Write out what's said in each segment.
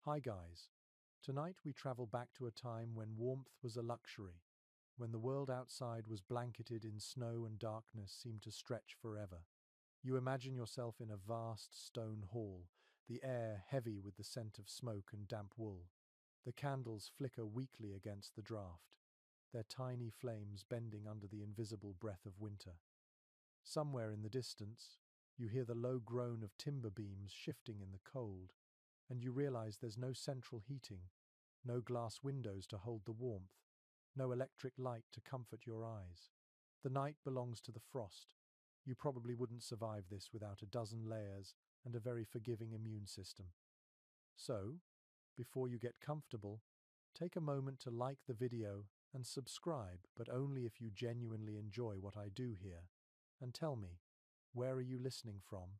Hi guys. Tonight we travel back to a time when warmth was a luxury, when the world outside was blanketed in snow and darkness seemed to stretch forever. You imagine yourself in a vast stone hall, the air heavy with the scent of smoke and damp wool. The candles flicker weakly against the draught, their tiny flames bending under the invisible breath of winter. Somewhere in the distance, you hear the low groan of timber beams shifting in the cold, and you realize there's no central heating, no glass windows to hold the warmth, no electric light to comfort your eyes. The night belongs to the frost. You probably wouldn't survive this without a dozen layers and a very forgiving immune system. So, before you get comfortable, take a moment to like the video and subscribe, but only if you genuinely enjoy what I do here. And tell me, where are you listening from,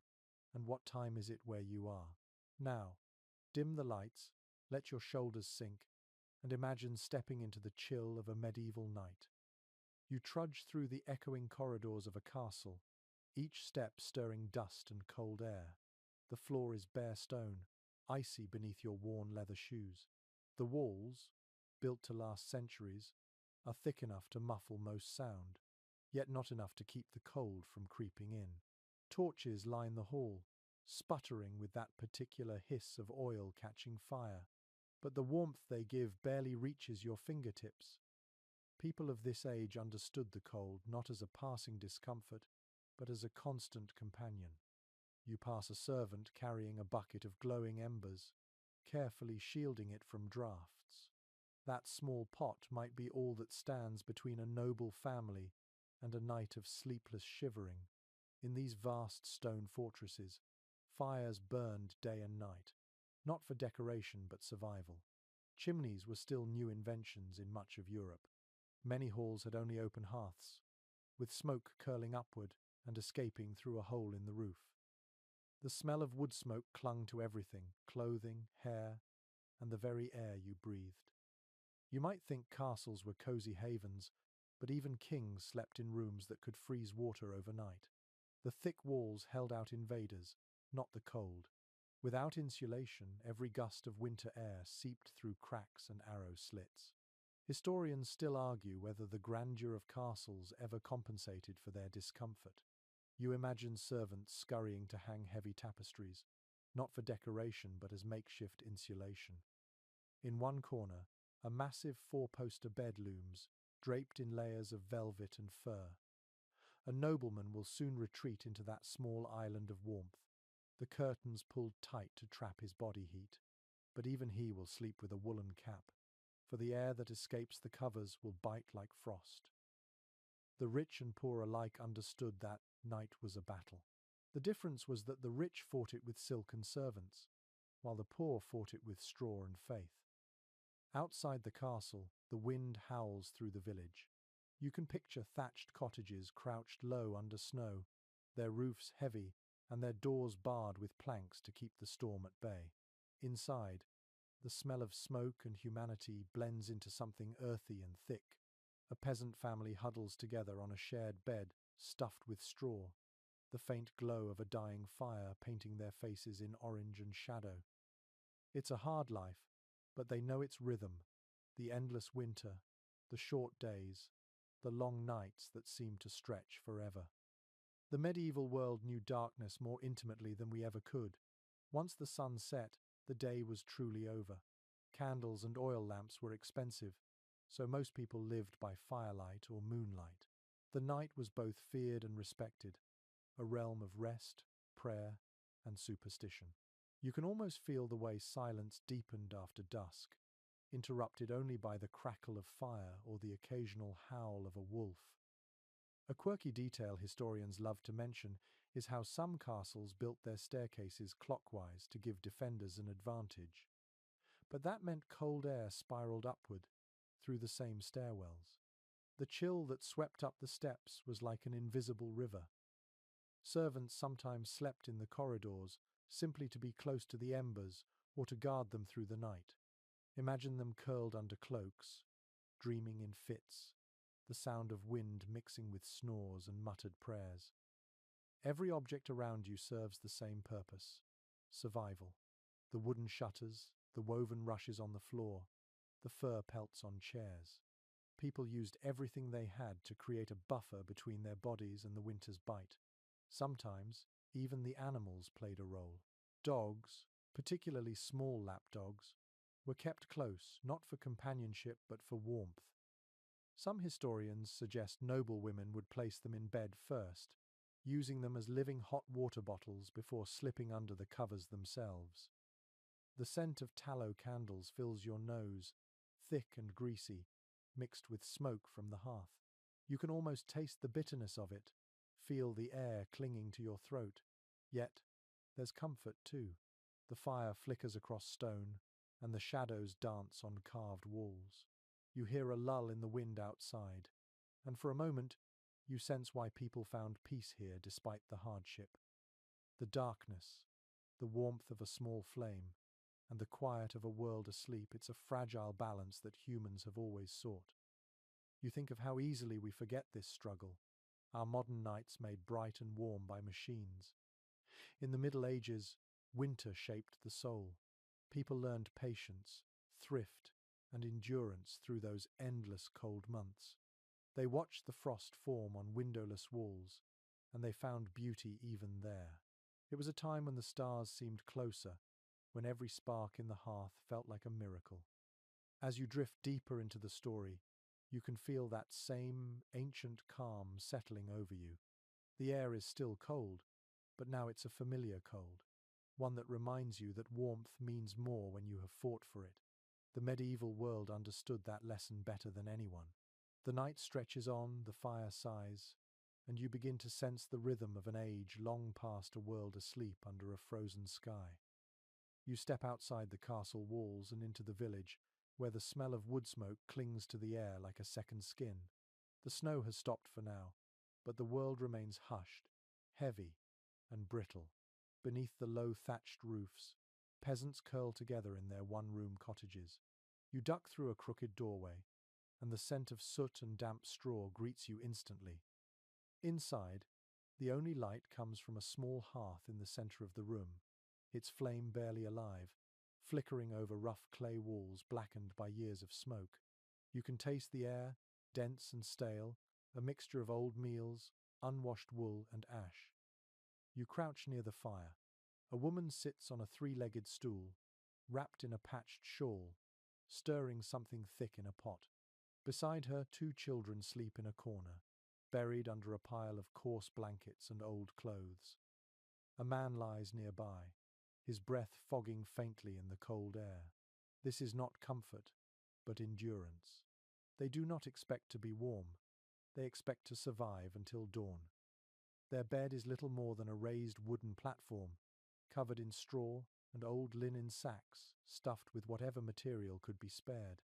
and what time is it where you are? Now, dim the lights, let your shoulders sink, and imagine stepping into the chill of a medieval night. You trudge through the echoing corridors of a castle, each step stirring dust and cold air. The floor is bare stone, icy beneath your worn leather shoes. The walls, built to last centuries, are thick enough to muffle most sound, yet not enough to keep the cold from creeping in. Torches line the hall, sputtering with that particular hiss of oil catching fire, but the warmth they give barely reaches your fingertips. People of this age understood the cold not as a passing discomfort, but as a constant companion. You pass a servant carrying a bucket of glowing embers, carefully shielding it from drafts. That small pot might be all that stands between a noble family and a night of sleepless shivering. In these vast stone fortresses, fires burned day and night, not for decoration but survival. Chimneys were still new inventions in much of Europe. Many halls had only open hearths, with smoke curling upward and escaping through a hole in the roof. The smell of wood smoke clung to everything, clothing, hair, and the very air you breathed. You might think castles were cozy havens, but even kings slept in rooms that could freeze water overnight. The thick walls held out invaders, not the cold. Without insulation, every gust of winter air seeped through cracks and arrow slits. Historians still argue whether the grandeur of castles ever compensated for their discomfort. You imagine servants scurrying to hang heavy tapestries, not for decoration but as makeshift insulation. In one corner, a massive four-poster bed looms, draped in layers of velvet and fur. A nobleman will soon retreat into that small island of warmth, the curtains pulled tight to trap his body heat. But even he will sleep with a woolen cap, for the air that escapes the covers will bite like frost. The rich and poor alike understood that night was a battle. The difference was that the rich fought it with silken servants, while the poor fought it with straw and faith. Outside the castle, the wind howls through the village. You can picture thatched cottages crouched low under snow, their roofs heavy and their doors barred with planks to keep the storm at bay. Inside, the smell of smoke and humanity blends into something earthy and thick. A peasant family huddles together on a shared bed, stuffed with straw, the faint glow of a dying fire painting their faces in orange and shadow. It's a hard life, but they know its rhythm, the endless winter, the short days, the long nights that seem to stretch forever. The medieval world knew darkness more intimately than we ever could. Once the sun set, the day was truly over. Candles and oil lamps were expensive, so most people lived by firelight or moonlight. The night was both feared and respected, a realm of rest, prayer, and superstition. You can almost feel the way silence deepened after dusk, interrupted only by the crackle of fire or the occasional howl of a wolf. A quirky detail historians love to mention is how some castles built their staircases clockwise to give defenders an advantage. But that meant cold air spiraled upward, through the same stairwells. The chill that swept up the steps was like an invisible river. Servants sometimes slept in the corridors, simply to be close to the embers or to guard them through the night. Imagine them curled under cloaks, dreaming in fits, the sound of wind mixing with snores and muttered prayers. Every object around you serves the same purpose: survival. The wooden shutters, the woven rushes on the floor, the fur pelts on chairs. People used everything they had to create a buffer between their bodies and the winter's bite. Sometimes, even the animals played a role. Dogs, particularly small lap dogs, were kept close, not for companionship but for warmth. Some historians suggest noblewomen would place them in bed first, using them as living hot water bottles before slipping under the covers themselves. The scent of tallow candles fills your nose, thick and greasy, mixed with smoke from the hearth. You can almost taste the bitterness of it, feel the air clinging to your throat. Yet, there's comfort too. The fire flickers across stone, and the shadows dance on carved walls. You hear a lull in the wind outside, and for a moment, you sense why people found peace here despite the hardship. The darkness, the warmth of a small flame, and the quiet of a world asleep, it's a fragile balance that humans have always sought. You think of how easily we forget this struggle, our modern nights made bright and warm by machines. In the Middle Ages, winter shaped the soul. People learned patience, thrift, and endurance through those endless cold months. They watched the frost form on windowless walls, and they found beauty even there. It was a time when the stars seemed closer, when every spark in the hearth felt like a miracle. As you drift deeper into the story, you can feel that same ancient calm settling over you. The air is still cold, but now it's a familiar cold, one that reminds you that warmth means more when you have fought for it. The medieval world understood that lesson better than anyone. The night stretches on, the fire sighs, and you begin to sense the rhythm of an age long past a world asleep under a frozen sky. You step outside the castle walls and into the village, where the smell of wood smoke clings to the air like a second skin. The snow has stopped for now, but the world remains hushed, heavy, and brittle. Beneath the low thatched roofs, peasants curl together in their one-room cottages. You duck through a crooked doorway, and the scent of soot and damp straw greets you instantly. Inside, the only light comes from a small hearth in the center of the room, its flame barely alive, flickering over rough clay walls blackened by years of smoke. You can taste the air, dense and stale, a mixture of old meals, unwashed wool, and ash. You crouch near the fire. A woman sits on a three-legged stool, wrapped in a patched shawl, stirring something thick in a pot. Beside her, two children sleep in a corner, buried under a pile of coarse blankets and old clothes. A man lies nearby, his breath fogging faintly in the cold air. This is not comfort, but endurance. They do not expect to be warm. They expect to survive until dawn. Their bed is little more than a raised wooden platform, covered in straw and old linen sacks stuffed with whatever material could be spared.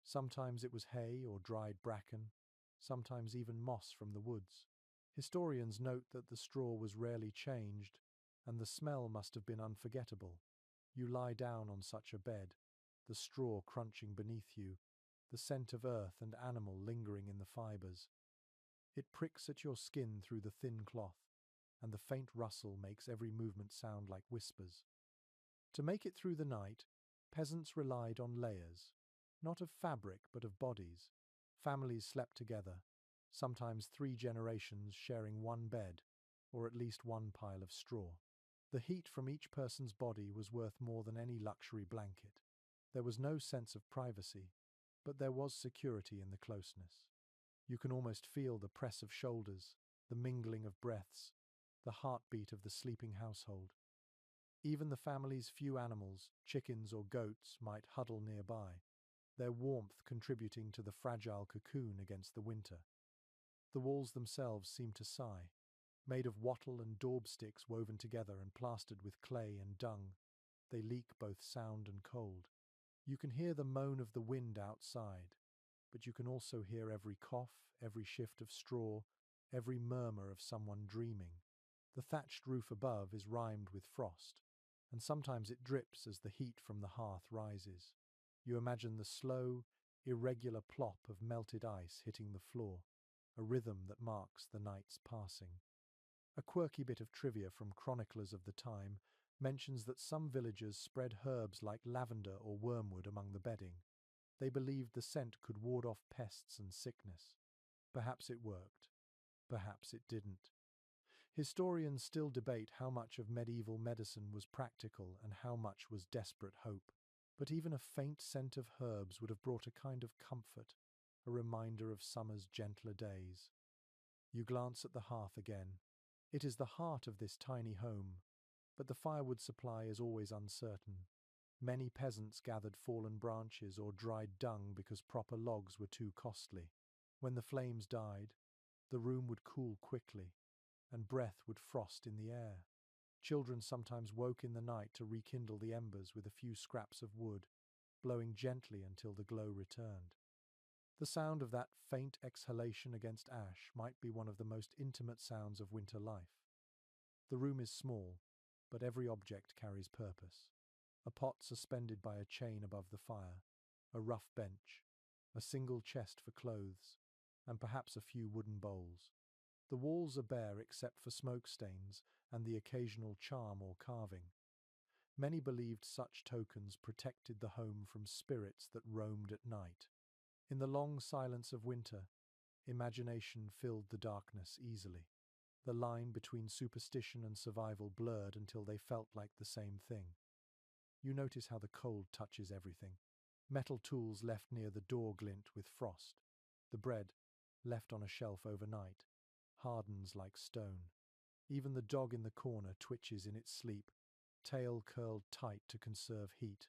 Sometimes it was hay or dried bracken, sometimes even moss from the woods. Historians note that the straw was rarely changed, and the smell must have been unforgettable. You lie down on such a bed, the straw crunching beneath you, the scent of earth and animal lingering in the fibers. It pricks at your skin through the thin cloth, and the faint rustle makes every movement sound like whispers. To make it through the night, peasants relied on layers, not of fabric but of bodies. Families slept together, sometimes 3 generations sharing one bed, or at least one pile of straw. The heat from each person's body was worth more than any luxury blanket. There was no sense of privacy, but there was security in the closeness. You can almost feel the press of shoulders, the mingling of breaths, the heartbeat of the sleeping household. Even the family's few animals, chickens or goats, might huddle nearby, their warmth contributing to the fragile cocoon against the winter. The walls themselves seemed to sigh, made of wattle and daub sticks woven together and plastered with clay and dung. They leak both sound and cold. You can hear the moan of the wind outside, but you can also hear every cough, every shift of straw, every murmur of someone dreaming. The thatched roof above is rimed with frost, and sometimes it drips as the heat from the hearth rises. You imagine the slow, irregular plop of melted ice hitting the floor, a rhythm that marks the night's passing. A quirky bit of trivia from chroniclers of the time mentions that some villagers spread herbs like lavender or wormwood among the bedding. They believed the scent could ward off pests and sickness. Perhaps it worked. Perhaps it didn't. Historians still debate how much of medieval medicine was practical and how much was desperate hope. But even a faint scent of herbs would have brought a kind of comfort, a reminder of summer's gentler days. You glance at the hearth again. It is the heart of this tiny home, but the firewood supply is always uncertain. Many peasants gathered fallen branches or dried dung because proper logs were too costly. When the flames died, the room would cool quickly, and breath would frost in the air. Children sometimes woke in the night to rekindle the embers with a few scraps of wood, blowing gently until the glow returned. The sound of that faint exhalation against ash might be one of the most intimate sounds of winter life. The room is small, but every object carries purpose. A pot suspended by a chain above the fire, a rough bench, a single chest for clothes, and perhaps a few wooden bowls. The walls are bare except for smoke stains and the occasional charm or carving. Many believed such tokens protected the home from spirits that roamed at night. In the long silence of winter, imagination filled the darkness easily. The line between superstition and survival blurred until they felt like the same thing. You notice how the cold touches everything. Metal tools left near the door glint with frost. The bread, left on a shelf overnight, hardens like stone. Even the dog in the corner twitches in its sleep, tail curled tight to conserve heat.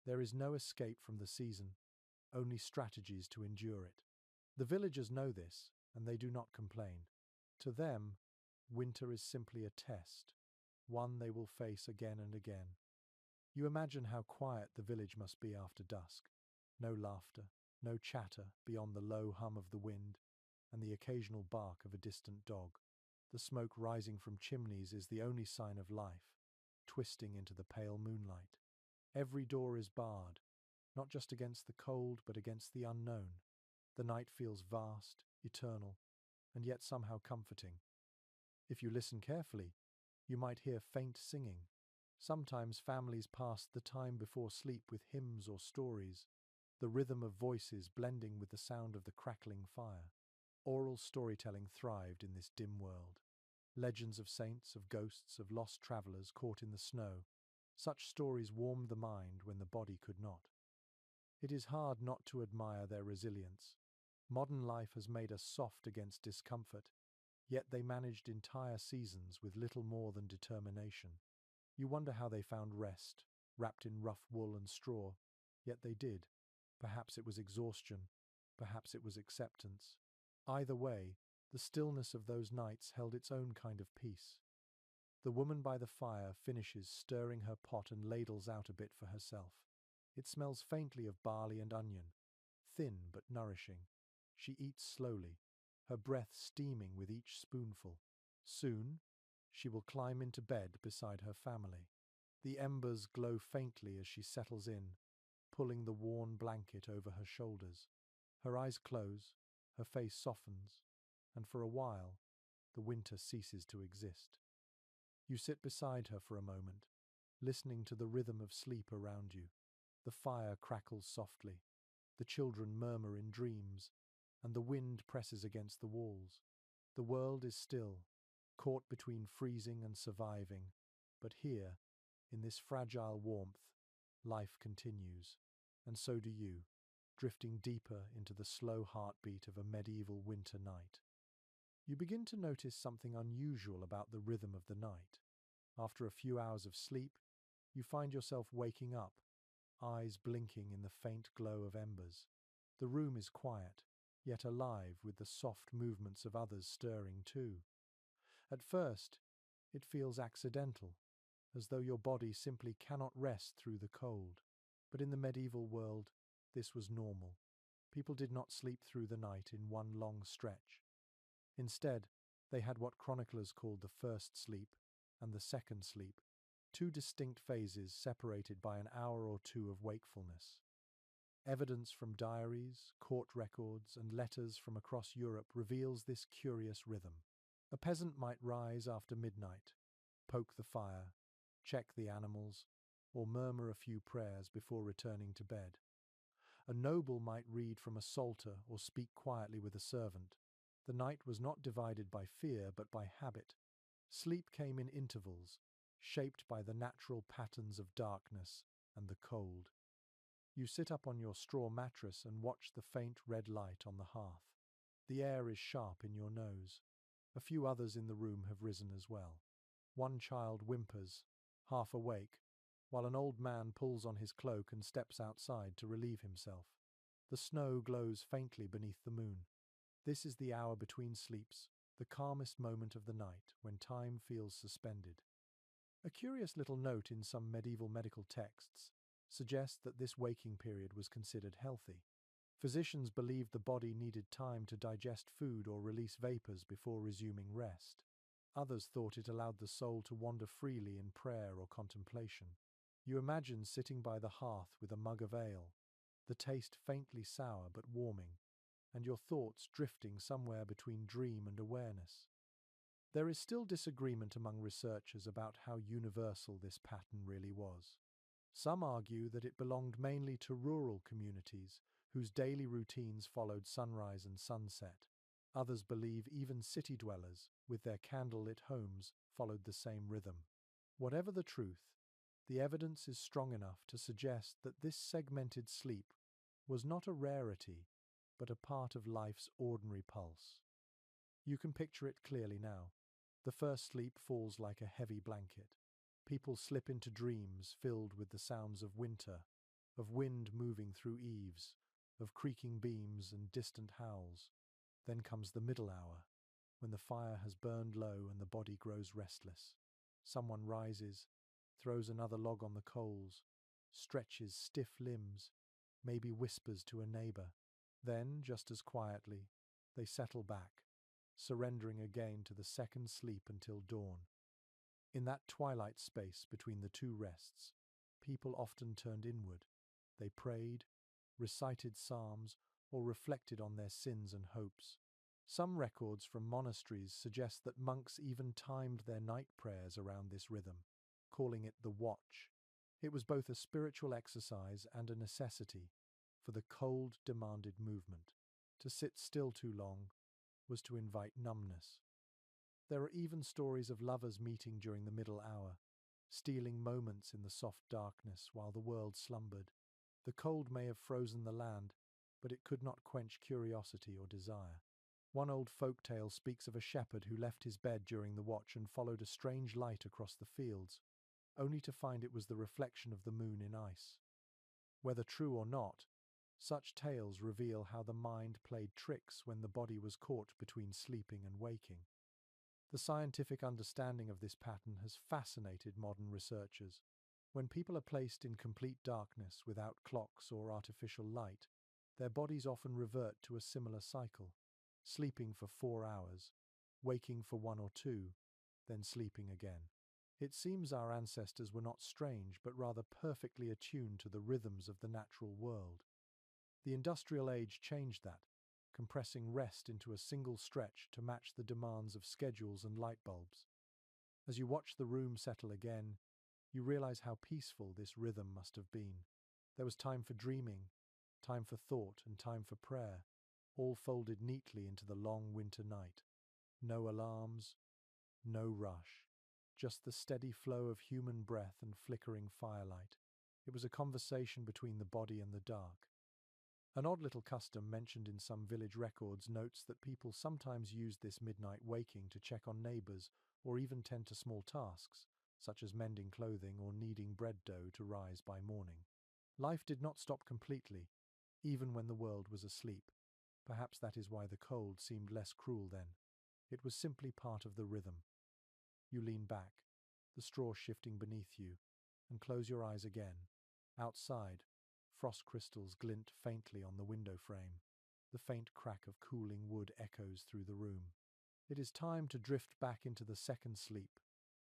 There is no escape from the season, only strategies to endure it. The villagers know this, and they do not complain. To them, winter is simply a test, one they will face again and again. You imagine how quiet the village must be after dusk. No laughter, no chatter beyond the low hum of the wind and the occasional bark of a distant dog. The smoke rising from chimneys is the only sign of life, twisting into the pale moonlight. Every door is barred, not just against the cold but against the unknown. The night feels vast, eternal, and yet somehow comforting. If you listen carefully, you might hear faint singing. Sometimes families passed the time before sleep with hymns or stories, the rhythm of voices blending with the sound of the crackling fire. Oral storytelling thrived in this dim world. Legends of saints, of ghosts, of lost travelers caught in the snow. Such stories warmed the mind when the body could not. It is hard not to admire their resilience. Modern life has made us soft against discomfort, yet they managed entire seasons with little more than determination. You wonder how they found rest, wrapped in rough wool and straw, yet they did. Perhaps it was exhaustion, perhaps it was acceptance. Either way, the stillness of those nights held its own kind of peace. The woman by the fire finishes stirring her pot and ladles out a bit for herself. It smells faintly of barley and onion, thin but nourishing. She eats slowly, her breath steaming with each spoonful. Soon, she will climb into bed beside her family. The embers glow faintly as she settles in, pulling the worn blanket over her shoulders. Her eyes close, her face softens, and for a while, the winter ceases to exist. You sit beside her for a moment, listening to the rhythm of sleep around you. The fire crackles softly, the children murmur in dreams, and the wind presses against the walls. The world is still, caught between freezing and surviving, but here, in this fragile warmth, life continues, and so do you, drifting deeper into the slow heartbeat of a medieval winter night. You begin to notice something unusual about the rhythm of the night. After a few hours of sleep, you find yourself waking up, eyes blinking in the faint glow of embers. The room is quiet, yet alive with the soft movements of others stirring too. At first, it feels accidental, as though your body simply cannot rest through the cold. But in the medieval world, this was normal. People did not sleep through the night in one long stretch. Instead, they had what chroniclers called the first sleep and the second sleep, two distinct phases separated by an hour or two of wakefulness. Evidence from diaries, court records, and letters from across Europe reveals this curious rhythm. A peasant might rise after midnight, poke the fire, check the animals, or murmur a few prayers before returning to bed. A noble might read from a psalter or speak quietly with a servant. The night was not divided by fear but by habit. Sleep came in intervals, shaped by the natural patterns of darkness and the cold. You sit up on your straw mattress and watch the faint red light on the hearth. The air is sharp in your nose. A few others in the room have risen as well. One child whimpers, half awake, while an old man pulls on his cloak and steps outside to relieve himself. The snow glows faintly beneath the moon. This is the hour between sleeps, the calmest moment of the night when time feels suspended. A curious little note in some medieval medical texts suggests that this waking period was considered healthy. Physicians believed the body needed time to digest food or release vapors before resuming rest. Others thought it allowed the soul to wander freely in prayer or contemplation. You imagine sitting by the hearth with a mug of ale, the taste faintly sour but warming, and your thoughts drifting somewhere between dream and awareness. There is still disagreement among researchers about how universal this pattern really was. Some argue that it belonged mainly to rural communities whose daily routines followed sunrise and sunset. Others believe even city dwellers, with their candlelit homes, followed the same rhythm. Whatever the truth, the evidence is strong enough to suggest that this segmented sleep was not a rarity, but a part of life's ordinary pulse. You can picture it clearly now. The first sleep falls like a heavy blanket. People slip into dreams filled with the sounds of winter, of wind moving through eaves, of creaking beams and distant howls. Then comes the middle hour, when the fire has burned low and the body grows restless. Someone rises, throws another log on the coals, stretches stiff limbs, maybe whispers to a neighbor. Then, just as quietly, they settle back, surrendering again to the second sleep until dawn. In that twilight space between the two rests, people often turned inward. They prayed, recited psalms, or reflected on their sins and hopes. Some records from monasteries suggest that monks even timed their night prayers around this rhythm, calling it the watch. It was both a spiritual exercise and a necessity, for the cold demanded movement. To sit still too long was to invite numbness. There are even stories of lovers meeting during the middle hour, stealing moments in the soft darkness while the world slumbered. The cold may have frozen the land, but it could not quench curiosity or desire. One old folk tale speaks of a shepherd who left his bed during the watch and followed a strange light across the fields, only to find it was the reflection of the moon in ice. Whether true or not, such tales reveal how the mind played tricks when the body was caught between sleeping and waking. The scientific understanding of this pattern has fascinated modern researchers. When people are placed in complete darkness without clocks or artificial light, their bodies often revert to a similar cycle, sleeping for 4 hours, waking for 1 or 2, then sleeping again. It seems our ancestors were not strange, but rather perfectly attuned to the rhythms of the natural world. The industrial age changed that, compressing rest into a single stretch to match the demands of schedules and light bulbs. As you watch the room settle again, you realize how peaceful this rhythm must have been. There was time for dreaming, time for thought, and time for prayer, all folded neatly into the long winter night. No alarms, no rush, just the steady flow of human breath and flickering firelight. It was a conversation between the body and the dark. An odd little custom mentioned in some village records notes that people sometimes used this midnight waking to check on neighbors or even tend to small tasks, such as mending clothing or kneading bread dough to rise by morning. Life did not stop completely, even when the world was asleep. Perhaps that is why the cold seemed less cruel then. It was simply part of the rhythm. You lean back, the straw shifting beneath you, and close your eyes again. Outside, frost crystals glint faintly on the window frame. The faint crack of cooling wood echoes through the room. It is time to drift back into the second sleep,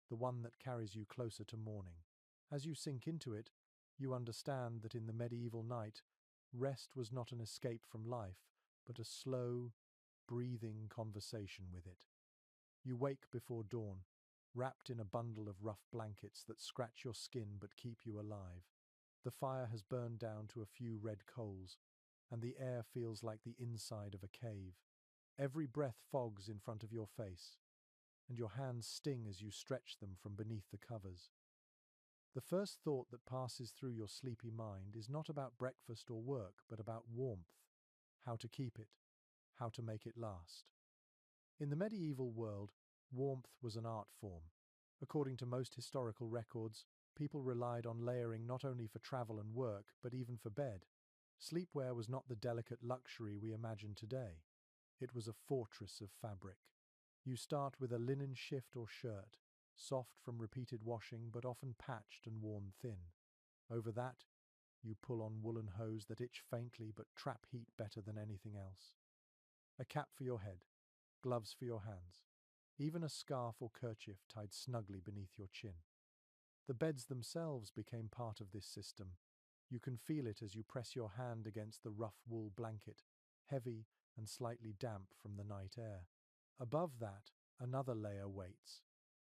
the one that carries you closer to morning. As you sink into it, you understand that in the medieval night, rest was not an escape from life, but a slow, breathing conversation with it. You wake before dawn, wrapped in a bundle of rough blankets that scratch your skin but keep you alive. The fire has burned down to a few red coals, and the air feels like the inside of a cave. Every breath fogs in front of your face, and your hands sting as you stretch them from beneath the covers. The first thought that passes through your sleepy mind is not about breakfast or work, but about warmth, how to keep it, how to make it last. In the medieval world, warmth was an art form. According to most historical records, people relied on layering not only for travel and work, but even for bed. Sleepwear was not the delicate luxury we imagine today. It was a fortress of fabric. You start with a linen shift or shirt, soft from repeated washing but often patched and worn thin. Over that, you pull on woolen hose that itch faintly but trap heat better than anything else. A cap for your head, gloves for your hands, even a scarf or kerchief tied snugly beneath your chin. The beds themselves became part of this system. You can feel it as you press your hand against the rough wool blanket, heavy and slightly damp from the night air. Above that, another layer waits,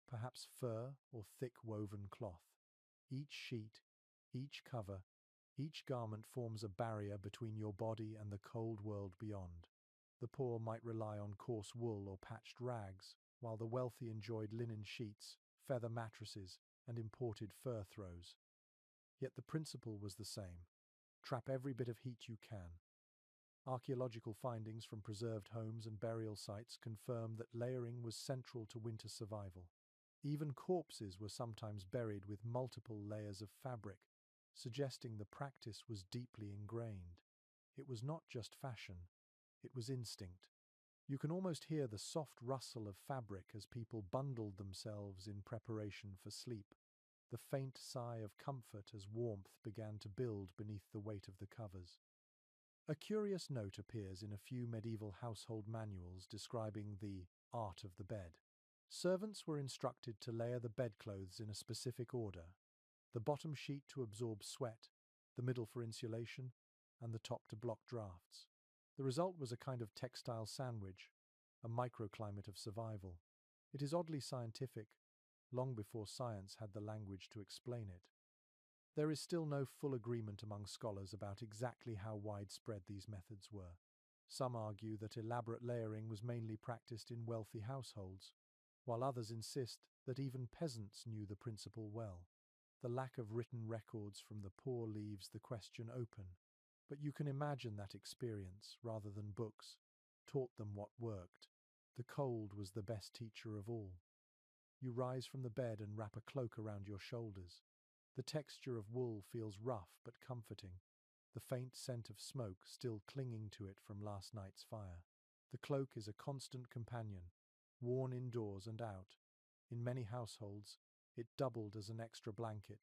perhaps fur or thick woven cloth. Each sheet, each cover, each garment forms a barrier between your body and the cold world beyond. The poor might rely on coarse wool or patched rags, while the wealthy enjoyed linen sheets, feather mattresses, and imported fur throws. Yet the principle was the same. Trap every bit of heat you can. Archaeological findings from preserved homes and burial sites confirm that layering was central to winter survival. Even corpses were sometimes buried with multiple layers of fabric, suggesting the practice was deeply ingrained. It was not just fashion, it was instinct. You can almost hear the soft rustle of fabric as people bundled themselves in preparation for sleep, the faint sigh of comfort as warmth began to build beneath the weight of the covers. A curious note appears in a few medieval household manuals describing the art of the bed. Servants were instructed to layer the bedclothes in a specific order, the bottom sheet to absorb sweat, the middle for insulation, and the top to block drafts. The result was a kind of textile sandwich, a microclimate of survival. It is oddly scientific, long before science had the language to explain it. There is still no full agreement among scholars about exactly how widespread these methods were. Some argue that elaborate layering was mainly practiced in wealthy households, while others insist that even peasants knew the principle well. The lack of written records from the poor leaves the question open, but you can imagine that experience, rather than books, taught them what worked. The cold was the best teacher of all. You rise from the bed and wrap a cloak around your shoulders. The texture of wool feels rough but comforting, the faint scent of smoke still clinging to it from last night's fire. The cloak is a constant companion, worn indoors and out. In many households, it doubled as an extra blanket,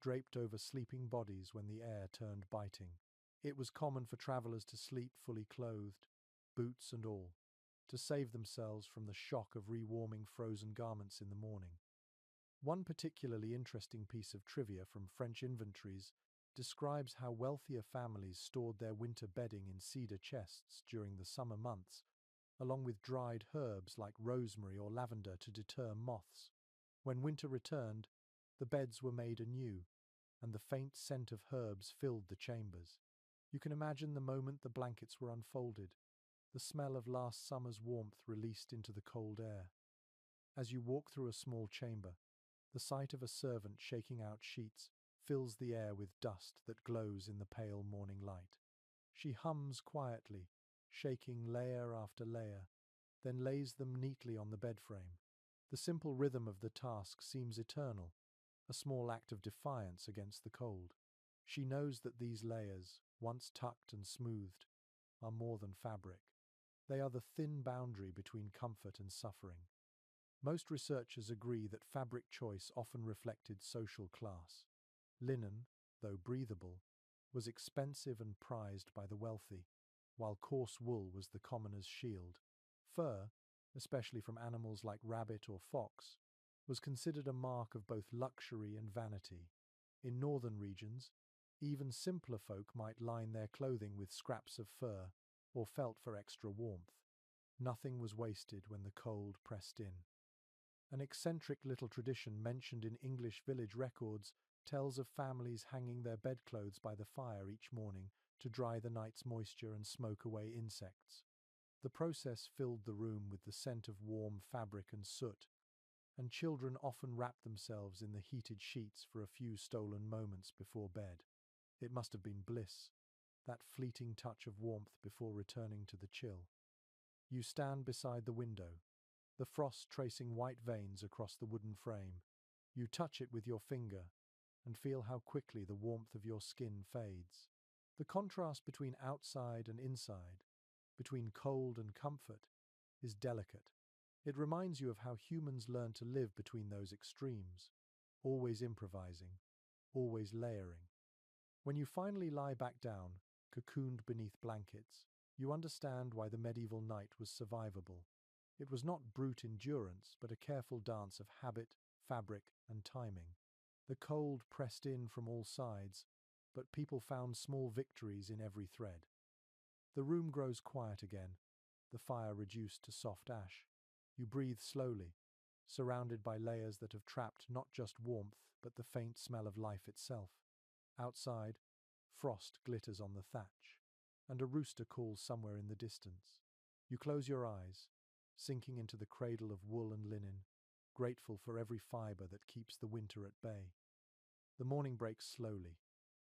draped over sleeping bodies when the air turned biting. It was common for travelers to sleep fully clothed, boots and all, to save themselves from the shock of rewarming frozen garments in the morning. One particularly interesting piece of trivia from French inventories describes how wealthier families stored their winter bedding in cedar chests during the summer months, along with dried herbs like rosemary or lavender to deter moths. When winter returned, the beds were made anew, and the faint scent of herbs filled the chambers. You can imagine the moment the blankets were unfolded, the smell of last summer's warmth released into the cold air. As you walk through a small chamber, the sight of a servant shaking out sheets fills the air with dust that glows in the pale morning light. She hums quietly, shaking layer after layer, then lays them neatly on the bed frame. The simple rhythm of the task seems eternal, a small act of defiance against the cold. She knows that these layers, once tucked and smoothed, are more than fabric. They are the thin boundary between comfort and suffering. Most researchers agree that fabric choice often reflected social class. Linen, though breathable, was expensive and prized by the wealthy, while coarse wool was the commoner's shield. Fur, especially from animals like rabbit or fox, was considered a mark of both luxury and vanity. In northern regions, even simpler folk might line their clothing with scraps of fur or felt for extra warmth. Nothing was wasted when the cold pressed in. An eccentric little tradition mentioned in English village records tells of families hanging their bedclothes by the fire each morning to dry the night's moisture and smoke away insects. The process filled the room with the scent of warm fabric and soot, and children often wrapped themselves in the heated sheets for a few stolen moments before bed. It must have been bliss, that fleeting touch of warmth before returning to the chill. You stand beside the window, the frost tracing white veins across the wooden frame. You touch it with your finger and feel how quickly the warmth of your skin fades. The contrast between outside and inside, between cold and comfort, is delicate. It reminds you of how humans learn to live between those extremes, always improvising, always layering. When you finally lie back down, cocooned beneath blankets, you understand why the medieval night was survivable. It was not brute endurance, but a careful dance of habit, fabric, and timing. The cold pressed in from all sides, but people found small victories in every thread. The room grows quiet again, the fire reduced to soft ash. You breathe slowly, surrounded by layers that have trapped not just warmth, but the faint smell of life itself. Outside, frost glitters on the thatch, and a rooster calls somewhere in the distance. You close your eyes, sinking into the cradle of wool and linen, grateful for every fibre that keeps the winter at bay. The morning breaks slowly,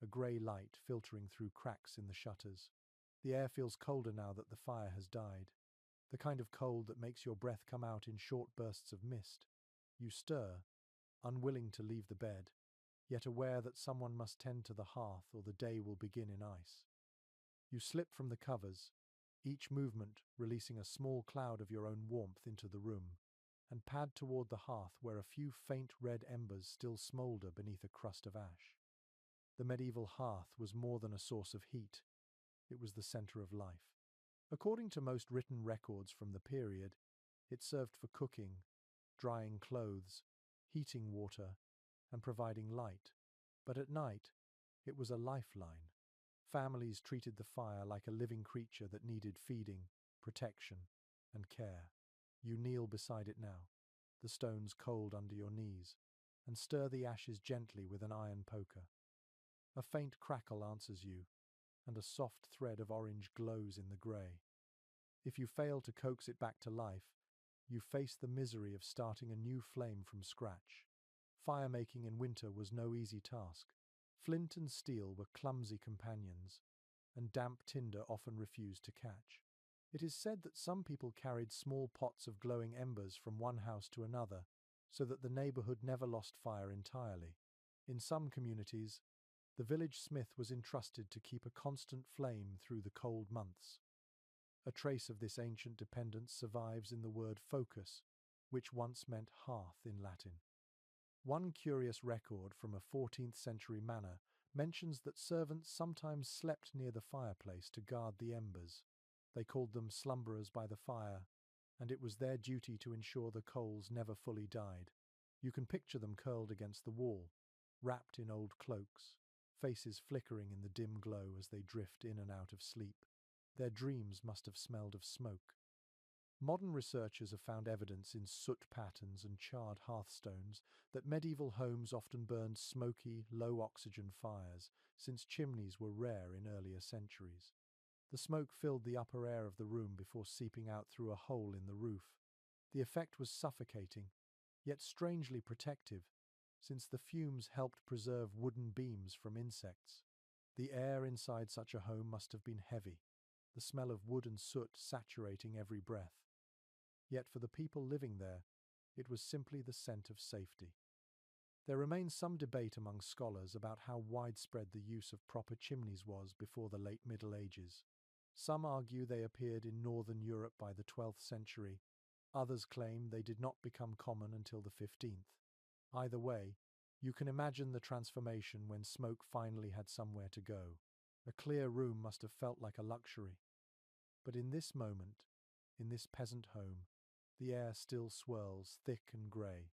a grey light filtering through cracks in the shutters. The air feels colder now that the fire has died, the kind of cold that makes your breath come out in short bursts of mist. You stir, unwilling to leave the bed, yet aware that someone must tend to the hearth or the day will begin in ice. You slip from the covers, each movement releasing a small cloud of your own warmth into the room, and pad toward the hearth where a few faint red embers still smoulder beneath a crust of ash. The medieval hearth was more than a source of heat, it was the center of life. According to most written records from the period, it served for cooking, drying clothes, heating water, and providing light. But at night, it was a lifeline. Families treated the fire like a living creature that needed feeding, protection, and care. You kneel beside it now, the stones cold under your knees, and stir the ashes gently with an iron poker. A faint crackle answers you, and a soft thread of orange glows in the grey. If you fail to coax it back to life, you face the misery of starting a new flame from scratch. Fire-making in winter was no easy task. Flint and steel were clumsy companions, and damp tinder often refused to catch. It is said that some people carried small pots of glowing embers from one house to another, so that the neighborhood never lost fire entirely. In some communities, the village smith was entrusted to keep a constant flame through the cold months. A trace of this ancient dependence survives in the word focus, which once meant hearth in Latin. One curious record from a 14th century manor mentions that servants sometimes slept near the fireplace to guard the embers. They called them slumberers by the fire, and it was their duty to ensure the coals never fully died. You can picture them curled against the wall, wrapped in old cloaks, faces flickering in the dim glow as they drift in and out of sleep. Their dreams must have smelled of smoke. Modern researchers have found evidence in soot patterns and charred hearthstones that medieval homes often burned smoky, low-oxygen fires, since chimneys were rare in earlier centuries. The smoke filled the upper air of the room before seeping out through a hole in the roof. The effect was suffocating, yet strangely protective, since the fumes helped preserve wooden beams from insects. The air inside such a home must have been heavy, the smell of wood and soot saturating every breath. Yet for the people living there, it was simply the scent of safety. There remains some debate among scholars about how widespread the use of proper chimneys was before the late Middle Ages. Some argue they appeared in northern Europe by the 12th century, others claim they did not become common until the 15th. Either way, you can imagine the transformation when smoke finally had somewhere to go. A clear room must have felt like a luxury. But in this moment, in this peasant home, the air still swirls thick and grey,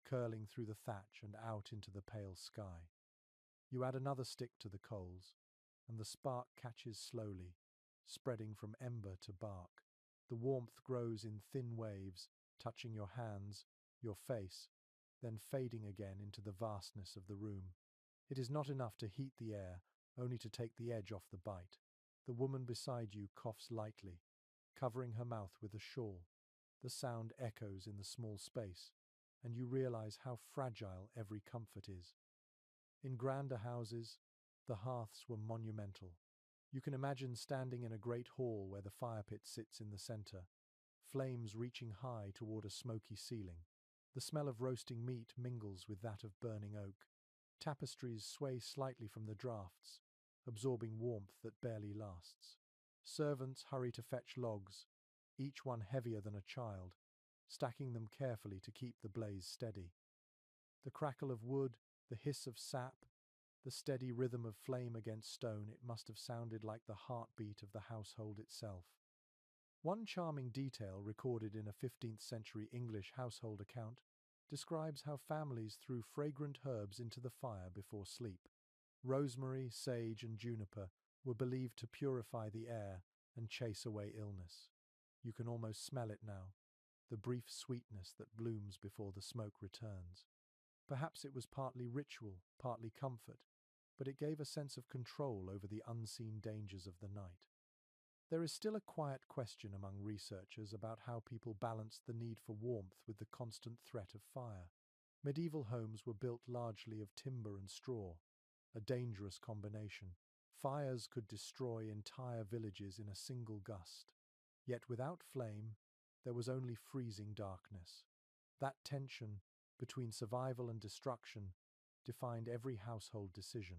curling through the thatch and out into the pale sky. You add another stick to the coals, and the spark catches slowly, spreading from ember to bark. The warmth grows in thin waves, touching your hands, your face, then fading again into the vastness of the room. It is not enough to heat the air, only to take the edge off the bite. The woman beside you coughs lightly, covering her mouth with a shawl. The sound echoes in the small space, and you realize how fragile every comfort is. In grander houses, the hearths were monumental. You can imagine standing in a great hall where the fire pit sits in the center, flames reaching high toward a smoky ceiling. The smell of roasting meat mingles with that of burning oak. Tapestries sway slightly from the drafts, absorbing warmth that barely lasts. Servants hurry to fetch logs, each one heavier than a child, stacking them carefully to keep the blaze steady. The crackle of wood, the hiss of sap, the steady rhythm of flame against stone, it must have sounded like the heartbeat of the household itself. One charming detail recorded in a 15th century English household account describes how families threw fragrant herbs into the fire before sleep. Rosemary, sage, and juniper were believed to purify the air and chase away illness. You can almost smell it now, the brief sweetness that blooms before the smoke returns. Perhaps it was partly ritual, partly comfort, but it gave a sense of control over the unseen dangers of the night. There is still a quiet question among researchers about how people balanced the need for warmth with the constant threat of fire. Medieval homes were built largely of timber and straw, a dangerous combination. Fires could destroy entire villages in a single gust. Yet without flame, there was only freezing darkness. That tension between survival and destruction defined every household decision.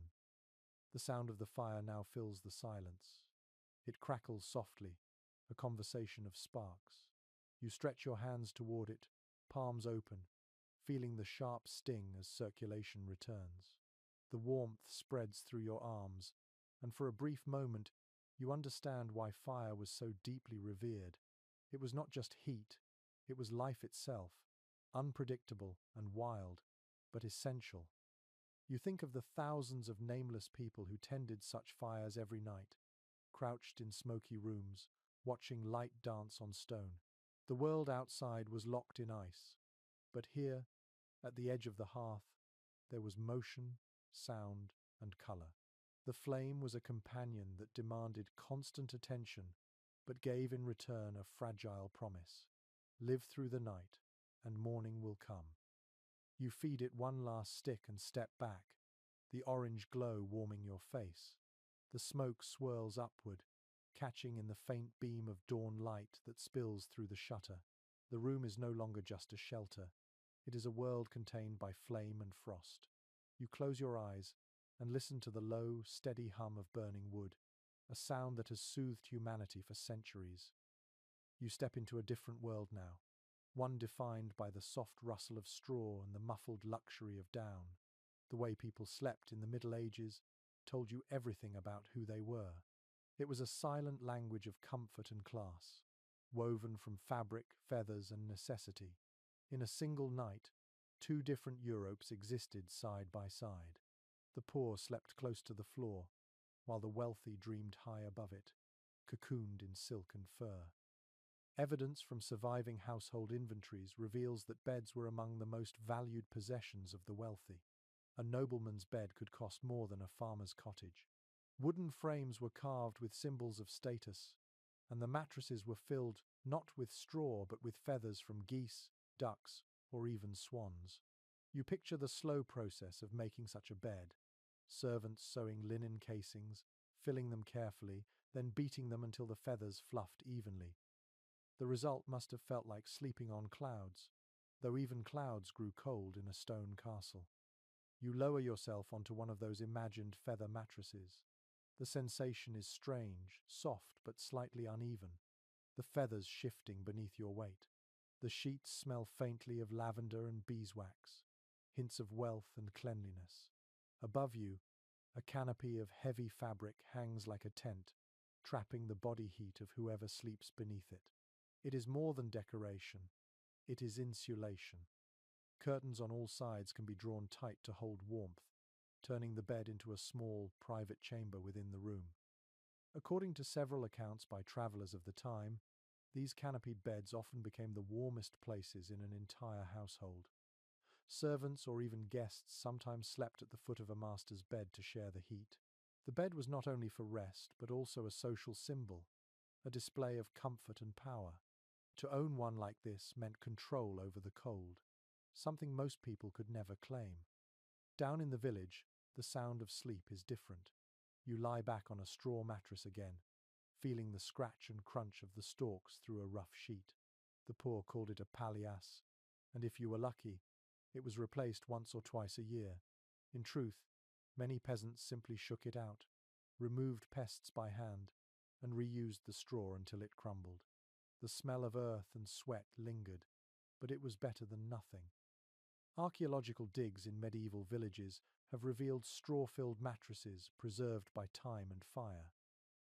The sound of the fire now fills the silence. It crackles softly, a conversation of sparks. You stretch your hands toward it, palms open, feeling the sharp sting as circulation returns. The warmth spreads through your arms, and for a brief moment, you understand why fire was so deeply revered. It was not just heat, it was life itself, unpredictable and wild, but essential. You think of the thousands of nameless people who tended such fires every night, crouched in smoky rooms, watching light dance on stone. The world outside was locked in ice, but here, at the edge of the hearth, there was motion, sound, and color. The flame was a companion that demanded constant attention, but gave in return a fragile promise. Live through the night, and morning will come. You feed it one last stick and step back, the orange glow warming your face. The smoke swirls upward, catching in the faint beam of dawn light that spills through the shutter. The room is no longer just a shelter. It is a world contained by flame and frost. You close your eyes and listen to the low, steady hum of burning wood, a sound that has soothed humanity for centuries. You step into a different world now, one defined by the soft rustle of straw and the muffled luxury of down. The way people slept in the Middle Ages told you everything about who they were. It was a silent language of comfort and class, woven from fabric, feathers, and necessity. In a single night, two different Europes existed side by side. The poor slept close to the floor, while the wealthy dreamed high above it, cocooned in silk and fur. Evidence from surviving household inventories reveals that beds were among the most valued possessions of the wealthy. A nobleman's bed could cost more than a farmer's cottage. Wooden frames were carved with symbols of status, and the mattresses were filled not with straw but with feathers from geese, ducks, or even swans. You picture the slow process of making such a bed, servants sewing linen casings, filling them carefully, then beating them until the feathers fluffed evenly. The result must have felt like sleeping on clouds, though even clouds grew cold in a stone castle. You lower yourself onto one of those imagined feather mattresses. The sensation is strange, soft but slightly uneven, the feathers shifting beneath your weight. The sheets smell faintly of lavender and beeswax, hints of wealth and cleanliness. Above you, a canopy of heavy fabric hangs like a tent, trapping the body heat of whoever sleeps beneath it. It is more than decoration, it is insulation. Curtains on all sides can be drawn tight to hold warmth, turning the bed into a small, private chamber within the room. According to several accounts by travelers of the time, These canopied beds often became the warmest places in an entire household. Servants or even guests sometimes slept at the foot of a master's bed to share the heat. The bed was not only for rest, but also a social symbol, a display of comfort and power. To own one like this meant control over the cold, something most people could never claim. Down in the village, the sound of sleep is different. You lie back on a straw mattress again, feeling the scratch and crunch of the stalks through a rough sheet. The poor called it a palliasse, and if you were lucky, it was replaced once or twice a year. In truth, many peasants simply shook it out, removed pests by hand, and reused the straw until it crumbled. The smell of earth and sweat lingered, but it was better than nothing. Archaeological digs in medieval villages have revealed straw-filled mattresses preserved by time and fire.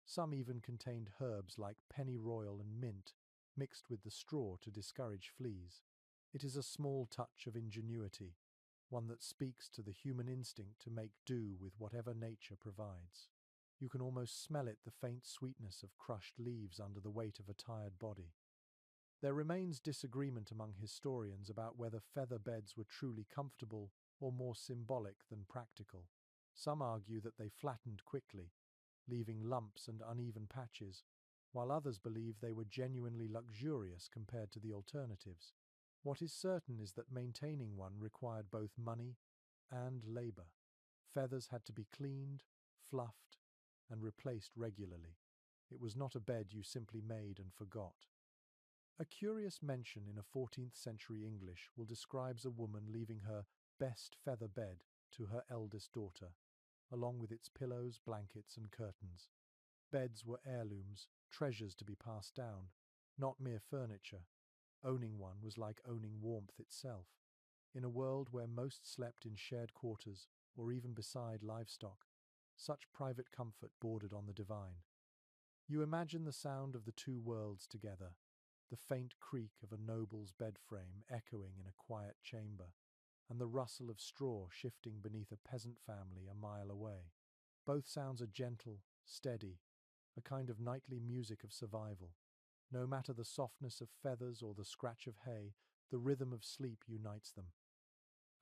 Some even contained herbs like pennyroyal and mint, mixed with the straw to discourage fleas. It is a small touch of ingenuity, one that speaks to the human instinct to make do with whatever nature provides. You can almost smell it, the faint sweetness of crushed leaves under the weight of a tired body. There remains disagreement among historians about whether feather beds were truly comfortable or more symbolic than practical. Some argue that they flattened quickly, leaving lumps and uneven patches, while others believe they were genuinely luxurious compared to the alternatives. What is certain is that maintaining one required both money and labor. Feathers had to be cleaned, fluffed, and replaced regularly. It was not a bed you simply made and forgot. A curious mention in a 14th century English will describes a woman leaving her best feather bed to her eldest daughter, along with its pillows, blankets, and curtains. Beds were heirlooms, treasures to be passed down, not mere furniture. Owning one was like owning warmth itself. In a world where most slept in shared quarters or even beside livestock, such private comfort bordered on the divine. You imagine the sound of the two worlds together, the faint creak of a noble's bed frame echoing in a quiet chamber, and the rustle of straw shifting beneath a peasant family a mile away. Both sounds are gentle, steady, a kind of nightly music of survival. No matter the softness of feathers or the scratch of hay, the rhythm of sleep unites them.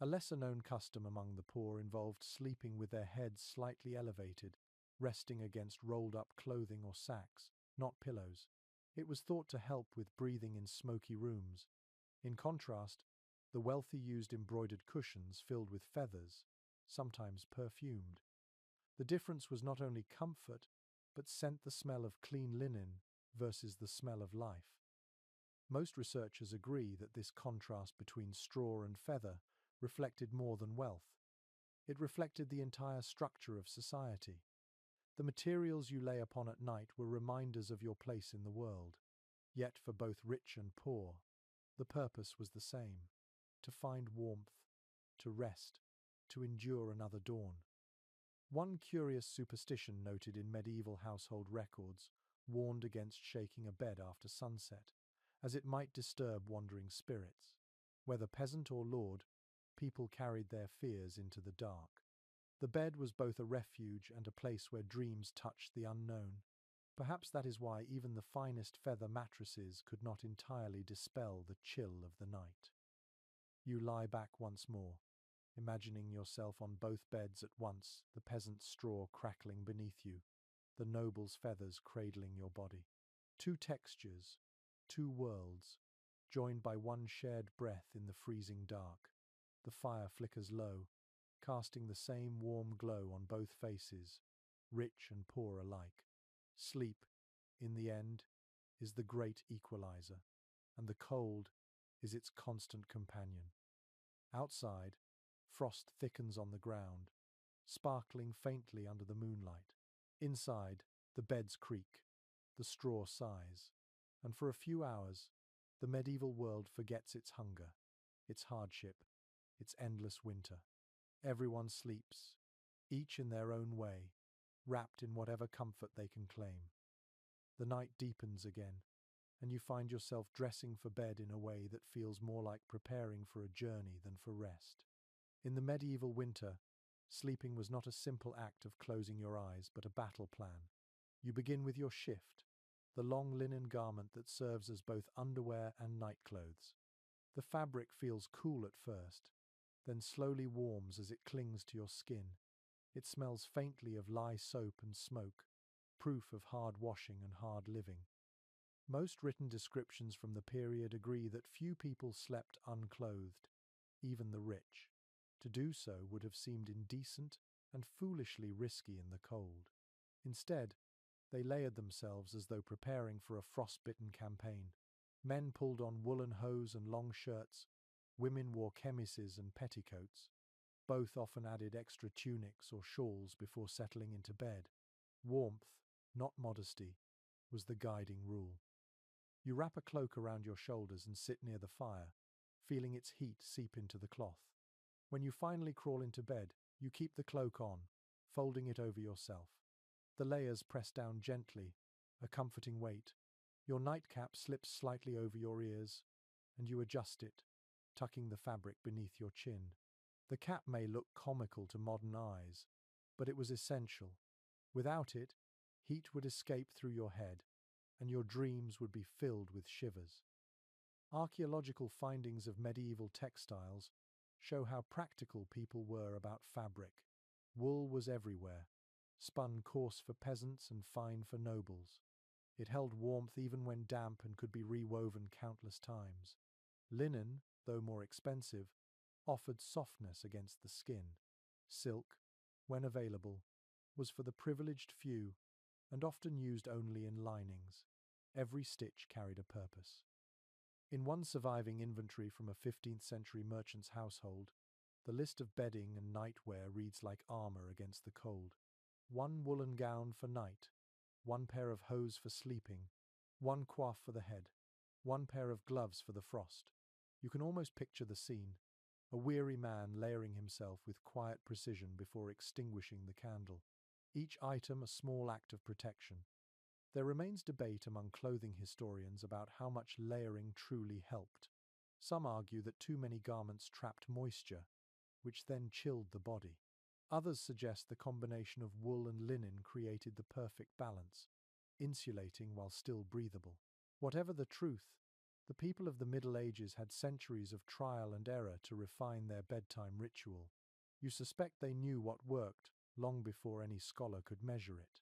A lesser-known custom among the poor involved sleeping with their heads slightly elevated, resting against rolled-up clothing or sacks, not pillows. It was thought to help with breathing in smoky rooms. In contrast, the wealthy used embroidered cushions filled with feathers, sometimes perfumed. The difference was not only comfort, but sent the smell of clean linen versus the smell of life. Most researchers agree that this contrast between straw and feather reflected more than wealth. It reflected the entire structure of society. The materials you lay upon at night were reminders of your place in the world. Yet for both rich and poor, the purpose was the same: to find warmth, to rest, to endure another dawn. One curious superstition noted in medieval household records warned against shaking a bed after sunset, as it might disturb wandering spirits. Whether peasant or lord, people carried their fears into the dark. The bed was both a refuge and a place where dreams touched the unknown. Perhaps that is why even the finest feather mattresses could not entirely dispel the chill of the night. You lie back once more, imagining yourself on both beds at once, the peasant's straw crackling beneath you, the noble's feathers cradling your body. Two textures, two worlds, joined by one shared breath in the freezing dark. The fire flickers low, casting the same warm glow on both faces, rich and poor alike. Sleep, in the end, is the great equalizer, and the cold is its constant companion. Outside, frost thickens on the ground, sparkling faintly under the moonlight. Inside, the beds creak, the straw sighs, and for a few hours, the medieval world forgets its hunger, its hardship, its endless winter. Everyone sleeps, each in their own way, wrapped in whatever comfort they can claim. The night deepens again, and you find yourself dressing for bed in a way that feels more like preparing for a journey than for rest. In the medieval winter, sleeping was not a simple act of closing your eyes, but a battle plan. You begin with your shift, the long linen garment that serves as both underwear and nightclothes. The fabric feels cool at first, then slowly warms as it clings to your skin. It smells faintly of lye soap and smoke, proof of hard washing and hard living. Most written descriptions from the period agree that few people slept unclothed, even the rich. To do so would have seemed indecent and foolishly risky in the cold. Instead, they layered themselves as though preparing for a frostbitten campaign. Men pulled on woolen hose and long shirts, women wore chemises and petticoats. Both often added extra tunics or shawls before settling into bed. Warmth, not modesty, was the guiding rule. You wrap a cloak around your shoulders and sit near the fire, feeling its heat seep into the cloth. When you finally crawl into bed, you keep the cloak on, folding it over yourself. The layers press down gently, a comforting weight. Your nightcap slips slightly over your ears, and you adjust it, tucking the fabric beneath your chin. The cap may look comical to modern eyes, but it was essential. Without it, heat would escape through your head, and your dreams would be filled with shivers. Archaeological findings of medieval textiles show how practical people were about fabric. Wool was everywhere, spun coarse for peasants and fine for nobles. It held warmth even when damp and could be rewoven countless times. Linen, though more expensive, offered softness against the skin. Silk, when available, was for the privileged few and often used only in linings. Every stitch carried a purpose. In one surviving inventory from a 15th century merchant's household, the list of bedding and nightwear reads like armor against the cold. One woolen gown for night, one pair of hose for sleeping, one coif for the head, one pair of gloves for the frost. You can almost picture the scene, a weary man layering himself with quiet precision before extinguishing the candle. Each item a small act of protection. There remains debate among clothing historians about how much layering truly helped. Some argue that too many garments trapped moisture, which then chilled the body. Others suggest the combination of wool and linen created the perfect balance, insulating while still breathable. Whatever the truth, the people of the Middle Ages had centuries of trial and error to refine their bedtime ritual. You suspect they knew what worked long before any scholar could measure it.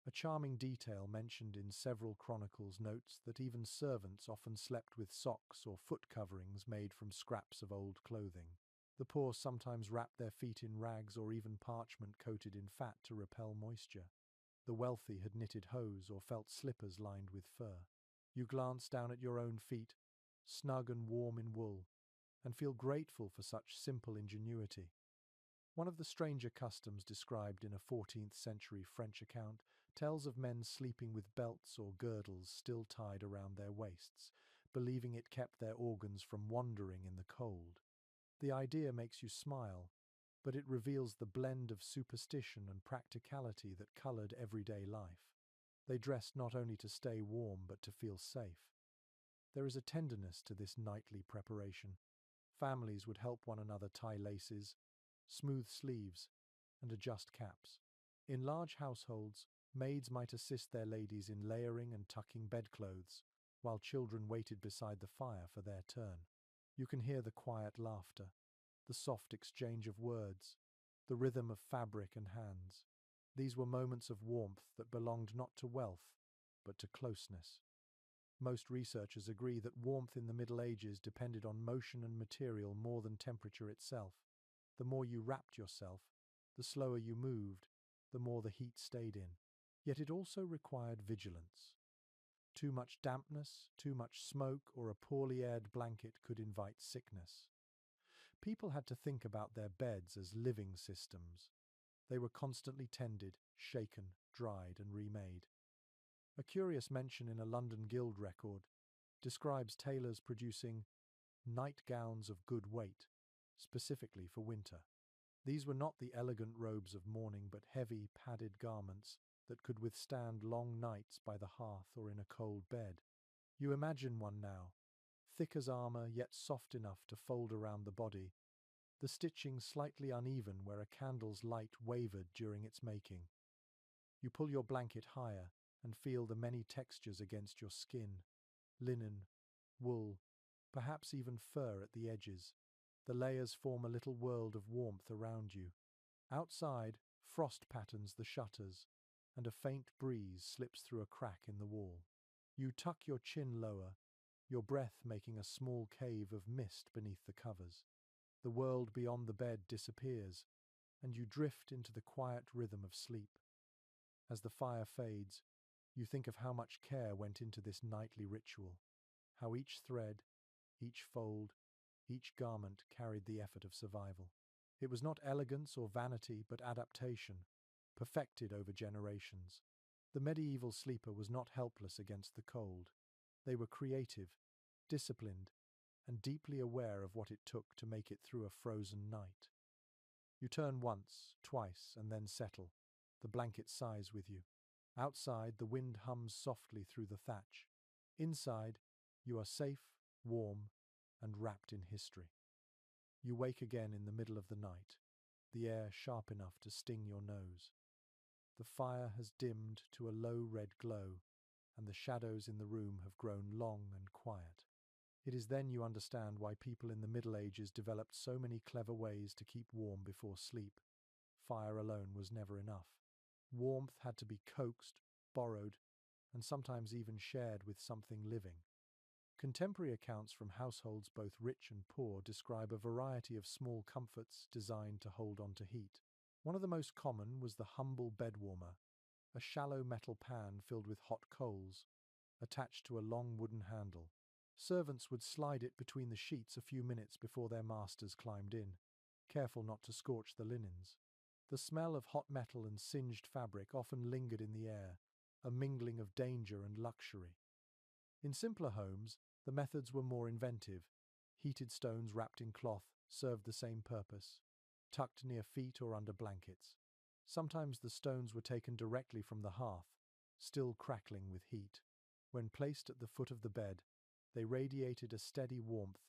A charming detail mentioned in several chronicles notes that even servants often slept with socks or foot coverings made from scraps of old clothing. The poor sometimes wrapped their feet in rags or even parchment coated in fat to repel moisture. The wealthy had knitted hose or felt slippers lined with fur. You glance down at your own feet, snug and warm in wool, and feel grateful for such simple ingenuity. One of the stranger customs described in a 14th century French account tells of men sleeping with belts or girdles still tied around their waists, believing it kept their organs from wandering in the cold. The idea makes you smile, but it reveals the blend of superstition and practicality that colored everyday life. They dressed not only to stay warm but to feel safe. There is a tenderness to this nightly preparation. Families would help one another tie laces, smooth sleeves, and adjust caps. In large households, maids might assist their ladies in layering and tucking bedclothes, while children waited beside the fire for their turn. You can hear the quiet laughter, the soft exchange of words, the rhythm of fabric and hands. These were moments of warmth that belonged not to wealth, but to closeness. Most researchers agree that warmth in the Middle Ages depended on motion and material more than temperature itself. The more you wrapped yourself, the slower you moved, the more the heat stayed in. Yet it also required vigilance. Too much dampness, too much smoke, or a poorly aired blanket could invite sickness. People had to think about their beds as living systems. They were constantly tended, shaken, dried, and remade. A curious mention in a London Guild record describes tailors producing nightgowns of good weight, specifically for winter. These were not the elegant robes of mourning, but heavy, padded garments that could withstand long nights by the hearth or in a cold bed. You imagine one now, thick as armor yet soft enough to fold around the body, the stitching slightly uneven where a candle's light wavered during its making. You pull your blanket higher, and feel the many textures against your skin: linen, wool, perhaps even fur at the edges. The layers form a little world of warmth around you. Outside, frost patterns the shutters, and a faint breeze slips through a crack in the wall. You tuck your chin lower, your breath making a small cave of mist beneath the covers. The world beyond the bed disappears, and you drift into the quiet rhythm of sleep. As the fire fades, you think of how much care went into this nightly ritual, how each thread, each fold, each garment carried the effort of survival. It was not elegance or vanity, but adaptation, perfected over generations. The medieval sleeper was not helpless against the cold. They were creative, disciplined, and deeply aware of what it took to make it through a frozen night. You turn once, twice, and then settle. The blanket sighs with you. Outside, the wind hums softly through the thatch. Inside, you are safe, warm, and wrapped in history. You wake again in the middle of the night, the air sharp enough to sting your nose. The fire has dimmed to a low red glow, and the shadows in the room have grown long and quiet. It is then you understand why people in the Middle Ages developed so many clever ways to keep warm before sleep. Fire alone was never enough. Warmth had to be coaxed, borrowed, and sometimes even shared with something living. Contemporary accounts from households both rich and poor describe a variety of small comforts designed to hold on to heat. One of the most common was the humble bed warmer, a shallow metal pan filled with hot coals, attached to a long wooden handle. Servants would slide it between the sheets a few minutes before their masters climbed in, careful not to scorch the linens. The smell of hot metal and singed fabric often lingered in the air, a mingling of danger and luxury. In simpler homes, the methods were more inventive. Heated stones wrapped in cloth served the same purpose, tucked near feet or under blankets. Sometimes the stones were taken directly from the hearth, still crackling with heat. When placed at the foot of the bed, they radiated a steady warmth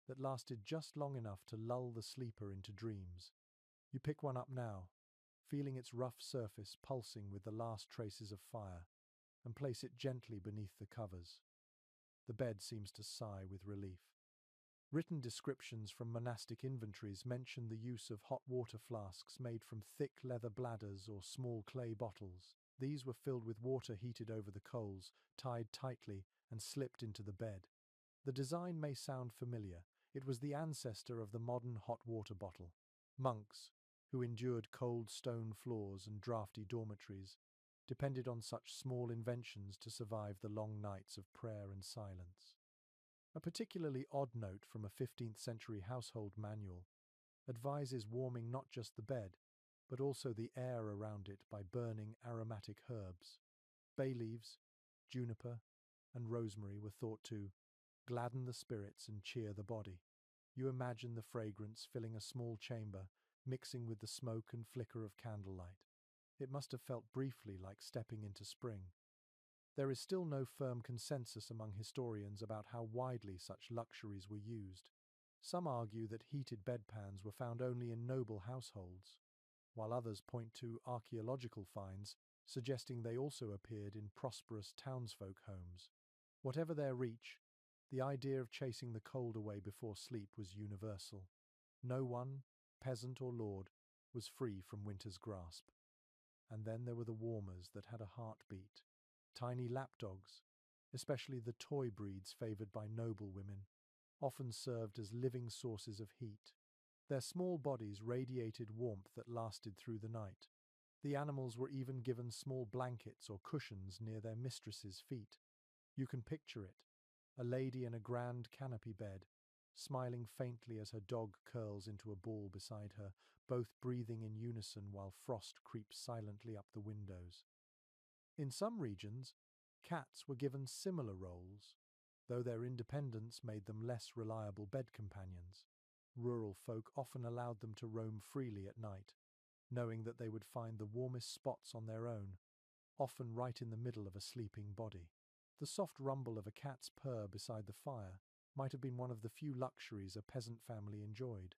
that lasted just long enough to lull the sleeper into dreams. You pick one up now, feeling its rough surface pulsing with the last traces of fire, and place it gently beneath the covers. The bed seems to sigh with relief. Written descriptions from monastic inventories mention the use of hot water flasks made from thick leather bladders or small clay bottles. These were filled with water heated over the coals, tied tightly, and slipped into the bed. The design may sound familiar. It was the ancestor of the modern hot water bottle. Monks, who endured cold stone floors and drafty dormitories, depended on such small inventions to survive the long nights of prayer and silence. A particularly odd note from a 15th century household manual advises warming not just the bed, but also the air around it by burning aromatic herbs. Bay leaves, juniper, and rosemary were thought to gladden the spirits and cheer the body. You imagine the fragrance filling a small chamber, mixing with the smoke and flicker of candlelight. It must have felt briefly like stepping into spring. There is still no firm consensus among historians about how widely such luxuries were used. Some argue that heated bedpans were found only in noble households, while others point to archaeological finds suggesting they also appeared in prosperous townsfolk homes. Whatever their reach, the idea of chasing the cold away before sleep was universal. No one, peasant or lord, was free from winter's grasp. And then there were the warmers that had a heartbeat. Tiny lapdogs, especially the toy breeds favoured by noble women, often served as living sources of heat. Their small bodies radiated warmth that lasted through the night. The animals were even given small blankets or cushions near their mistresses' feet. You can picture it, a lady in a grand canopy bed, smiling faintly as her dog curls into a ball beside her, both breathing in unison while frost creeps silently up the windows. In some regions, cats were given similar roles, though their independence made them less reliable bed companions. Rural folk often allowed them to roam freely at night, knowing that they would find the warmest spots on their own, often right in the middle of a sleeping body. The soft rumble of a cat's purr beside the fire might have been one of the few luxuries a peasant family enjoyed.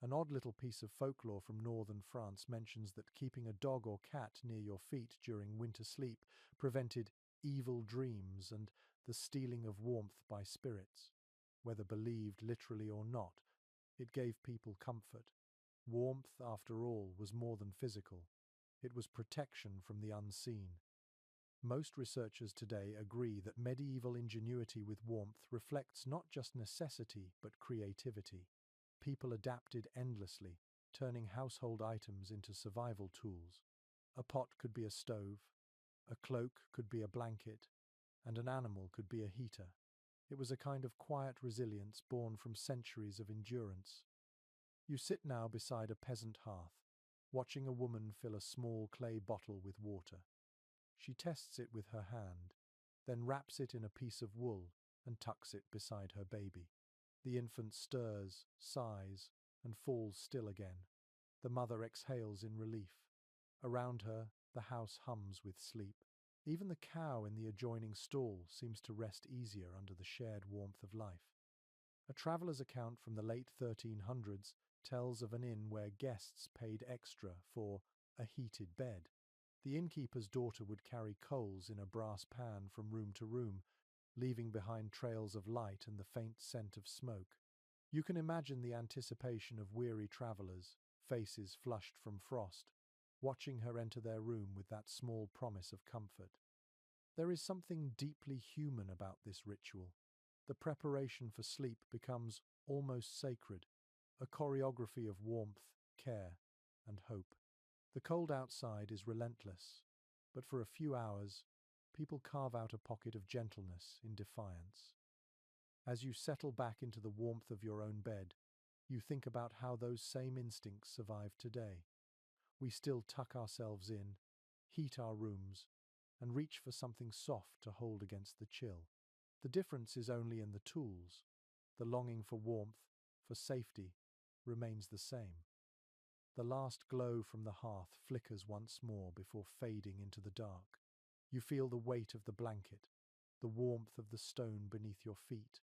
An odd little piece of folklore from northern France mentions that keeping a dog or cat near your feet during winter sleep prevented evil dreams and the stealing of warmth by spirits. Whether believed literally or not, it gave people comfort. Warmth, after all, was more than physical. It was protection from the unseen. Most researchers today agree that medieval ingenuity with warmth reflects not just necessity but creativity. People adapted endlessly, turning household items into survival tools. A pot could be a stove, a cloak could be a blanket, and an animal could be a heater. It was a kind of quiet resilience born from centuries of endurance. You sit now beside a peasant hearth, watching a woman fill a small clay bottle with water. She tests it with her hand, then wraps it in a piece of wool and tucks it beside her baby. The infant stirs, sighs, and falls still again. The mother exhales in relief. Around her, the house hums with sleep. Even the cow in the adjoining stall seems to rest easier under the shared warmth of life. A traveller's account from the late 1300s tells of an inn where guests paid extra for a heated bed. The innkeeper's daughter would carry coals in a brass pan from room to room, leaving behind trails of light and the faint scent of smoke. You can imagine the anticipation of weary travellers, faces flushed from frost, watching her enter their room with that small promise of comfort. There is something deeply human about this ritual. The preparation for sleep becomes almost sacred, a choreography of warmth, care, and hope. The cold outside is relentless, but for a few hours, people carve out a pocket of gentleness in defiance. As you settle back into the warmth of your own bed, you think about how those same instincts survive today. We still tuck ourselves in, heat our rooms, and reach for something soft to hold against the chill. The difference is only in the tools. The longing for warmth, for safety, remains the same. The last glow from the hearth flickers once more before fading into the dark. You feel the weight of the blanket, the warmth of the stone beneath your feet,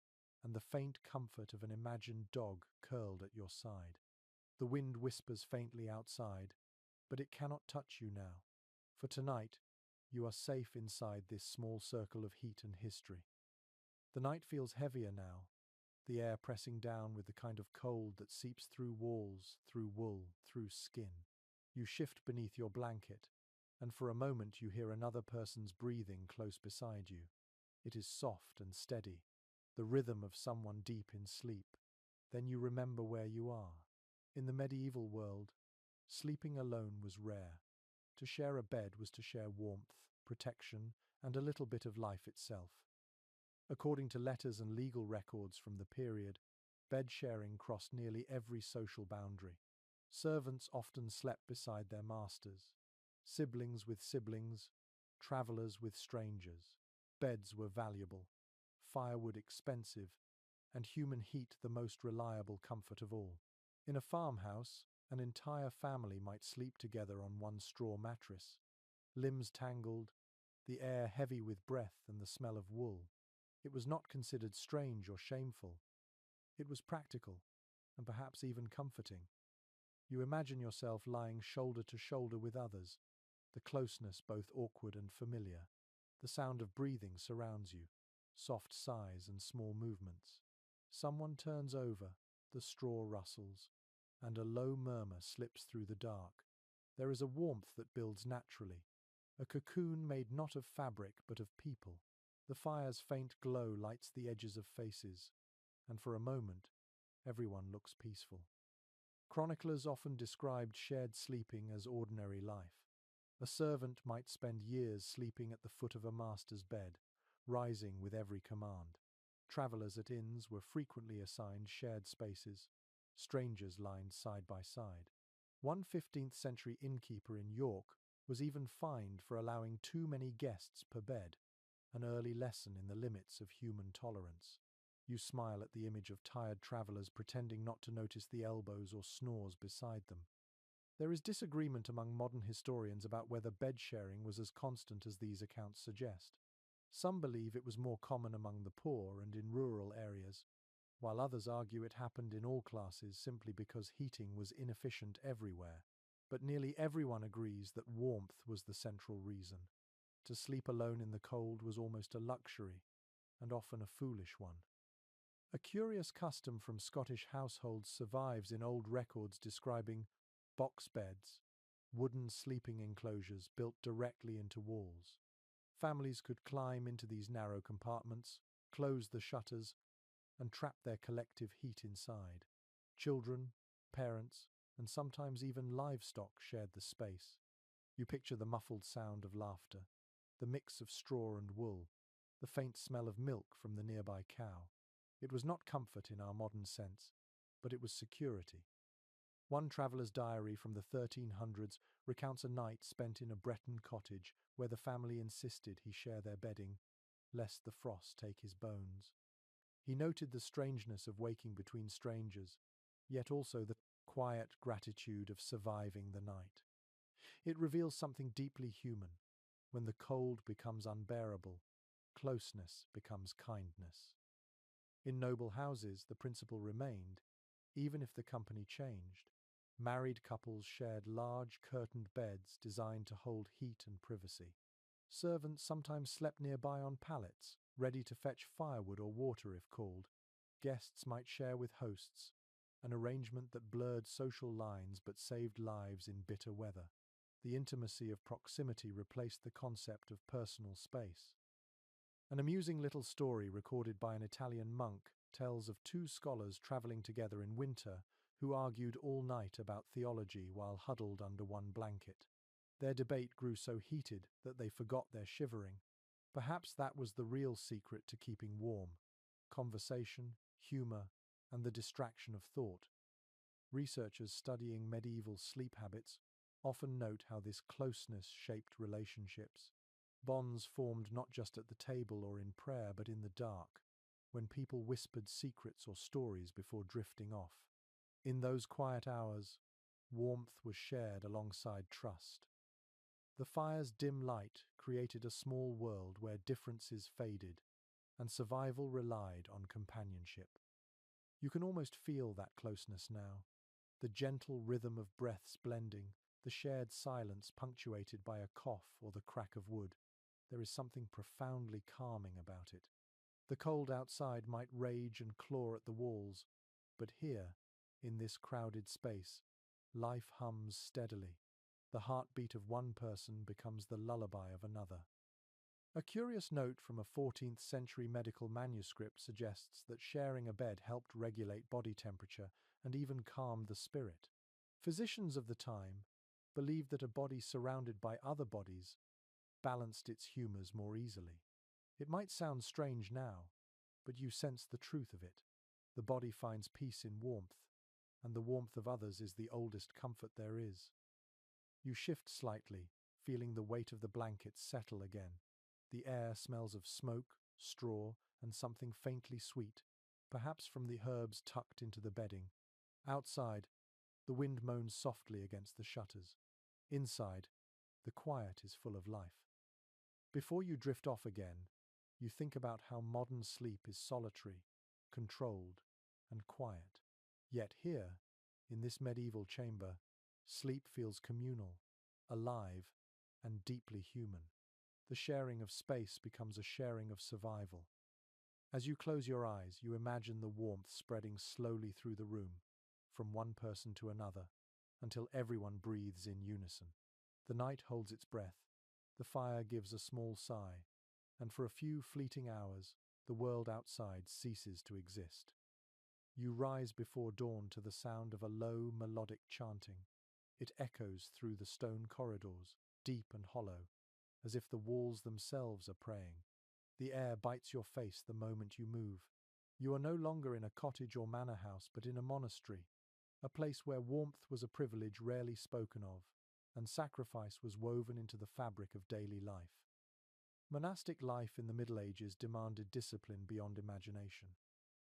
and the faint comfort of an imagined dog curled at your side. The wind whispers faintly outside, but it cannot touch you now. For tonight, you are safe inside this small circle of heat and history. The night feels heavier now, the air pressing down with the kind of cold that seeps through walls, through wool, through skin. You shift beneath your blanket, and for a moment you hear another person's breathing close beside you. It is soft and steady, the rhythm of someone deep in sleep. Then you remember where you are. In the medieval world, sleeping alone was rare. To share a bed was to share warmth, protection, and a little bit of life itself. According to letters and legal records from the period, bed sharing crossed nearly every social boundary. Servants often slept beside their masters, siblings with siblings, travelers with strangers. Beds were valuable, firewood expensive, and human heat the most reliable comfort of all. In a farmhouse, an entire family might sleep together on one straw mattress, limbs tangled, the air heavy with breath and the smell of wool. It was not considered strange or shameful. It was practical, and perhaps even comforting. You imagine yourself lying shoulder to shoulder with others, the closeness both awkward and familiar. The sound of breathing surrounds you, soft sighs and small movements. Someone turns over, the straw rustles, and a low murmur slips through the dark. There is a warmth that builds naturally, a cocoon made not of fabric but of people. The fire's faint glow lights the edges of faces, and for a moment, everyone looks peaceful. Chroniclers often described shared sleeping as ordinary life. A servant might spend years sleeping at the foot of a master's bed, rising with every command. Travellers at inns were frequently assigned shared spaces, strangers lined side by side. One 15th century innkeeper in York was even fined for allowing too many guests per bed, an early lesson in the limits of human tolerance. You smile at the image of tired travellers pretending not to notice the elbows or snores beside them. There is disagreement among modern historians about whether bed sharing was as constant as these accounts suggest. Some believe it was more common among the poor and in rural areas, while others argue it happened in all classes simply because heating was inefficient everywhere. But nearly everyone agrees that warmth was the central reason. To sleep alone in the cold was almost a luxury, and often a foolish one. A curious custom from Scottish households survives in old records describing box beds, wooden sleeping enclosures built directly into walls. Families could climb into these narrow compartments, close the shutters, and trap their collective heat inside. Children, parents, and sometimes even livestock shared the space. You picture the muffled sound of laughter, the mix of straw and wool, the faint smell of milk from the nearby cow. It was not comfort in our modern sense, but it was security. One traveller's diary from the 1300s recounts a night spent in a Breton cottage where the family insisted he share their bedding, lest the frost take his bones. He noted the strangeness of waking between strangers, yet also the quiet gratitude of surviving the night. It reveals something deeply human. When the cold becomes unbearable, closeness becomes kindness. In noble houses, the principle remained, even if the company changed. Married couples shared large curtained beds designed to hold heat and privacy. Servants sometimes slept nearby on pallets, ready to fetch firewood or water if called. Guests might share with hosts, an arrangement that blurred social lines but saved lives in bitter weather. The intimacy of proximity replaced the concept of personal space. An amusing little story recorded by an Italian monk tells of two scholars traveling together in winter who argued all night about theology while huddled under one blanket. Their debate grew so heated that they forgot their shivering. Perhaps that was the real secret to keeping warm: conversation, humor, and the distraction of thought. Researchers studying medieval sleep habits often note how this closeness shaped relationships. Bonds formed not just at the table or in prayer, but in the dark, when people whispered secrets or stories before drifting off. In those quiet hours, warmth was shared alongside trust. The fire's dim light created a small world where differences faded and survival relied on companionship. You can almost feel that closeness now, the gentle rhythm of breaths blending, the shared silence punctuated by a cough or the crack of wood. There is something profoundly calming about it. The cold outside might rage and claw at the walls, but here, in this crowded space, life hums steadily. The heartbeat of one person becomes the lullaby of another. A curious note from a 14th century medical manuscript suggests that sharing a bed helped regulate body temperature and even calmed the spirit. Physicians of the time believed that a body surrounded by other bodies balanced its humors more easily. It might sound strange now, but you sense the truth of it. The body finds peace in warmth, and the warmth of others is the oldest comfort there is. You shift slightly, feeling the weight of the blankets settle again. The air smells of smoke, straw, and something faintly sweet, perhaps from the herbs tucked into the bedding. Outside, the wind moans softly against the shutters. Inside, the quiet is full of life. Before you drift off again, you think about how modern sleep is solitary, controlled, and quiet. Yet here, in this medieval chamber, sleep feels communal, alive, and deeply human. The sharing of space becomes a sharing of survival. As you close your eyes, you imagine the warmth spreading slowly through the room, from one person to another, until everyone breathes in unison. The night holds its breath, the fire gives a small sigh, and for a few fleeting hours, the world outside ceases to exist. You rise before dawn to the sound of a low, melodic chanting. It echoes through the stone corridors, deep and hollow, as if the walls themselves are praying. The air bites your face the moment you move. You are no longer in a cottage or manor house, but in a monastery, a place where warmth was a privilege rarely spoken of, and sacrifice was woven into the fabric of daily life. Monastic life in the Middle Ages demanded discipline beyond imagination.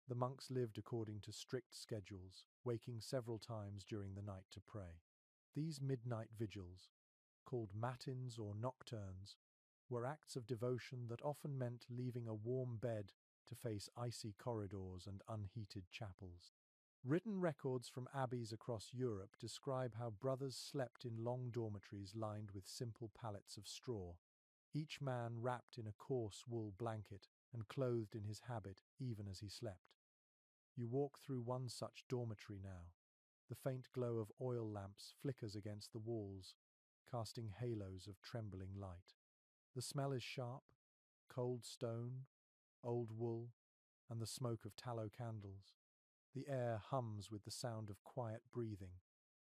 The monks lived according to strict schedules, waking several times during the night to pray. These midnight vigils, called matins or nocturnes, were acts of devotion that often meant leaving a warm bed to face icy corridors and unheated chapels. Written records from abbeys across Europe describe how brothers slept in long dormitories lined with simple pallets of straw, each man wrapped in a coarse wool blanket and clothed in his habit even as he slept. You walk through one such dormitory now. The faint glow of oil lamps flickers against the walls, casting halos of trembling light. The smell is sharp, cold stone, old wool, and the smoke of tallow candles. The air hums with the sound of quiet breathing,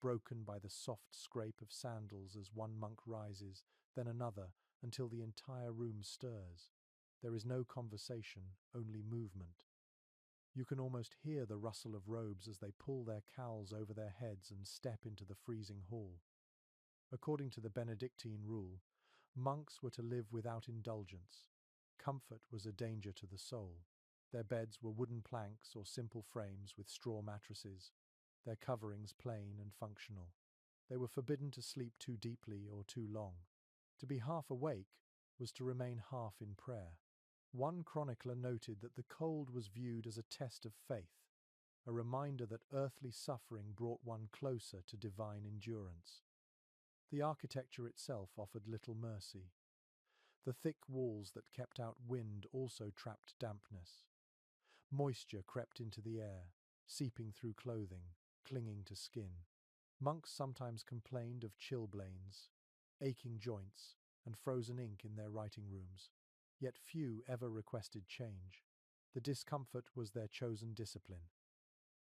broken by the soft scrape of sandals as one monk rises, then another, until the entire room stirs. There is no conversation, only movement. You can almost hear the rustle of robes as they pull their cowls over their heads and step into the freezing hall. According to the Benedictine rule, monks were to live without indulgence. Comfort was a danger to the soul. Their beds were wooden planks or simple frames with straw mattresses, their coverings plain and functional. They were forbidden to sleep too deeply or too long. To be half awake was to remain half in prayer. One chronicler noted that the cold was viewed as a test of faith, a reminder that earthly suffering brought one closer to divine endurance. The architecture itself offered little mercy. The thick walls that kept out wind also trapped dampness. Moisture crept into the air, seeping through clothing, clinging to skin. Monks sometimes complained of chilblains, aching joints, and frozen ink in their writing rooms. Yet few ever requested change. The discomfort was their chosen discipline.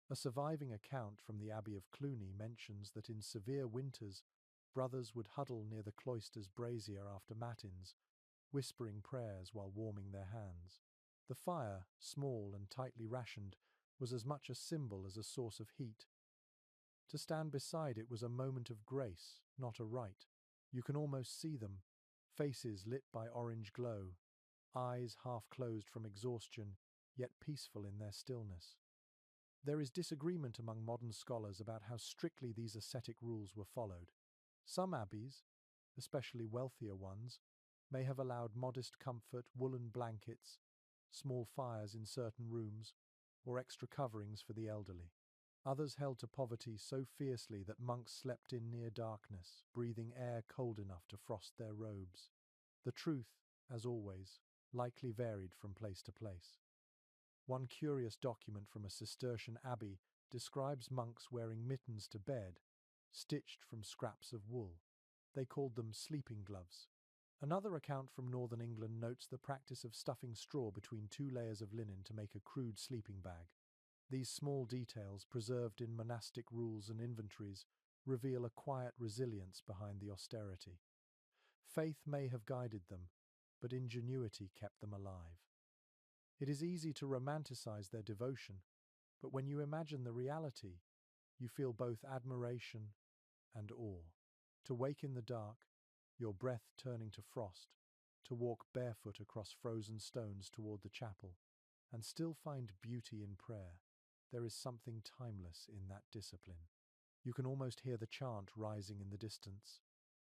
A surviving account from the Abbey of Cluny mentions that in severe winters, brothers would huddle near the cloister's brazier after matins, whispering prayers while warming their hands. The fire, small and tightly rationed, was as much a symbol as a source of heat. To stand beside it was a moment of grace, not a rite. You can almost see them, faces lit by orange glow, eyes half closed from exhaustion, yet peaceful in their stillness. There is disagreement among modern scholars about how strictly these ascetic rules were followed. Some abbeys, especially wealthier ones, may have allowed modest comfort, woolen blankets, small fires in certain rooms, or extra coverings for the elderly. Others held to poverty so fiercely that monks slept in near darkness, breathing air cold enough to frost their robes. The truth, as always, likely varied from place to place. One curious document from a Cistercian abbey describes monks wearing mittens to bed, stitched from scraps of wool. They called them sleeping gloves. Another account from northern England notes the practice of stuffing straw between two layers of linen to make a crude sleeping bag. These small details, preserved in monastic rules and inventories, reveal a quiet resilience behind the austerity. Faith may have guided them, but ingenuity kept them alive. It is easy to romanticize their devotion, but when you imagine the reality, you feel both admiration and awe. To wake in the dark, your breath turning to frost, to walk barefoot across frozen stones toward the chapel, and still find beauty in prayer, there is something timeless in that discipline. You can almost hear the chant rising in the distance,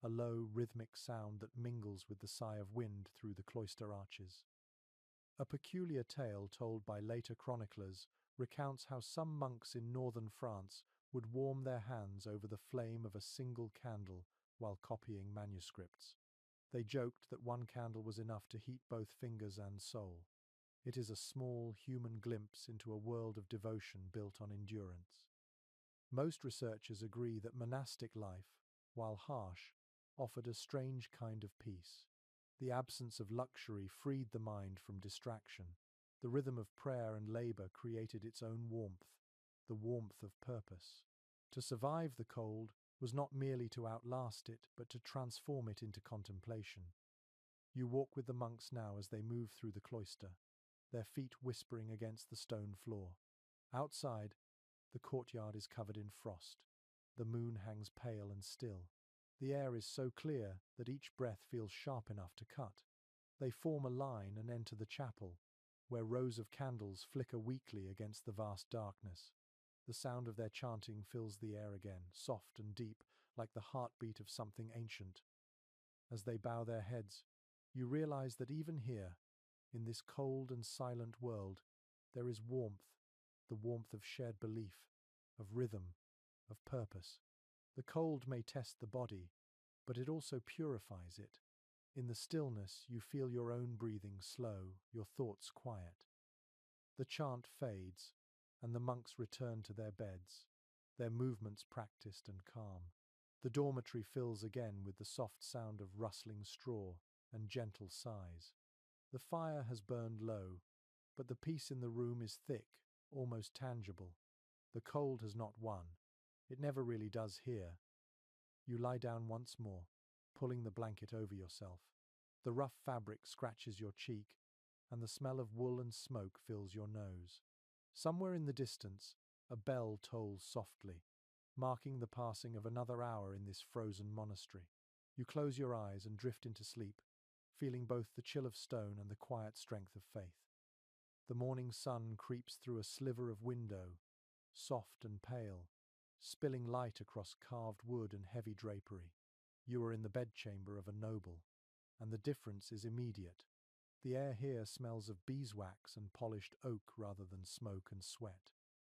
a low, rhythmic sound that mingles with the sigh of wind through the cloister arches. A peculiar tale told by later chroniclers recounts how some monks in northern France would warm their hands over the flame of a single candle while copying manuscripts. They joked that one candle was enough to heat both fingers and soul. It is a small human glimpse into a world of devotion built on endurance. Most researchers agree that monastic life, while harsh, offered a strange kind of peace. The absence of luxury freed the mind from distraction. The rhythm of prayer and labor created its own warmth, the warmth of purpose. To survive the cold was not merely to outlast it, but to transform it into contemplation. You walk with the monks now as they move through the cloister, their feet whispering against the stone floor. Outside, the courtyard is covered in frost. The moon hangs pale and still. The air is so clear that each breath feels sharp enough to cut. They form a line and enter the chapel, where rows of candles flicker weakly against the vast darkness. The sound of their chanting fills the air again, soft and deep, like the heartbeat of something ancient. As they bow their heads, you realize that even here, In this cold and silent world, there is warmth, the warmth of shared belief, of rhythm, of purpose. The cold may test the body, but it also purifies it. In the stillness, you feel your own breathing slow, your thoughts quiet. The chant fades, and the monks return to their beds, their movements practiced and calm. The dormitory fills again with the soft sound of rustling straw and gentle sighs. The fire has burned low, but the peace in the room is thick, almost tangible. The cold has not won. It never really does here. You lie down once more, pulling the blanket over yourself. The rough fabric scratches your cheek, and the smell of wool and smoke fills your nose. Somewhere in the distance, a bell tolls softly, marking the passing of another hour in this frozen monastery. You close your eyes and drift into sleep, feeling both the chill of stone and the quiet strength of faith. The morning sun creeps through a sliver of window, soft and pale, spilling light across carved wood and heavy drapery. You are in the bedchamber of a noble, and the difference is immediate. The air here smells of beeswax and polished oak rather than smoke and sweat.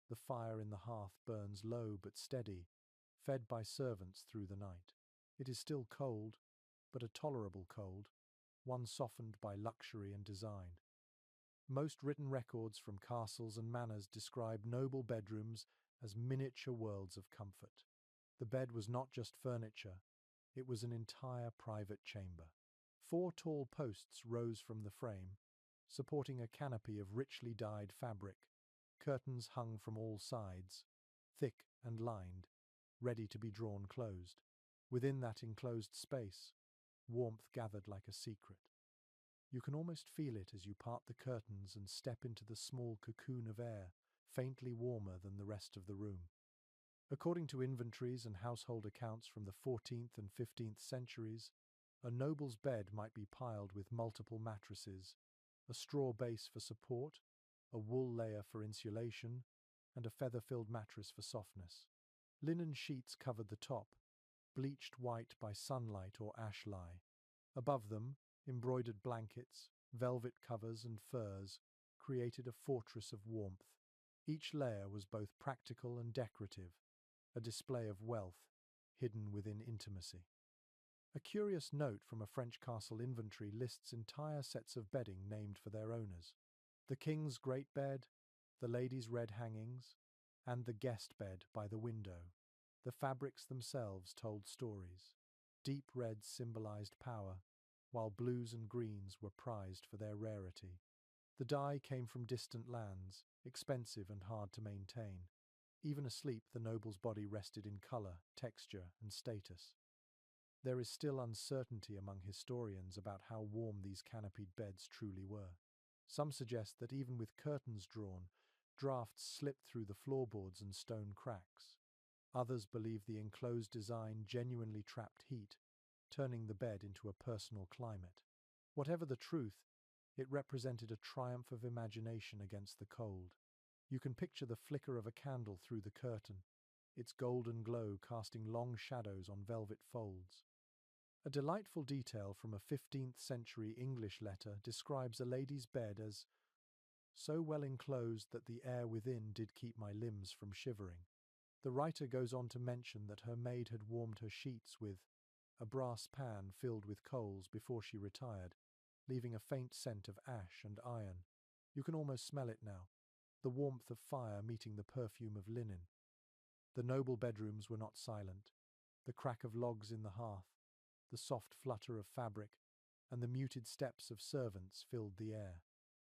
The fire in the hearth burns low but steady, fed by servants through the night. It is still cold, but a tolerable cold, one softened by luxury and design. Most written records from castles and manors describe noble bedrooms as miniature worlds of comfort. The bed was not just furniture, it was an entire private chamber. 4 tall posts rose from the frame, supporting a canopy of richly dyed fabric. Curtains hung from all sides, thick and lined, ready to be drawn closed. Within that enclosed space, warmth gathered like a secret. You can almost feel it as you part the curtains and step into the small cocoon of air, faintly warmer than the rest of the room. According to inventories and household accounts from the 14th and 15th centuries, a noble's bed might be piled with multiple mattresses, a straw base for support, a wool layer for insulation, and a feather-filled mattress for softness. Linen sheets covered the top, bleached white by sunlight or ash lye. Above them, embroidered blankets, velvet covers, and furs created a fortress of warmth. Each layer was both practical and decorative, a display of wealth hidden within intimacy. A curious note from a French castle inventory lists entire sets of bedding named for their owners. The king's great bed, the lady's red hangings, and the guest bed by the window. The fabrics themselves told stories. Deep reds symbolized power, while blues and greens were prized for their rarity. The dye came from distant lands, expensive and hard to maintain. Even asleep, the noble's body rested in color, texture, and status. There is still uncertainty among historians about how warm these canopied beds truly were. Some suggest that even with curtains drawn, drafts slipped through the floorboards and stone cracks. Others believe the enclosed design genuinely trapped heat, turning the bed into a personal climate. Whatever the truth, it represented a triumph of imagination against the cold. You can picture the flicker of a candle through the curtain, its golden glow casting long shadows on velvet folds. A delightful detail from a 15th century English letter describes a lady's bed as so well enclosed that the air within did keep my limbs from shivering. The writer goes on to mention that her maid had warmed her sheets with a brass pan filled with coals before she retired, leaving a faint scent of ash and iron. You can almost smell it now, the warmth of fire meeting the perfume of linen. The noble bedrooms were not silent. The crack of logs in the hearth, the soft flutter of fabric, and the muted steps of servants filled the air.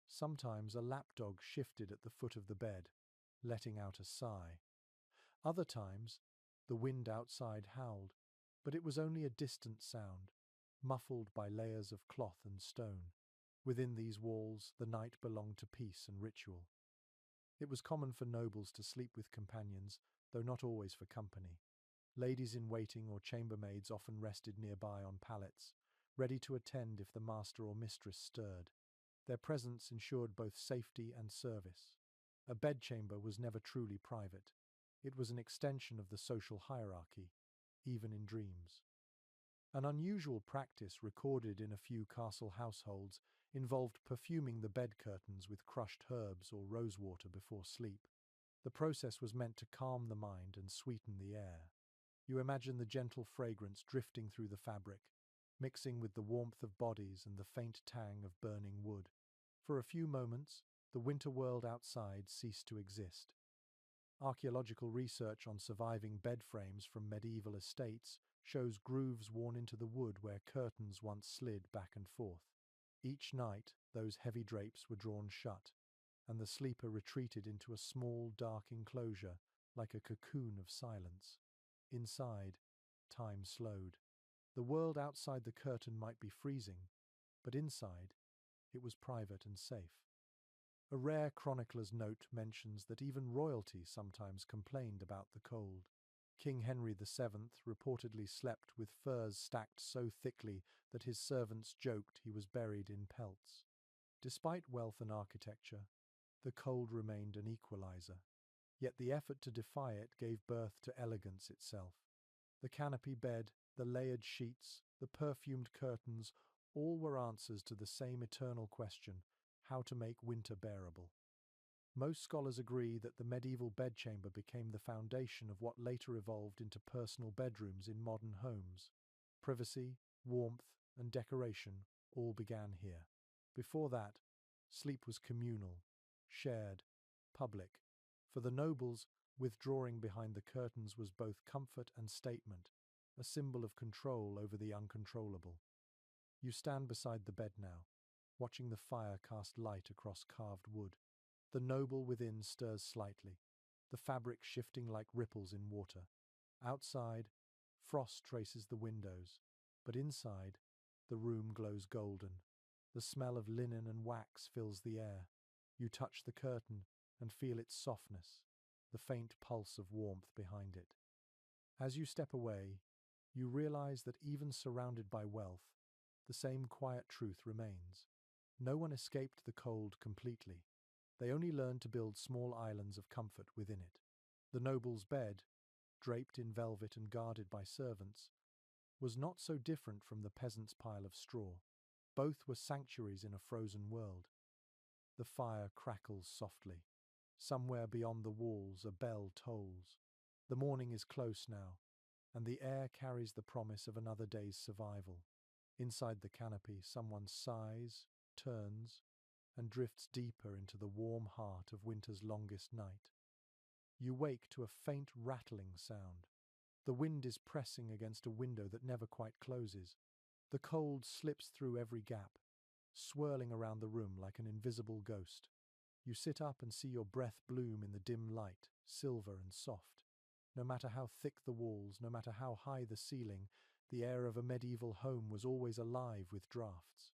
Sometimes a lapdog shifted at the foot of the bed, letting out a sigh. Other times, the wind outside howled, but it was only a distant sound, muffled by layers of cloth and stone. Within these walls, the night belonged to peace and ritual. It was common for nobles to sleep with companions, though not always for company. Ladies in waiting or chambermaids often rested nearby on pallets, ready to attend if the master or mistress stirred. Their presence ensured both safety and service. A bedchamber was never truly private. It was an extension of the social hierarchy, even in dreams. An unusual practice recorded in a few castle households involved perfuming the bed curtains with crushed herbs or rosewater before sleep. The process was meant to calm the mind and sweeten the air. You imagine the gentle fragrance drifting through the fabric, mixing with the warmth of bodies and the faint tang of burning wood. For a few moments, the winter world outside ceased to exist. Archaeological research on surviving bed frames from medieval estates shows grooves worn into the wood where curtains once slid back and forth. Each night, those heavy drapes were drawn shut, and the sleeper retreated into a small, dark enclosure like a cocoon of silence. Inside, time slowed. The world outside the curtain might be freezing, but inside, it was private and safe. A rare chronicler's note mentions that even royalty sometimes complained about the cold. King Henry VII reportedly slept with furs stacked so thickly that his servants joked he was buried in pelts. Despite wealth and architecture, the cold remained an equalizer. Yet the effort to defy it gave birth to elegance itself. The canopy bed, the layered sheets, the perfumed curtains, all were answers to the same eternal question: how to make winter bearable. Most scholars agree that the medieval bedchamber became the foundation of what later evolved into personal bedrooms in modern homes. Privacy, warmth, and decoration all began here. Before that, sleep was communal, shared, public. For the nobles, withdrawing behind the curtains was both comfort and statement, a symbol of control over the uncontrollable. You stand beside the bed now, watching the fire cast light across carved wood. The noble within stirs slightly, the fabric shifting like ripples in water. Outside, frost traces the windows, but inside, the room glows golden. The smell of linen and wax fills the air. You touch the curtain and feel its softness, the faint pulse of warmth behind it. As you step away, you realize that even surrounded by wealth, the same quiet truth remains. No one escaped the cold completely. They only learned to build small islands of comfort within it. The noble's bed, draped in velvet and guarded by servants, was not so different from the peasant's pile of straw. Both were sanctuaries in a frozen world. The fire crackles softly. Somewhere beyond the walls, a bell tolls. The morning is close now, and the air carries the promise of another day's survival. Inside the canopy, someone sighs, turns, and drifts deeper into the warm heart of winter's longest night. You wake to a faint rattling sound. The wind is pressing against a window that never quite closes. The cold slips through every gap, swirling around the room like an invisible ghost. You sit up and see your breath bloom in the dim light, silver and soft. No matter how thick the walls, no matter how high the ceiling, the air of a medieval home was always alive with drafts.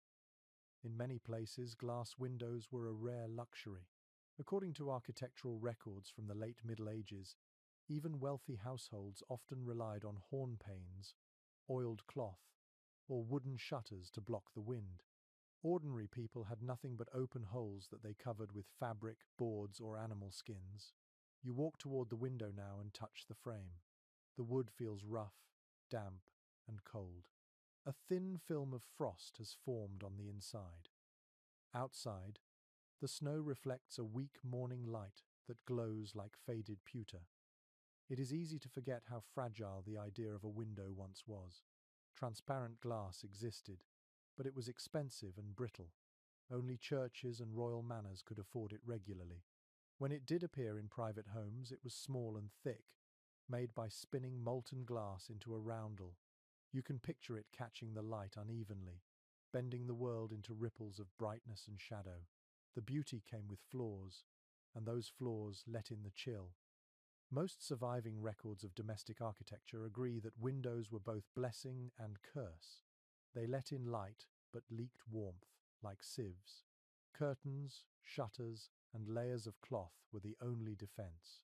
In many places, glass windows were a rare luxury. According to architectural records from the late Middle Ages, even wealthy households often relied on horn panes, oiled cloth, or wooden shutters to block the wind. Ordinary people had nothing but open holes that they covered with fabric, boards, or animal skins. You walk toward the window now and touch the frame. The wood feels rough, damp, and cold. A thin film of frost has formed on the inside. Outside, the snow reflects a weak morning light that glows like faded pewter. It is easy to forget how fragile the idea of a window once was. Transparent glass existed, but it was expensive and brittle. Only churches and royal manors could afford it regularly. When it did appear in private homes, it was small and thick, made by spinning molten glass into a roundel. You can picture it catching the light unevenly, bending the world into ripples of brightness and shadow. The beauty came with flaws, and those flaws let in the chill. Most surviving records of domestic architecture agree that windows were both blessing and curse. They let in light, but leaked warmth, like sieves. Curtains, shutters, and layers of cloth were the only defense.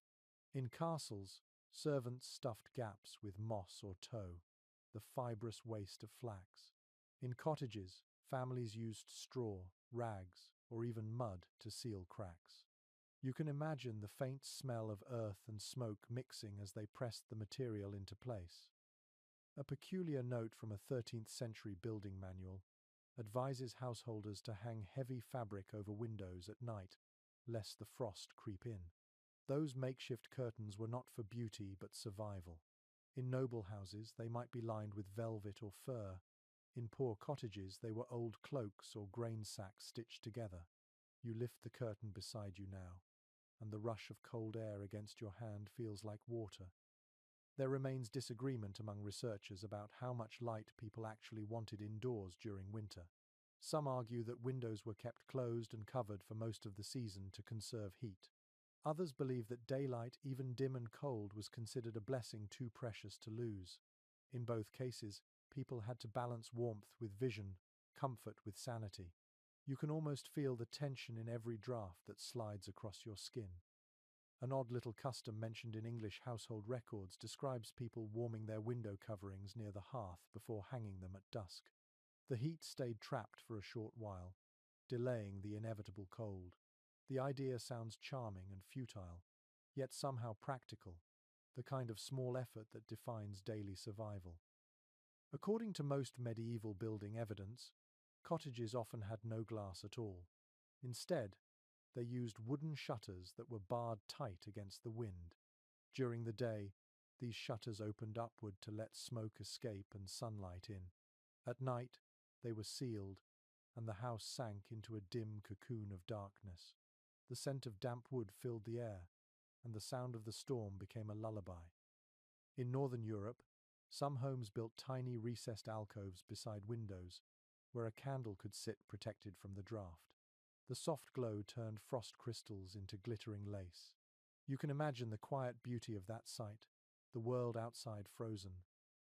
In castles, servants stuffed gaps with moss or tow, the fibrous waste of flax. In cottages, families used straw, rags, or even mud to seal cracks. You can imagine the faint smell of earth and smoke mixing as they pressed the material into place. A peculiar note from a 13th century building manual advises householders to hang heavy fabric over windows at night, lest the frost creep in. Those makeshift curtains were not for beauty but survival. In noble houses, they might be lined with velvet or fur. In poor cottages, they were old cloaks or grain sacks stitched together. You lift the curtain beside you now, and the rush of cold air against your hand feels like water. There remains disagreement among researchers about how much light people actually wanted indoors during winter. Some argue that windows were kept closed and covered for most of the season to conserve heat. Others believe that daylight, even dim and cold, was considered a blessing too precious to lose. In both cases, people had to balance warmth with vision, comfort with sanity. You can almost feel the tension in every draft that slides across your skin. An odd little custom mentioned in English household records describes people warming their window coverings near the hearth before hanging them at dusk. The heat stayed trapped for a short while, delaying the inevitable cold. The idea sounds charming and futile, yet somehow practical, the kind of small effort that defines daily survival. According to most medieval building evidence, cottages often had no glass at all. Instead, they used wooden shutters that were barred tight against the wind. During the day, these shutters opened upward to let smoke escape and sunlight in. At night, they were sealed, and the house sank into a dim cocoon of darkness. The scent of damp wood filled the air, and the sound of the storm became a lullaby. In northern Europe, some homes built tiny recessed alcoves beside windows, where a candle could sit protected from the draught. The soft glow turned frost crystals into glittering lace. You can imagine the quiet beauty of that sight, the world outside frozen,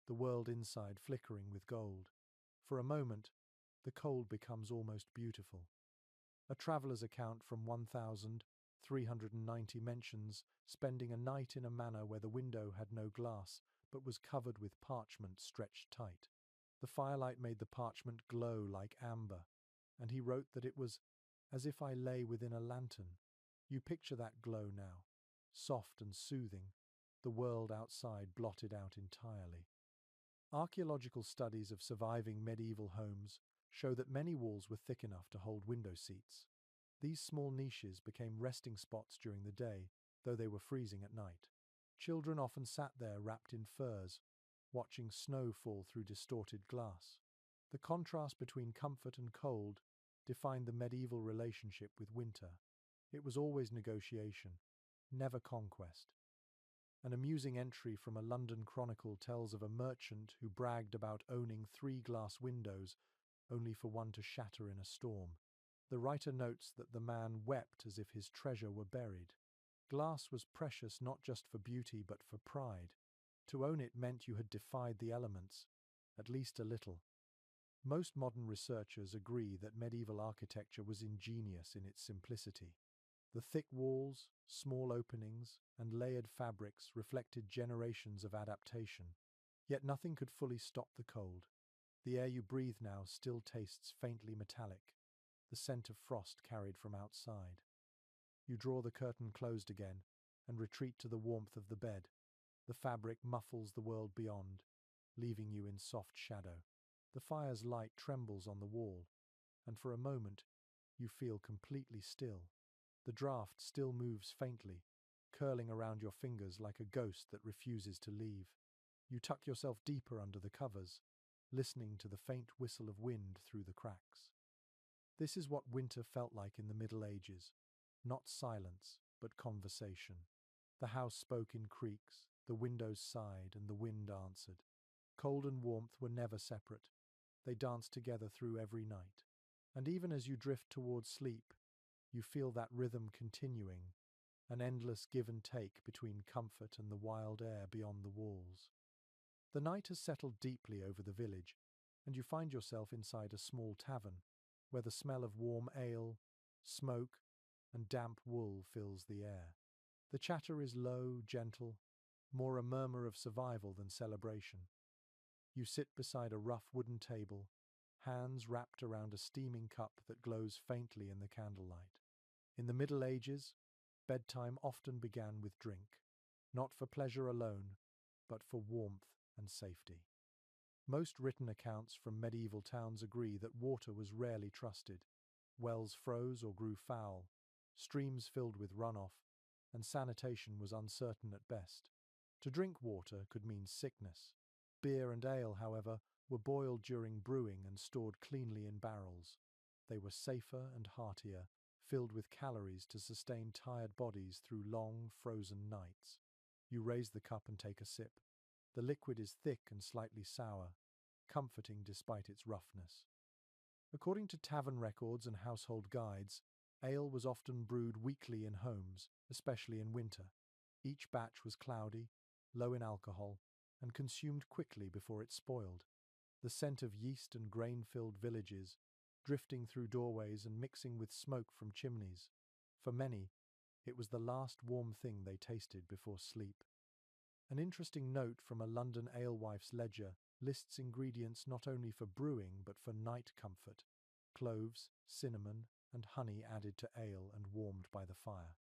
the world inside flickering with gold. For a moment, the cold becomes almost beautiful. A traveller's account from 1390 mentions spending a night in a manor where the window had no glass but was covered with parchment stretched tight. The firelight made the parchment glow like amber, and he wrote that it was as if I lay within a lantern. You picture that glow now, soft and soothing, the world outside blotted out entirely. Archaeological studies of surviving medieval homes show that many walls were thick enough to hold window seats. These small niches became resting spots during the day, though they were freezing at night. Children often sat there wrapped in furs, watching snow fall through distorted glass. The contrast between comfort and cold defined the medieval relationship with winter. It was always negotiation, never conquest. An amusing entry from a London chronicle tells of a merchant who bragged about owning 3 glass windows, only for one to shatter in a storm. The writer notes that the man wept as if his treasure were buried. Glass was precious not just for beauty but for pride. To own it meant you had defied the elements, at least a little. Most modern researchers agree that medieval architecture was ingenious in its simplicity. The thick walls, small openings, and layered fabrics reflected generations of adaptation. Yet nothing could fully stop the cold. The air you breathe now still tastes faintly metallic, the scent of frost carried from outside. You draw the curtain closed again and retreat to the warmth of the bed. The fabric muffles the world beyond, leaving you in soft shadow. The fire's light trembles on the wall, and for a moment you feel completely still. The draught still moves faintly, curling around your fingers like a ghost that refuses to leave. You tuck yourself deeper under the covers, listening to the faint whistle of wind through the cracks. This is what winter felt like in the Middle Ages. Not silence, but conversation. The house spoke in creaks, the windows sighed, and the wind answered. Cold and warmth were never separate. They danced together through every night. And even as you drift towards sleep, you feel that rhythm continuing, an endless give and take between comfort and the wild air beyond the walls. The night has settled deeply over the village, and you find yourself inside a small tavern, where the smell of warm ale, smoke, and damp wool fills the air. The chatter is low, gentle, more a murmur of survival than celebration. You sit beside a rough wooden table, hands wrapped around a steaming cup that glows faintly in the candlelight. In the Middle Ages, bedtime often began with drink, not for pleasure alone, but for warmth and safety. Most written accounts from medieval towns agree that water was rarely trusted. Wells froze or grew foul, streams filled with runoff, and sanitation was uncertain at best. To drink water could mean sickness. Beer and ale, however, were boiled during brewing and stored cleanly in barrels. They were safer and heartier, filled with calories to sustain tired bodies through long, frozen nights. You raise the cup and take a sip. The liquid is thick and slightly sour, comforting despite its roughness. According to tavern records and household guides, ale was often brewed weekly in homes, especially in winter. Each batch was cloudy, low in alcohol, and consumed quickly before it spoiled. The scent of yeast and grain-filled villages, drifting through doorways and mixing with smoke from chimneys. For many, it was the last warm thing they tasted before sleep. An interesting note from a London alewife's ledger lists ingredients not only for brewing but for night comfort: cloves, cinnamon, and honey added to ale and warmed by the fire.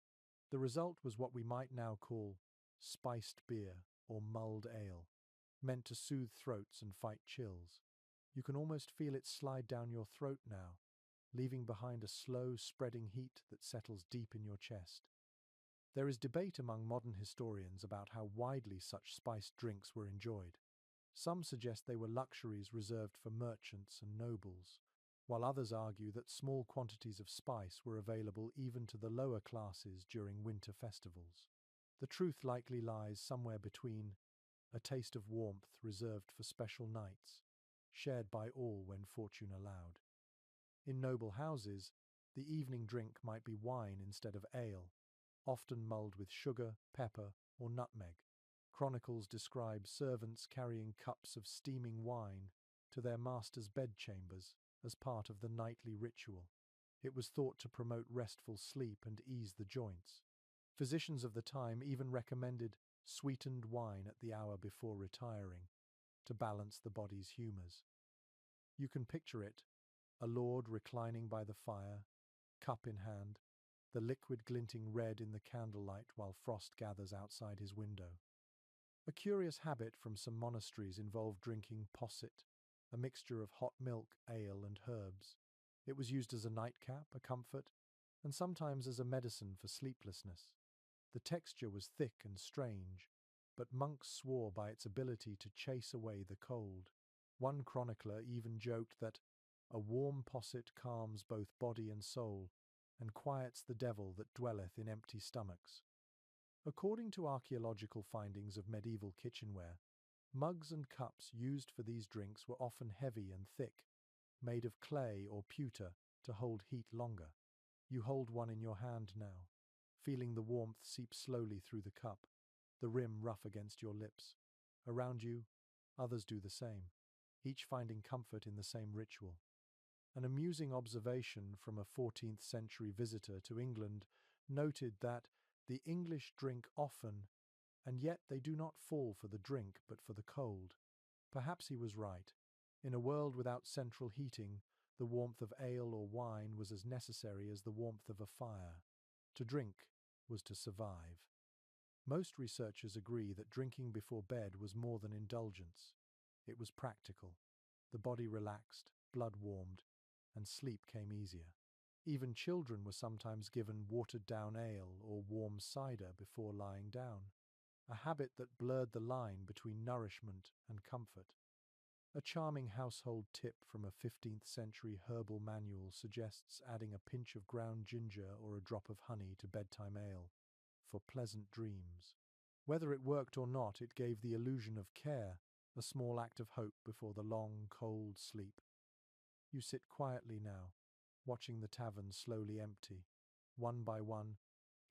The result was what we might now call spiced beer or mulled ale, meant to soothe throats and fight chills. You can almost feel it slide down your throat now, leaving behind a slow, spreading heat that settles deep in your chest. There is debate among modern historians about how widely such spiced drinks were enjoyed. Some suggest they were luxuries reserved for merchants and nobles, while others argue that small quantities of spice were available even to the lower classes during winter festivals. The truth likely lies somewhere between: a taste of warmth reserved for special nights, shared by all when fortune allowed. In noble houses, the evening drink might be wine instead of ale, often mulled with sugar, pepper, or nutmeg. Chronicles describe servants carrying cups of steaming wine to their masters' bedchambers as part of the nightly ritual. It was thought to promote restful sleep and ease the joints. Physicians of the time even recommended sweetened wine at the hour before retiring to balance the body's humours. You can picture it: a lord reclining by the fire, cup in hand, the liquid glinting red in the candlelight while frost gathers outside his window. A curious habit from some monasteries involved drinking posset, a mixture of hot milk, ale, and herbs. It was used as a nightcap, a comfort, and sometimes as a medicine for sleeplessness. The texture was thick and strange, but monks swore by its ability to chase away the cold. One chronicler even joked that a warm posset calms both body and soul, and quiets the devil that dwelleth in empty stomachs. According to archaeological findings of medieval kitchenware, mugs and cups used for these drinks were often heavy and thick, made of clay or pewter to hold heat longer. You hold one in your hand now, feeling the warmth seep slowly through the cup, the rim rough against your lips. Around you, others do the same, each finding comfort in the same ritual. An amusing observation from a 14th century visitor to England noted that the English drink often, and yet they do not fall for the drink but for the cold. Perhaps he was right. In a world without central heating, the warmth of ale or wine was as necessary as the warmth of a fire. To drink was to survive. Most researchers agree that drinking before bed was more than indulgence. It was practical. The body relaxed, blood warmed, and sleep came easier. Even children were sometimes given watered-down ale or warm cider before lying down, a habit that blurred the line between nourishment and comfort. A charming household tip from a 15th century herbal manual suggests adding a pinch of ground ginger or a drop of honey to bedtime ale for pleasant dreams. Whether it worked or not, it gave the illusion of care, a small act of hope before the long, cold sleep. You sit quietly now, watching the tavern slowly empty. One by one,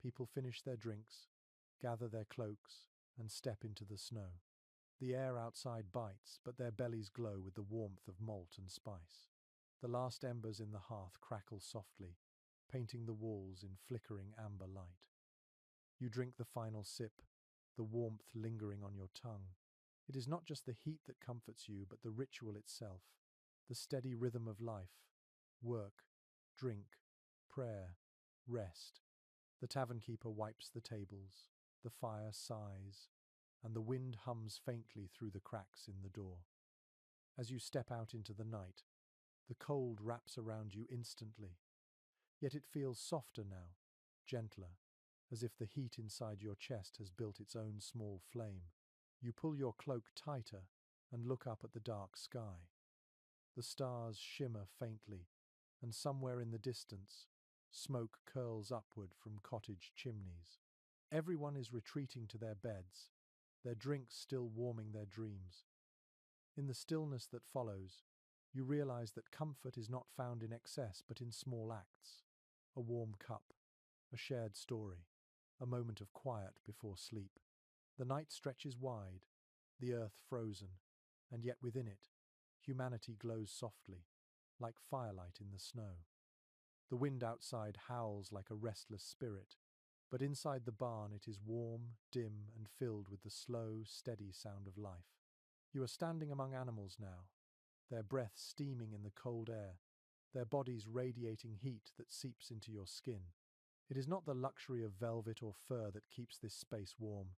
people finish their drinks, gather their cloaks, and step into the snow. The air outside bites, but their bellies glow with the warmth of malt and spice. The last embers in the hearth crackle softly, painting the walls in flickering amber light. You drink the final sip, the warmth lingering on your tongue. It is not just the heat that comforts you, but the ritual itself, the steady rhythm of life: work, drink, prayer, rest. The tavern keeper wipes the tables, the fire sighs, and the wind hums faintly through the cracks in the door. As you step out into the night, the cold wraps around you instantly. Yet it feels softer now, gentler, as if the heat inside your chest has built its own small flame. You pull your cloak tighter and look up at the dark sky. The stars shimmer faintly, and somewhere in the distance, smoke curls upward from cottage chimneys. Everyone is retreating to their beds, their drinks still warming their dreams. In the stillness that follows, you realize that comfort is not found in excess but in small acts. A warm cup, a shared story, a moment of quiet before sleep. The night stretches wide, the earth frozen, and yet within it, humanity glows softly, like firelight in the snow. The wind outside howls like a restless spirit, but inside the barn it is warm, dim, and filled with the slow, steady sound of life. You are standing among animals now, their breath steaming in the cold air, their bodies radiating heat that seeps into your skin. It is not the luxury of velvet or fur that keeps this space warm,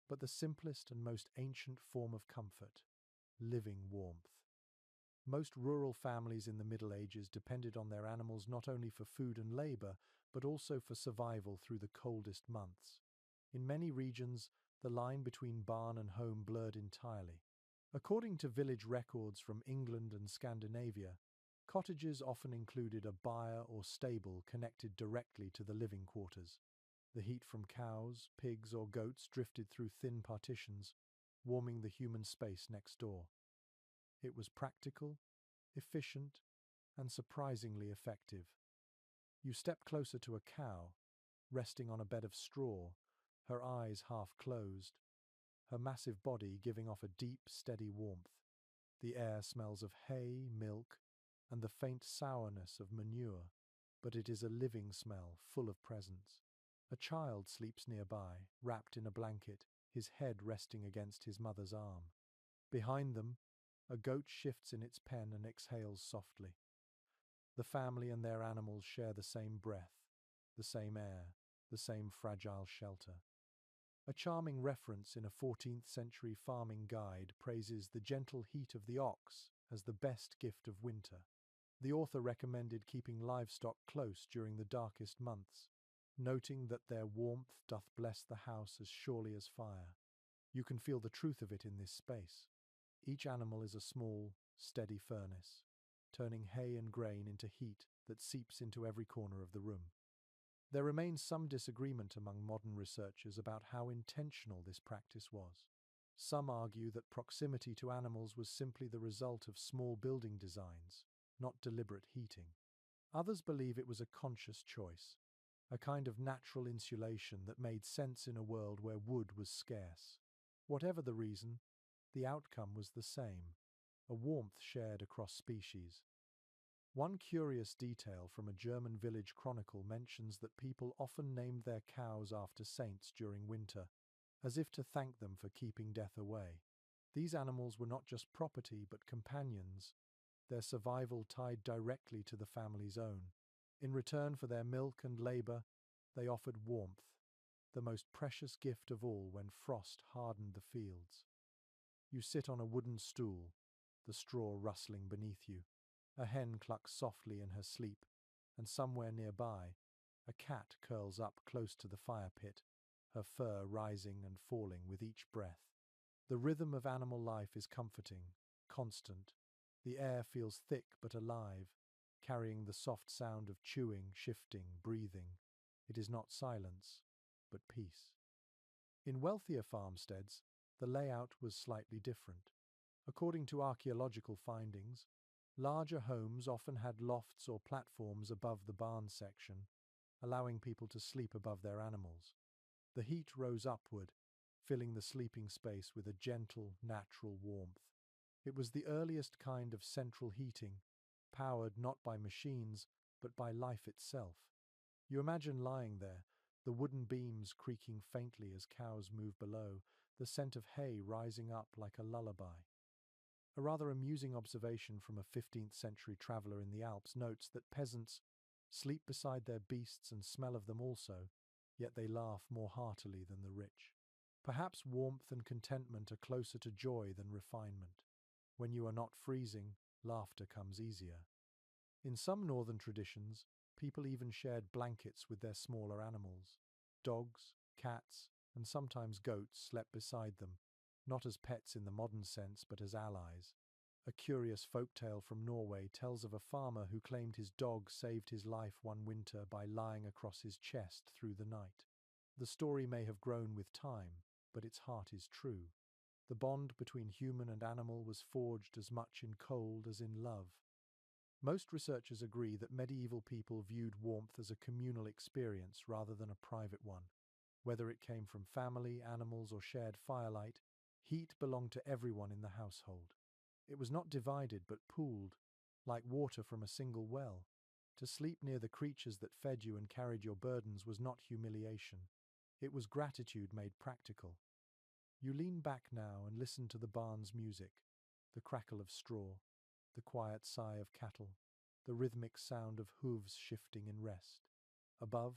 but the simplest and most ancient form of comfort, living warmth. Most rural families in the Middle Ages depended on their animals not only for food and labor, but also for survival through the coldest months. In many regions, the line between barn and home blurred entirely. According to village records from England and Scandinavia, cottages often included a byre or stable connected directly to the living quarters. The heat from cows, pigs, or goats drifted through thin partitions, warming the human space next door. It was practical, efficient, and surprisingly effective. You step closer to a cow, resting on a bed of straw, her eyes half closed, her massive body giving off a deep, steady warmth. The air smells of hay, milk, and the faint sourness of manure, but it is a living smell, full of presence. A child sleeps nearby, wrapped in a blanket, his head resting against his mother's arm. Behind them, a goat shifts in its pen and exhales softly. The family and their animals share the same breath, the same air, the same fragile shelter. A charming reference in a 14th century farming guide praises the gentle heat of the ox as the best gift of winter. The author recommended keeping livestock close during the darkest months, noting that their warmth doth bless the house as surely as fire. You can feel the truth of it in this space. Each animal is a small, steady furnace, turning hay and grain into heat that seeps into every corner of the room. There remains some disagreement among modern researchers about how intentional this practice was. Some argue that proximity to animals was simply the result of small building designs, not deliberate heating. Others believe it was a conscious choice, a kind of natural insulation that made sense in a world where wood was scarce. Whatever the reason, the outcome was the same, a warmth shared across species. One curious detail from a German village chronicle mentions that people often named their cows after saints during winter, as if to thank them for keeping death away. These animals were not just property but companions, their survival tied directly to the family's own. In return for their milk and labor, they offered warmth, the most precious gift of all when frost hardened the fields. You sit on a wooden stool, the straw rustling beneath you. A hen clucks softly in her sleep, and somewhere nearby, a cat curls up close to the fire pit, her fur rising and falling with each breath. The rhythm of animal life is comforting, constant. The air feels thick but alive, carrying the soft sound of chewing, shifting, breathing. It is not silence, but peace. In wealthier farmsteads, the layout was slightly different. According to archaeological findings, larger homes often had lofts or platforms above the barn section, allowing people to sleep above their animals. The heat rose upward, filling the sleeping space with a gentle, natural warmth. It was the earliest kind of central heating, powered not by machines, but by life itself. You imagine lying there, the wooden beams creaking faintly as cows move below, the scent of hay rising up like a lullaby. A rather amusing observation from a 15th century traveller in the Alps notes that peasants sleep beside their beasts and smell of them also, yet they laugh more heartily than the rich. Perhaps warmth and contentment are closer to joy than refinement. When you are not freezing, laughter comes easier. In some northern traditions, people even shared blankets with their smaller animals. Dogs, cats, and sometimes goats slept beside them, not as pets in the modern sense, but as allies. A curious folktale from Norway tells of a farmer who claimed his dog saved his life one winter by lying across his chest through the night. The story may have grown with time, but its heart is true. The bond between human and animal was forged as much in cold as in love. Most researchers agree that medieval people viewed warmth as a communal experience rather than a private one. Whether it came from family, animals, or shared firelight, heat belonged to everyone in the household. It was not divided but pooled, like water from a single well. To sleep near the creatures that fed you and carried your burdens was not humiliation. It was gratitude made practical. You lean back now and listen to the barn's music, the crackle of straw, the quiet sigh of cattle, the rhythmic sound of hooves shifting in rest. Above,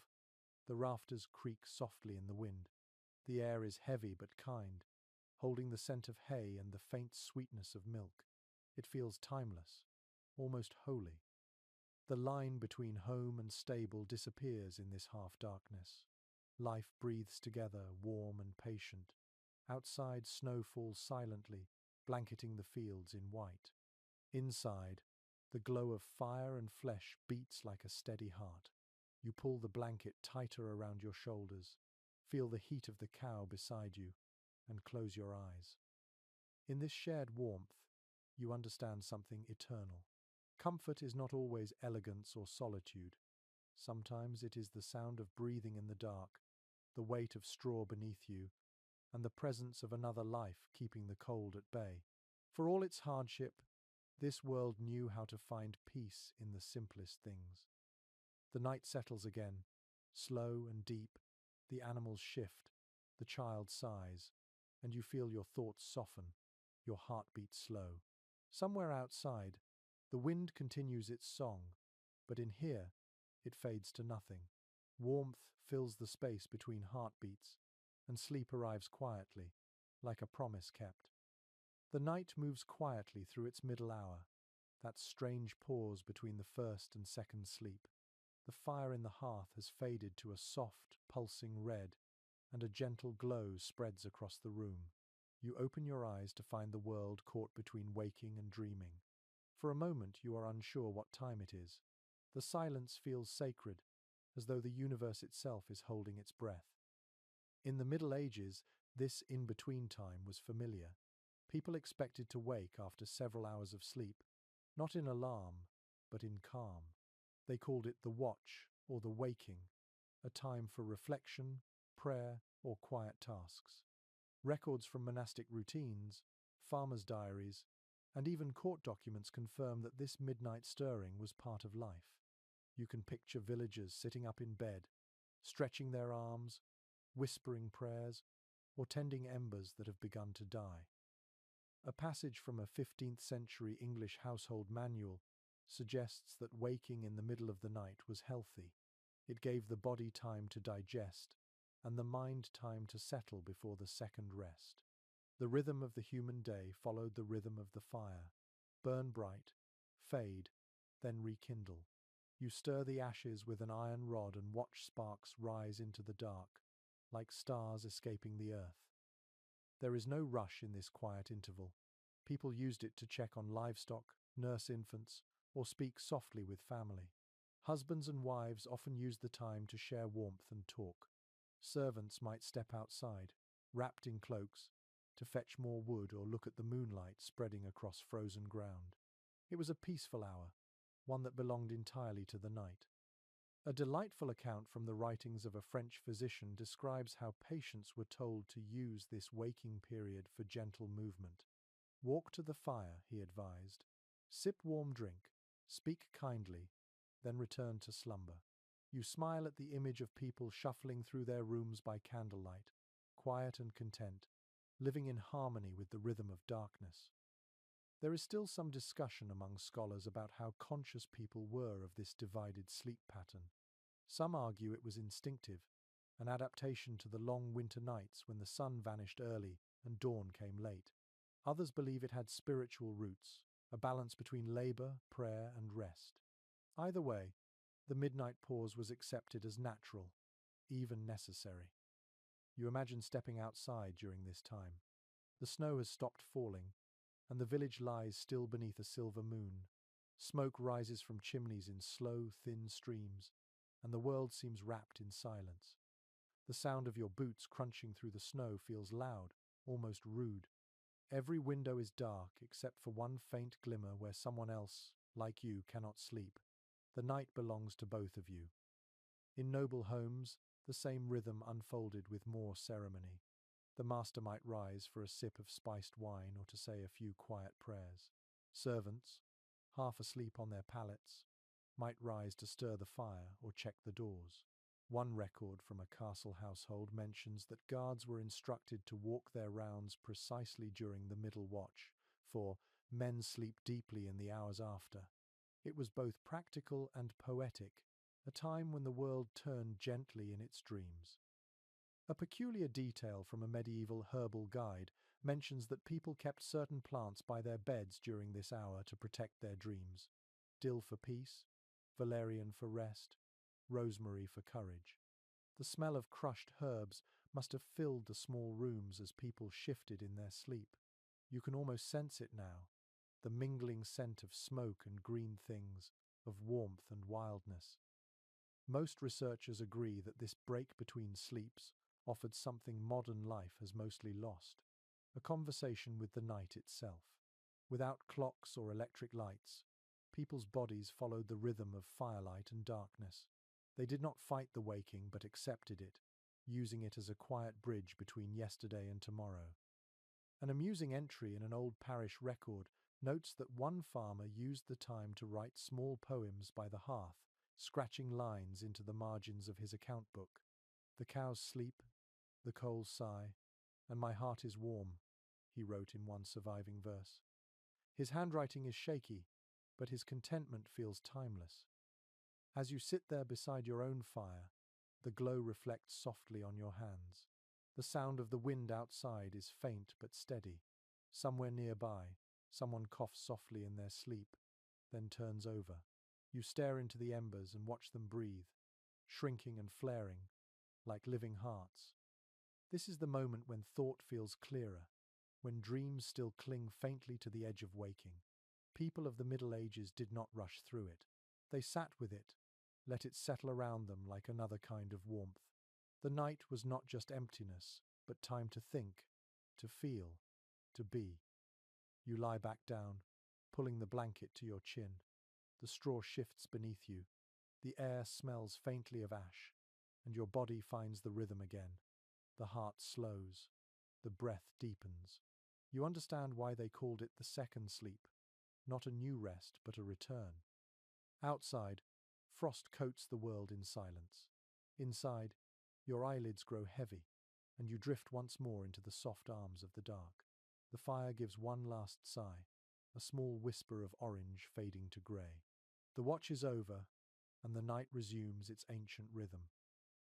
the rafters creak softly in the wind. The air is heavy but kind, holding the scent of hay and the faint sweetness of milk. It feels timeless, almost holy. The line between home and stable disappears in this half-darkness. Life breathes together, warm and patient. Outside, snow falls silently, blanketing the fields in white. Inside, the glow of fire and flesh beats like a steady heart. You pull the blanket tighter around your shoulders, feel the heat of the cow beside you, and close your eyes. In this shared warmth, you understand something eternal. Comfort is not always elegance or solitude. Sometimes it is the sound of breathing in the dark, the weight of straw beneath you, and the presence of another life keeping the cold at bay. For all its hardship, this world knew how to find peace in the simplest things. The night settles again, slow and deep, the animals shift, the child sighs, and you feel your thoughts soften, your heartbeat slow. Somewhere outside, the wind continues its song, but in here, it fades to nothing. Warmth fills the space between heartbeats, and sleep arrives quietly, like a promise kept. The night moves quietly through its middle hour, that strange pause between the first and second sleep. The fire in the hearth has faded to a soft, pulsing red, and a gentle glow spreads across the room. You open your eyes to find the world caught between waking and dreaming. For a moment you are unsure what time it is. The silence feels sacred, as though the universe itself is holding its breath. In the Middle Ages, this in-between time was familiar. People expected to wake after several hours of sleep, not in alarm, but in calm. They called it the watch or the waking, a time for reflection, prayer, or quiet tasks. Records from monastic routines, farmers' diaries, and even court documents confirm that this midnight stirring was part of life. You can picture villagers sitting up in bed, stretching their arms, whispering prayers, or tending embers that have begun to die. A passage from a 15th century English household manual suggests that waking in the middle of the night was healthy. It gave the body time to digest and the mind time to settle before the second rest. The rhythm of the human day followed the rhythm of the fire. Burn bright, fade, then rekindle. You stir the ashes with an iron rod and watch sparks rise into the dark, like stars escaping the earth. There is no rush in this quiet interval. People used it to check on livestock, nurse infants, or speak softly with family. Husbands and wives often used the time to share warmth and talk. Servants might step outside, wrapped in cloaks, to fetch more wood or look at the moonlight spreading across frozen ground. It was a peaceful hour, one that belonged entirely to the night. A delightful account from the writings of a French physician describes how patients were told to use this waking period for gentle movement. Walk to the fire, he advised. Sip warm drink, speak kindly, then return to slumber. You smile at the image of people shuffling through their rooms by candlelight, quiet and content, living in harmony with the rhythm of darkness. There is still some discussion among scholars about how conscious people were of this divided sleep pattern. Some argue it was instinctive, an adaptation to the long winter nights when the sun vanished early and dawn came late. Others believe it had spiritual roots, a balance between labor, prayer, and rest. Either way, the midnight pause was accepted as natural, even necessary. You imagine stepping outside during this time. The snow has stopped falling, and the village lies still beneath a silver moon. Smoke rises from chimneys in slow, thin streams, and the world seems wrapped in silence. The sound of your boots crunching through the snow feels loud, almost rude. Every window is dark except for one faint glimmer where someone else, like you, cannot sleep. The night belongs to both of you. In noble homes, the same rhythm unfolded with more ceremony. The master might rise for a sip of spiced wine or to say a few quiet prayers. Servants, half asleep on their pallets, might rise to stir the fire or check the doors. One record from a castle household mentions that guards were instructed to walk their rounds precisely during the middle watch, for men sleep deeply in the hours after. It was both practical and poetic, a time when the world turned gently in its dreams. A peculiar detail from a medieval herbal guide mentions that people kept certain plants by their beds during this hour to protect their dreams. Dill for peace, valerian for rest, rosemary for courage. The smell of crushed herbs must have filled the small rooms as people shifted in their sleep. You can almost sense it now, the mingling scent of smoke and green things, of warmth and wildness. Most researchers agree that this break between sleeps offered something modern life has mostly lost, a conversation with the night itself. Without clocks or electric lights, people's bodies followed the rhythm of firelight and darkness. They did not fight the waking but accepted it, using it as a quiet bridge between yesterday and tomorrow. An amusing entry in an old parish record notes that one farmer used the time to write small poems by the hearth, scratching lines into the margins of his account book. "The cows sleep, the coals sigh, and my heart is warm," he wrote in one surviving verse. His handwriting is shaky, but his contentment feels timeless. As you sit there beside your own fire, the glow reflects softly on your hands. The sound of the wind outside is faint but steady. Somewhere nearby, someone coughs softly in their sleep, then turns over. You stare into the embers and watch them breathe, shrinking and flaring, like living hearts. This is the moment when thought feels clearer, when dreams still cling faintly to the edge of waking. People of the Middle Ages did not rush through it. They sat with it, let it settle around them like another kind of warmth. The night was not just emptiness, but time to think, to feel, to be. You lie back down, pulling the blanket to your chin. The straw shifts beneath you. The air smells faintly of ash, and your body finds the rhythm again. The heart slows. The breath deepens. You understand why they called it the second sleep. Not a new rest, but a return. Outside, frost coats the world in silence. Inside, your eyelids grow heavy, and you drift once more into the soft arms of the dark. The fire gives one last sigh, a small whisper of orange fading to grey. The watch is over, and the night resumes its ancient rhythm.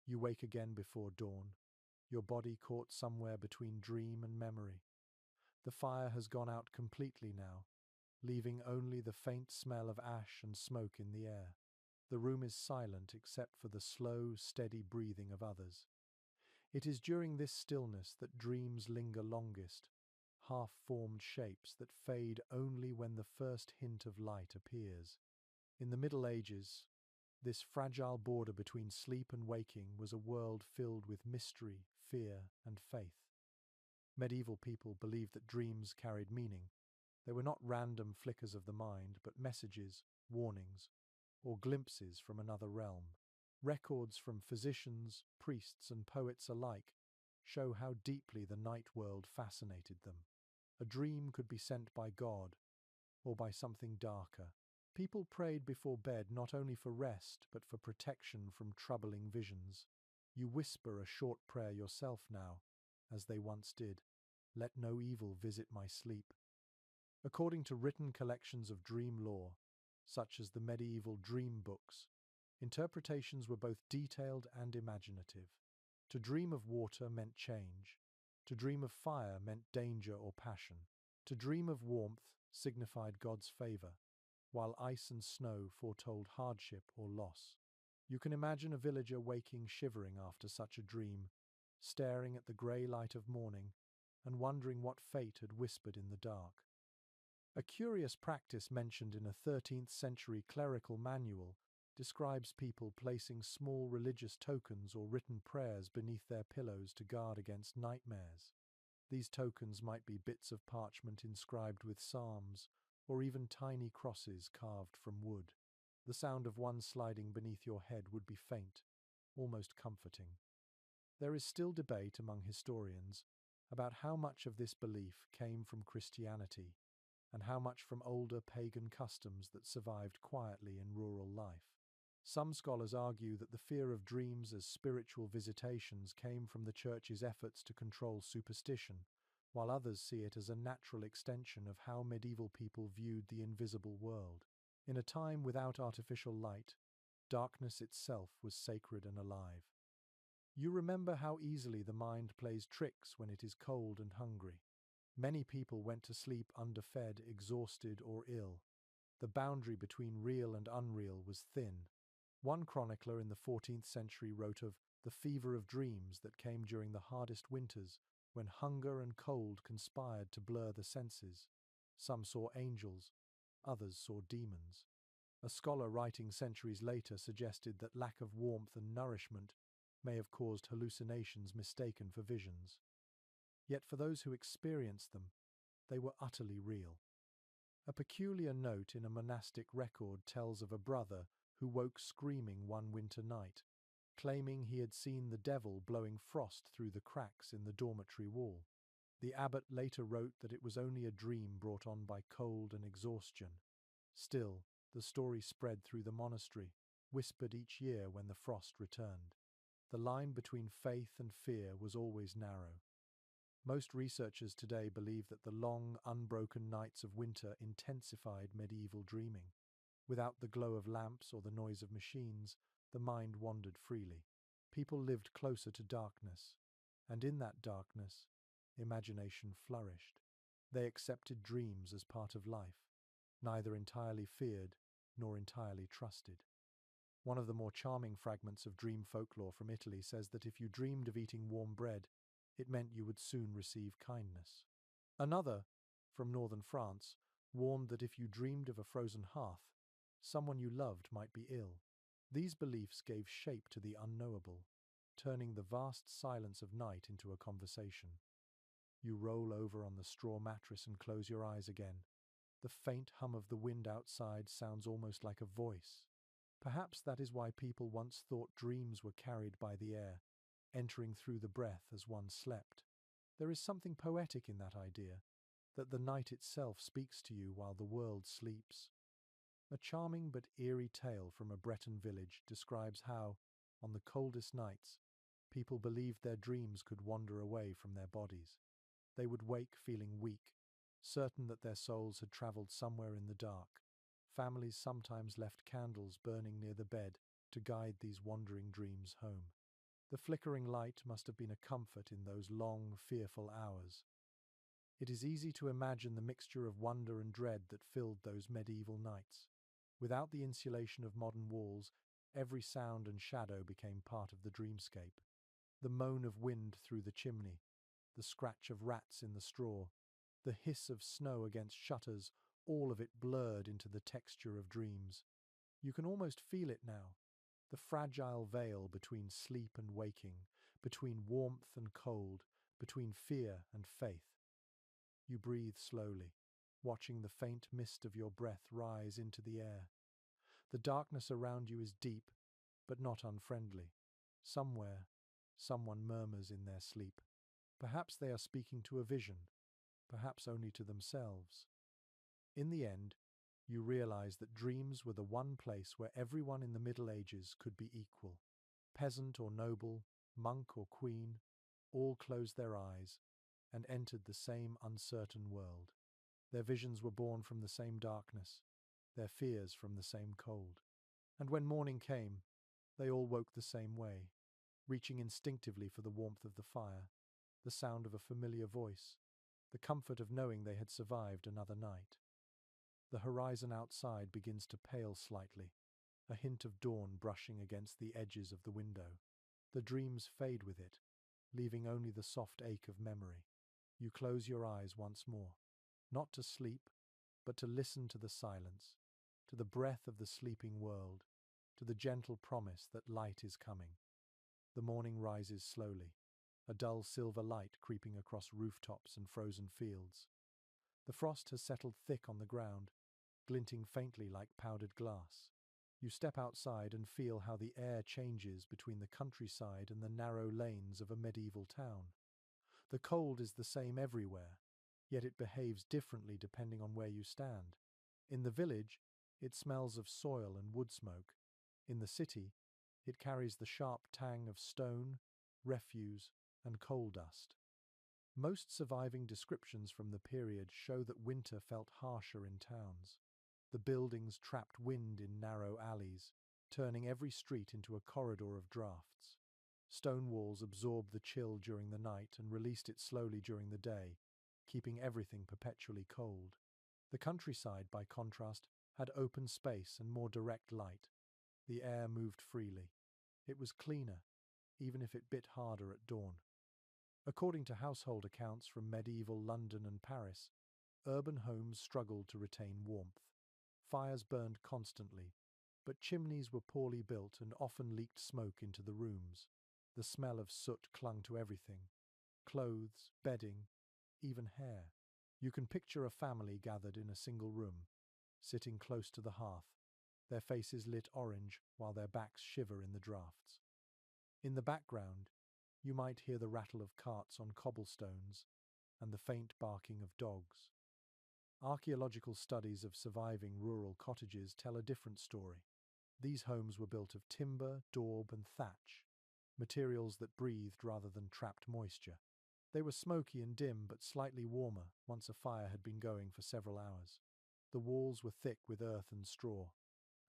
You wake again before dawn, your body caught somewhere between dream and memory. The fire has gone out completely now, leaving only the faint smell of ash and smoke in the air. The room is silent except for the slow, steady breathing of others. It is during this stillness that dreams linger longest, half-formed shapes that fade only when the first hint of light appears. In the Middle Ages, this fragile border between sleep and waking was a world filled with mystery, fear, and faith. Medieval people believed that dreams carried meaning. They were not random flickers of the mind, but messages, warnings, or glimpses from another realm. Records from physicians, priests, and poets alike show how deeply the night world fascinated them. A dream could be sent by God or by something darker. People prayed before bed not only for rest, but for protection from troubling visions. You whisper a short prayer yourself now, as they once did. "Let no evil visit my sleep." According to written collections of dream lore, such as the medieval dream books, interpretations were both detailed and imaginative. To dream of water meant change. To dream of fire meant danger or passion. To dream of warmth signified God's favor, while ice and snow foretold hardship or loss. You can imagine a villager waking shivering after such a dream, staring at the grey light of morning and wondering what fate had whispered in the dark. A curious practice mentioned in a 13th century clerical manual describes people placing small religious tokens or written prayers beneath their pillows to guard against nightmares. These tokens might be bits of parchment inscribed with psalms, or even tiny crosses carved from wood. The sound of one sliding beneath your head would be faint, almost comforting. There is still debate among historians about how much of this belief came from Christianity and how much from older pagan customs that survived quietly in rural life. Some scholars argue that the fear of dreams as spiritual visitations came from the Church's efforts to control superstition, while others see it as a natural extension of how medieval people viewed the invisible world. In a time without artificial light, darkness itself was sacred and alive. You remember how easily the mind plays tricks when it is cold and hungry. Many people went to sleep underfed, exhausted, or ill. The boundary between real and unreal was thin. One chronicler in the 14th century wrote of the fever of dreams that came during the hardest winters, when hunger and cold conspired to blur the senses. Some saw angels, others saw demons. A scholar writing centuries later suggested that lack of warmth and nourishment may have caused hallucinations mistaken for visions. Yet for those who experienced them, they were utterly real. A peculiar note in a monastic record tells of a brother who woke screaming one winter night, claiming he had seen the devil blowing frost through the cracks in the dormitory wall. The abbot later wrote that it was only a dream brought on by cold and exhaustion. Still, the story spread through the monastery, whispered each year when the frost returned. The line between faith and fear was always narrow. Most researchers today believe that the long, unbroken nights of winter intensified medieval dreaming. Without the glow of lamps or the noise of machines, the mind wandered freely. People lived closer to darkness, and in that darkness, imagination flourished. They accepted dreams as part of life, neither entirely feared nor entirely trusted. One of the more charming fragments of dream folklore from Italy says that if you dreamed of eating warm bread, it meant you would soon receive kindness. Another, from northern France, warned that if you dreamed of a frozen hearth, someone you loved might be ill. These beliefs gave shape to the unknowable, turning the vast silence of night into a conversation. You roll over on the straw mattress and close your eyes again. The faint hum of the wind outside sounds almost like a voice. Perhaps that is why people once thought dreams were carried by the air, entering through the breath as one slept. There is something poetic in that idea, that the night itself speaks to you while the world sleeps. A charming but eerie tale from a Breton village describes how, on the coldest nights, people believed their dreams could wander away from their bodies. They would wake feeling weak, certain that their souls had travelled somewhere in the dark. Families sometimes left candles burning near the bed to guide these wandering dreams home. The flickering light must have been a comfort in those long, fearful hours. It is easy to imagine the mixture of wonder and dread that filled those medieval nights. Without the insulation of modern walls, every sound and shadow became part of the dreamscape. The moan of wind through the chimney, the scratch of rats in the straw, the hiss of snow against shutters, all of it blurred into the texture of dreams. You can almost feel it now, the fragile veil between sleep and waking, between warmth and cold, between fear and faith. You breathe slowly, watching the faint mist of your breath rise into the air. The darkness around you is deep, but not unfriendly. Somewhere, someone murmurs in their sleep. Perhaps they are speaking to a vision, perhaps only to themselves. In the end, you realize that dreams were the one place where everyone in the Middle Ages could be equal. Peasant or noble, monk or queen, all closed their eyes and entered the same uncertain world. Their visions were born from the same darkness, their fears from the same cold. And when morning came, they all woke the same way, reaching instinctively for the warmth of the fire, the sound of a familiar voice, the comfort of knowing they had survived another night. The horizon outside begins to pale slightly, a hint of dawn brushing against the edges of the window. The dreams fade with it, leaving only the soft ache of memory. You close your eyes once more, not to sleep, but to listen to the silence, to the breath of the sleeping world, to the gentle promise that light is coming. The morning rises slowly, a dull silver light creeping across rooftops and frozen fields. The frost has settled thick on the ground, glinting faintly like powdered glass. You step outside and feel how the air changes between the countryside and the narrow lanes of a medieval town. The cold is the same everywhere, yet it behaves differently depending on where you stand. In the village, it smells of soil and wood smoke. In the city, it carries the sharp tang of stone, refuse, and coal dust. Most surviving descriptions from the period show that winter felt harsher in towns. The buildings trapped wind in narrow alleys, turning every street into a corridor of drafts. Stone walls absorbed the chill during the night and released it slowly during the day, keeping everything perpetually cold. The countryside, by contrast, had open space and more direct light. The air moved freely. It was cleaner, even if it bit harder at dawn. According to household accounts from medieval London and Paris, urban homes struggled to retain warmth. Fires burned constantly, but chimneys were poorly built and often leaked smoke into the rooms. The smell of soot clung to everything: clothes, bedding, even hair. You can picture a family gathered in a single room, sitting close to the hearth, their faces lit orange while their backs shiver in the drafts. In the background, you might hear the rattle of carts on cobblestones and the faint barking of dogs. Archaeological studies of surviving rural cottages tell a different story. These homes were built of timber, daub, and thatch, materials that breathed rather than trapped moisture. They were smoky and dim but slightly warmer once a fire had been going for several hours. The walls were thick with earth and straw,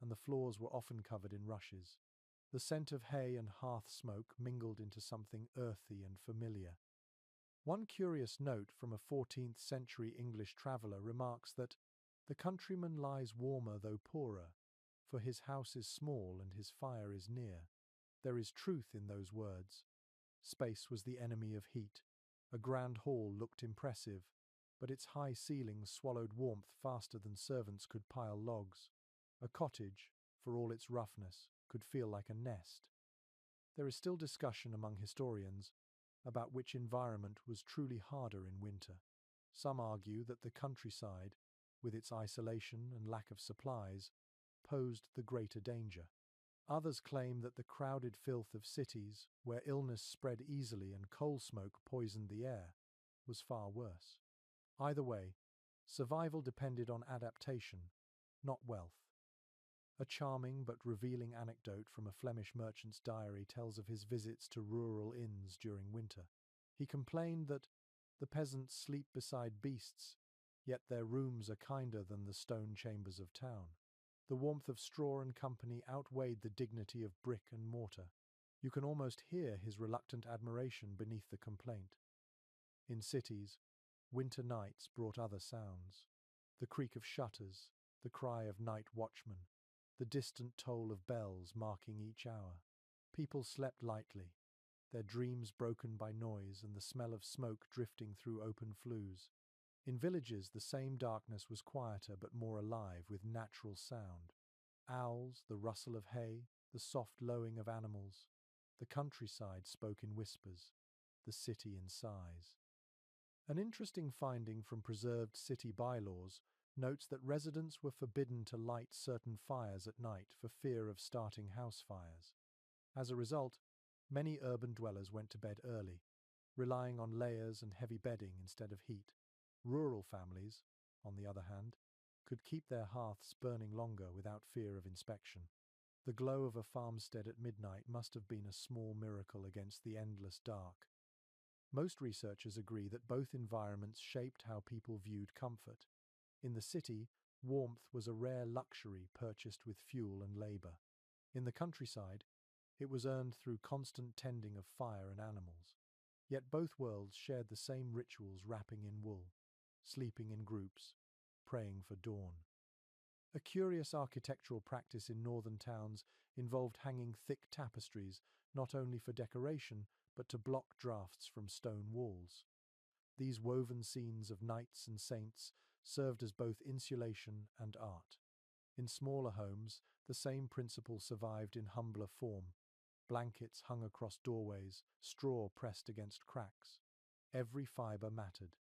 and the floors were often covered in rushes. The scent of hay and hearth smoke mingled into something earthy and familiar. One curious note from a 14th century English traveller remarks that the countryman lies warmer though poorer, for his house is small and his fire is near. There is truth in those words. Space was the enemy of heat. A grand hall looked impressive, but its high ceilings swallowed warmth faster than servants could pile logs. A cottage, for all its roughness, could feel like a nest. There is still discussion among historians about which environment was truly harder in winter. Some argue that the countryside, with its isolation and lack of supplies, posed the greater danger. Others claim that the crowded filth of cities, where illness spread easily and coal smoke poisoned the air, was far worse. Either way, survival depended on adaptation, not wealth. A charming but revealing anecdote from a Flemish merchant's diary tells of his visits to rural inns during winter. He complained that the peasants sleep beside beasts, yet their rooms are kinder than the stone chambers of town. The warmth of straw and company outweighed the dignity of brick and mortar. You can almost hear his reluctant admiration beneath the complaint. In cities, winter nights brought other sounds: the creak of shutters, the cry of night watchmen, the distant toll of bells marking each hour. People slept lightly, their dreams broken by noise and the smell of smoke drifting through open flues. In villages, the same darkness was quieter but more alive with natural sound. Owls, the rustle of hay, the soft lowing of animals. The countryside spoke in whispers, the city in sighs. An interesting finding from preserved city bylaws notes that residents were forbidden to light certain fires at night for fear of starting house fires. As a result, many urban dwellers went to bed early, relying on layers and heavy bedding instead of heat. Rural families, on the other hand, could keep their hearths burning longer without fear of inspection. The glow of a farmstead at midnight must have been a small miracle against the endless dark. Most researchers agree that both environments shaped how people viewed comfort. In the city, warmth was a rare luxury purchased with fuel and labor. In the countryside, it was earned through constant tending of fire and animals. Yet both worlds shared the same rituals wrapping in wool, sleeping in groups, praying for dawn. A curious architectural practice in northern towns involved hanging thick tapestries, not only for decoration, but to block drafts from stone walls. These woven scenes of knights and saints served as both insulation and art. In smaller homes, the same principle survived in humbler form. Blankets hung across doorways, straw pressed against cracks. Every fibre mattered.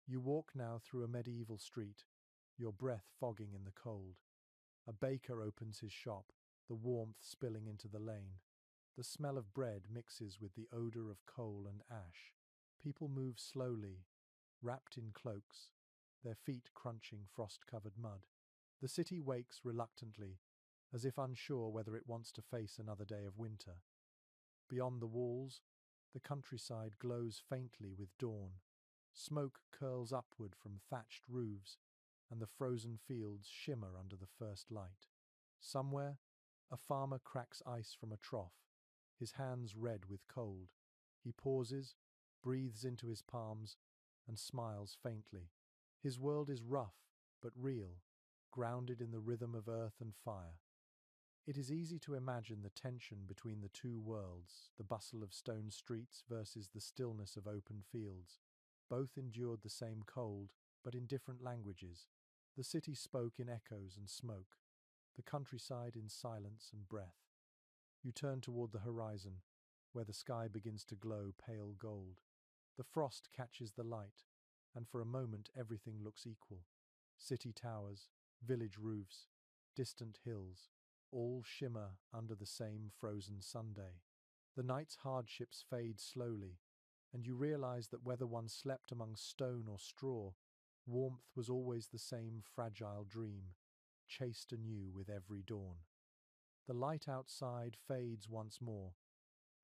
You walk now through a medieval street, your breath fogging in the cold. A baker opens his shop, the warmth spilling into the lane. The smell of bread mixes with the odour of coal and ash. People move slowly, wrapped in cloaks, their feet crunching frost-covered mud. The city wakes reluctantly, as if unsure whether it wants to face another day of winter. Beyond the walls, the countryside glows faintly with dawn. Smoke curls upward from thatched roofs, and the frozen fields shimmer under the first light. Somewhere, a farmer cracks ice from a trough, his hands red with cold. He pauses, breathes into his palms, and smiles faintly. His world is rough, but real, grounded in the rhythm of earth and fire. It is easy to imagine the tension between the two worlds, the bustle of stone streets versus the stillness of open fields. Both endured the same cold, but in different languages. The city spoke in echoes and smoke, the countryside in silence and breath. You turn toward the horizon, where the sky begins to glow pale gold. The frost catches the light, and for a moment everything looks equal. City towers, village roofs, distant hills, all shimmer under the same frozen Sunday. The night's hardships fade slowly, and you realize that whether one slept among stone or straw, warmth was always the same fragile dream, chased anew with every dawn. The light outside fades once more,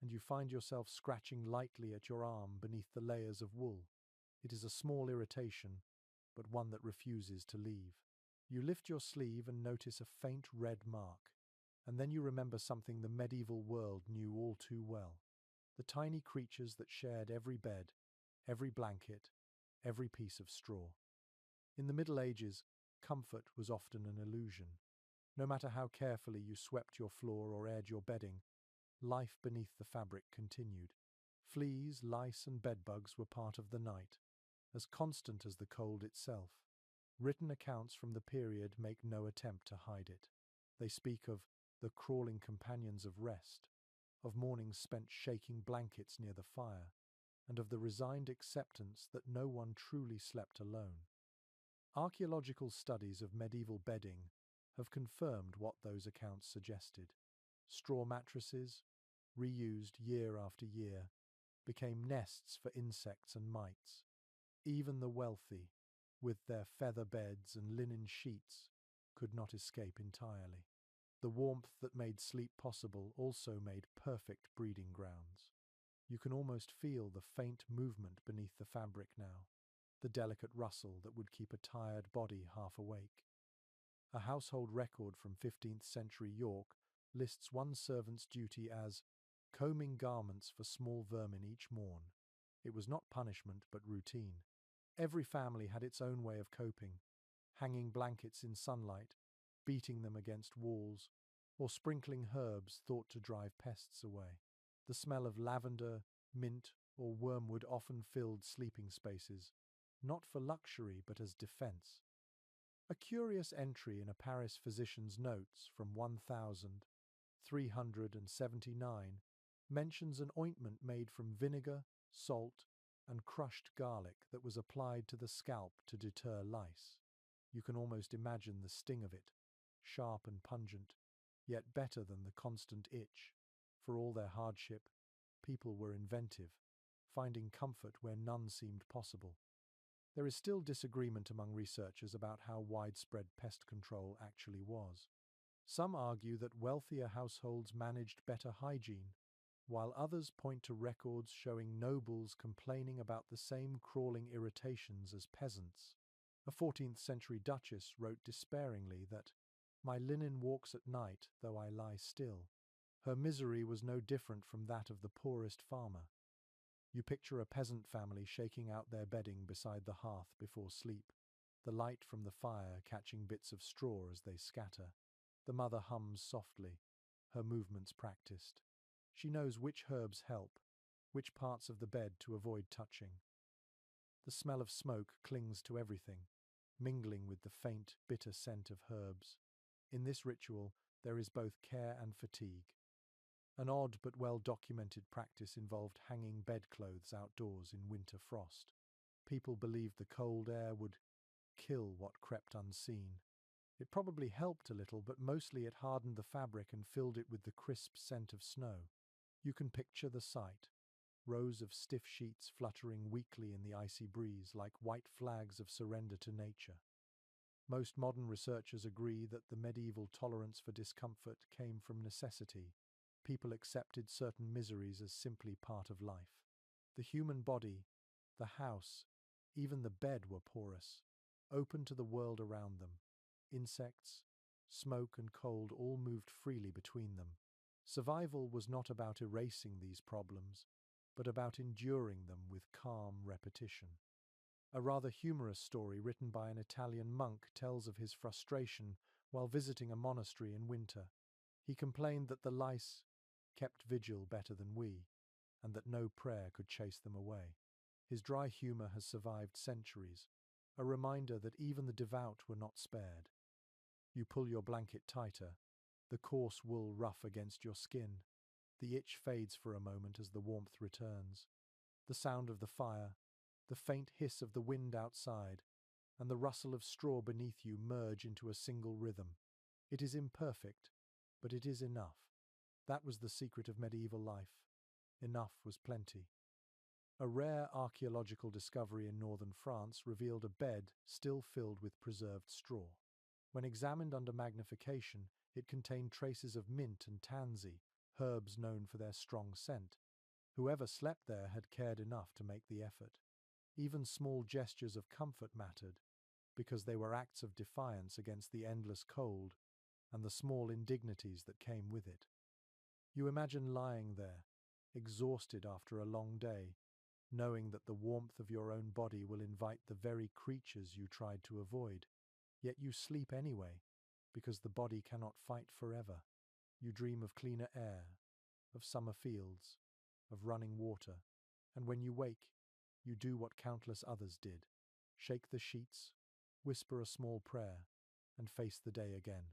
and you find yourself scratching lightly at your arm beneath the layers of wool. It is a small irritation, but one that refuses to leave. You lift your sleeve and notice a faint red mark, and then you remember something the medieval world knew all too well. The tiny creatures that shared every bed, every blanket, every piece of straw. In the Middle Ages, comfort was often an illusion. No matter how carefully you swept your floor or aired your bedding, life beneath the fabric continued. Fleas, lice, and bedbugs were part of the night, as constant as the cold itself. Written accounts from the period make no attempt to hide it. They speak of the crawling companions of rest, of mornings spent shaking blankets near the fire, and of the resigned acceptance that no one truly slept alone. Archaeological studies of medieval bedding have confirmed what those accounts suggested. Straw mattresses, reused year after year, became nests for insects and mites. Even the wealthy, with their feather beds and linen sheets, could not escape entirely. The warmth that made sleep possible also made perfect breeding grounds. You can almost feel the faint movement beneath the fabric now, the delicate rustle that would keep a tired body half awake. A household record from 15th century York lists one servant's duty as combing garments for small vermin each morn. It was not punishment but routine. Every family had its own way of coping, hanging blankets in sunlight, beating them against walls, or sprinkling herbs thought to drive pests away. The smell of lavender, mint, or wormwood often filled sleeping spaces, not for luxury but as defense. A curious entry in a Paris physician's notes from 1379 mentions an ointment made from vinegar, salt, and crushed garlic that was applied to the scalp to deter lice. You can almost imagine the sting of it, sharp and pungent, yet better than the constant itch. For all their hardship, people were inventive, finding comfort where none seemed possible. There is still disagreement among researchers about how widespread pest control actually was. Some argue that wealthier households managed better hygiene, while others point to records showing nobles complaining about the same crawling irritations as peasants. A 14th century duchess wrote despairingly that, "My linen walks at night, though I lie still." Her misery was no different from that of the poorest farmer. You picture a peasant family shaking out their bedding beside the hearth before sleep, the light from the fire catching bits of straw as they scatter. The mother hums softly, her movements practiced. She knows which herbs help, which parts of the bed to avoid touching. The smell of smoke clings to everything, mingling with the faint, bitter scent of herbs. In this ritual, there is both care and fatigue. An odd but well-documented practice involved hanging bedclothes outdoors in winter frost. People believed the cold air would kill what crept unseen. It probably helped a little, but mostly it hardened the fabric and filled it with the crisp scent of snow. You can picture the sight. Rows of stiff sheets fluttering weakly in the icy breeze like white flags of surrender to nature. Most modern researchers agree that the medieval tolerance for discomfort came from necessity. People accepted certain miseries as simply part of life. The human body, the house, even the bed were porous, open to the world around them. Insects, smoke and cold all moved freely between them. Survival was not about erasing these problems, but about enduring them with calm repetition. A rather humorous story written by an Italian monk tells of his frustration while visiting a monastery in winter. He complained that the lice kept vigil better than we, and that no prayer could chase them away. His dry humor has survived centuries, a reminder that even the devout were not spared. You pull your blanket tighter, the coarse wool rough against your skin. The itch fades for a moment as the warmth returns. The sound of the fire, the faint hiss of the wind outside, and the rustle of straw beneath you merge into a single rhythm. It is imperfect, but it is enough. That was the secret of medieval life. Enough was plenty. A rare archaeological discovery in northern France revealed a bed still filled with preserved straw. When examined under magnification, it contained traces of mint and tansy, herbs known for their strong scent. Whoever slept there had cared enough to make the effort. Even small gestures of comfort mattered, because they were acts of defiance against the endless cold and the small indignities that came with it. You imagine lying there, exhausted after a long day, knowing that the warmth of your own body will invite the very creatures you tried to avoid. Yet you sleep anyway, because the body cannot fight forever. You dream of cleaner air, of summer fields, of running water, and when you wake, you do what countless others did: shake the sheets, whisper a small prayer, and face the day again.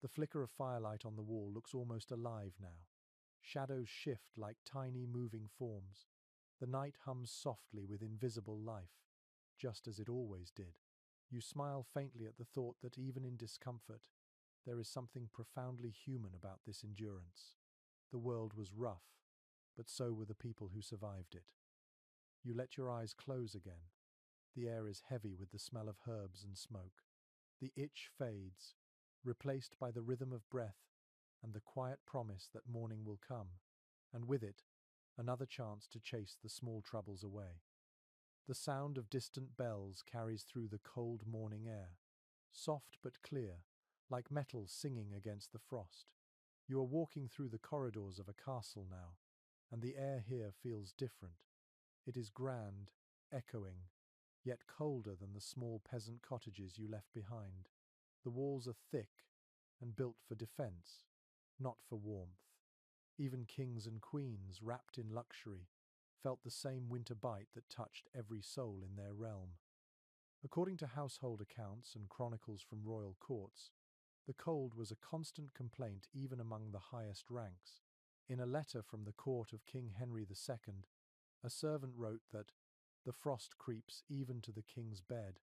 The flicker of firelight on the wall looks almost alive now. Shadows shift like tiny moving forms. The night hums softly with invisible life, just as it always did. You smile faintly at the thought that even in discomfort, there is something profoundly human about this endurance. The world was rough, but so were the people who survived it. You let your eyes close again. The air is heavy with the smell of herbs and smoke. The itch fades, replaced by the rhythm of breath and the quiet promise that morning will come, and with it, another chance to chase the small troubles away. The sound of distant bells carries through the cold morning air, soft but clear, like metal singing against the frost. You are walking through the corridors of a castle now, and the air here feels different. It is grand, echoing, yet colder than the small peasant cottages you left behind. The walls are thick and built for defense, not for warmth. Even kings and queens, wrapped in luxury, felt the same winter bite that touched every soul in their realm. According to household accounts and chronicles from royal courts, the cold was a constant complaint even among the highest ranks. In a letter from the court of King Henry II, a servant wrote that the frost creeps even to the king's bed,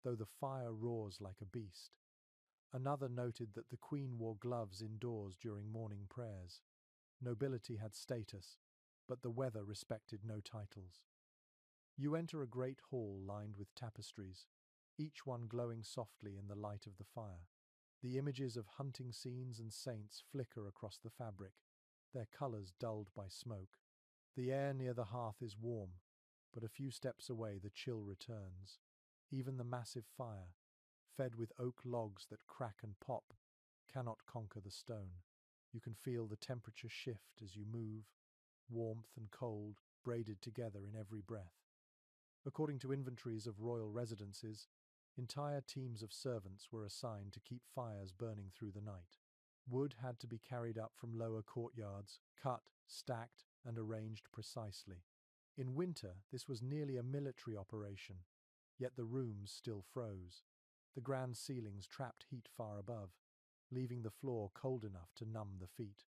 though the fire roars like a beast. Another noted that the queen wore gloves indoors during morning prayers. Nobility had status, but the weather respected no titles. You enter a great hall lined with tapestries, each one glowing softly in the light of the fire. The images of hunting scenes and saints flicker across the fabric, their colors dulled by smoke. The air near the hearth is warm, but a few steps away the chill returns. Even the massive fire, fed with oak logs that crack and pop, cannot conquer the stone. You can feel the temperature shift as you move, warmth and cold braided together in every breath. According to inventories of royal residences, entire teams of servants were assigned to keep fires burning through the night. Wood had to be carried up from lower courtyards, cut, stacked, and arranged precisely. In winter, this was nearly a military operation, yet the rooms still froze. The grand ceilings trapped heat far above, leaving the floor cold enough to numb the feet.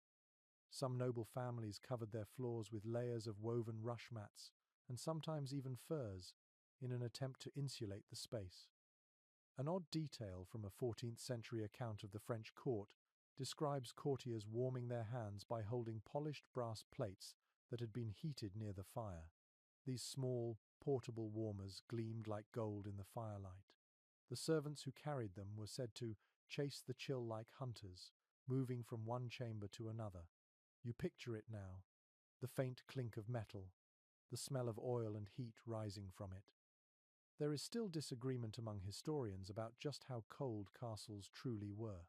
Some noble families covered their floors with layers of woven rush mats, and sometimes even furs, in an attempt to insulate the space. An odd detail from a 14th century account of the French court describes courtiers warming their hands by holding polished brass plates that had been heated near the fire. These small, portable warmers gleamed like gold in the firelight. The servants who carried them were said to chase the chill like hunters, moving from one chamber to another. You picture it now, the faint clink of metal, the smell of oil and heat rising from it. There is still disagreement among historians about just how cold castles truly were.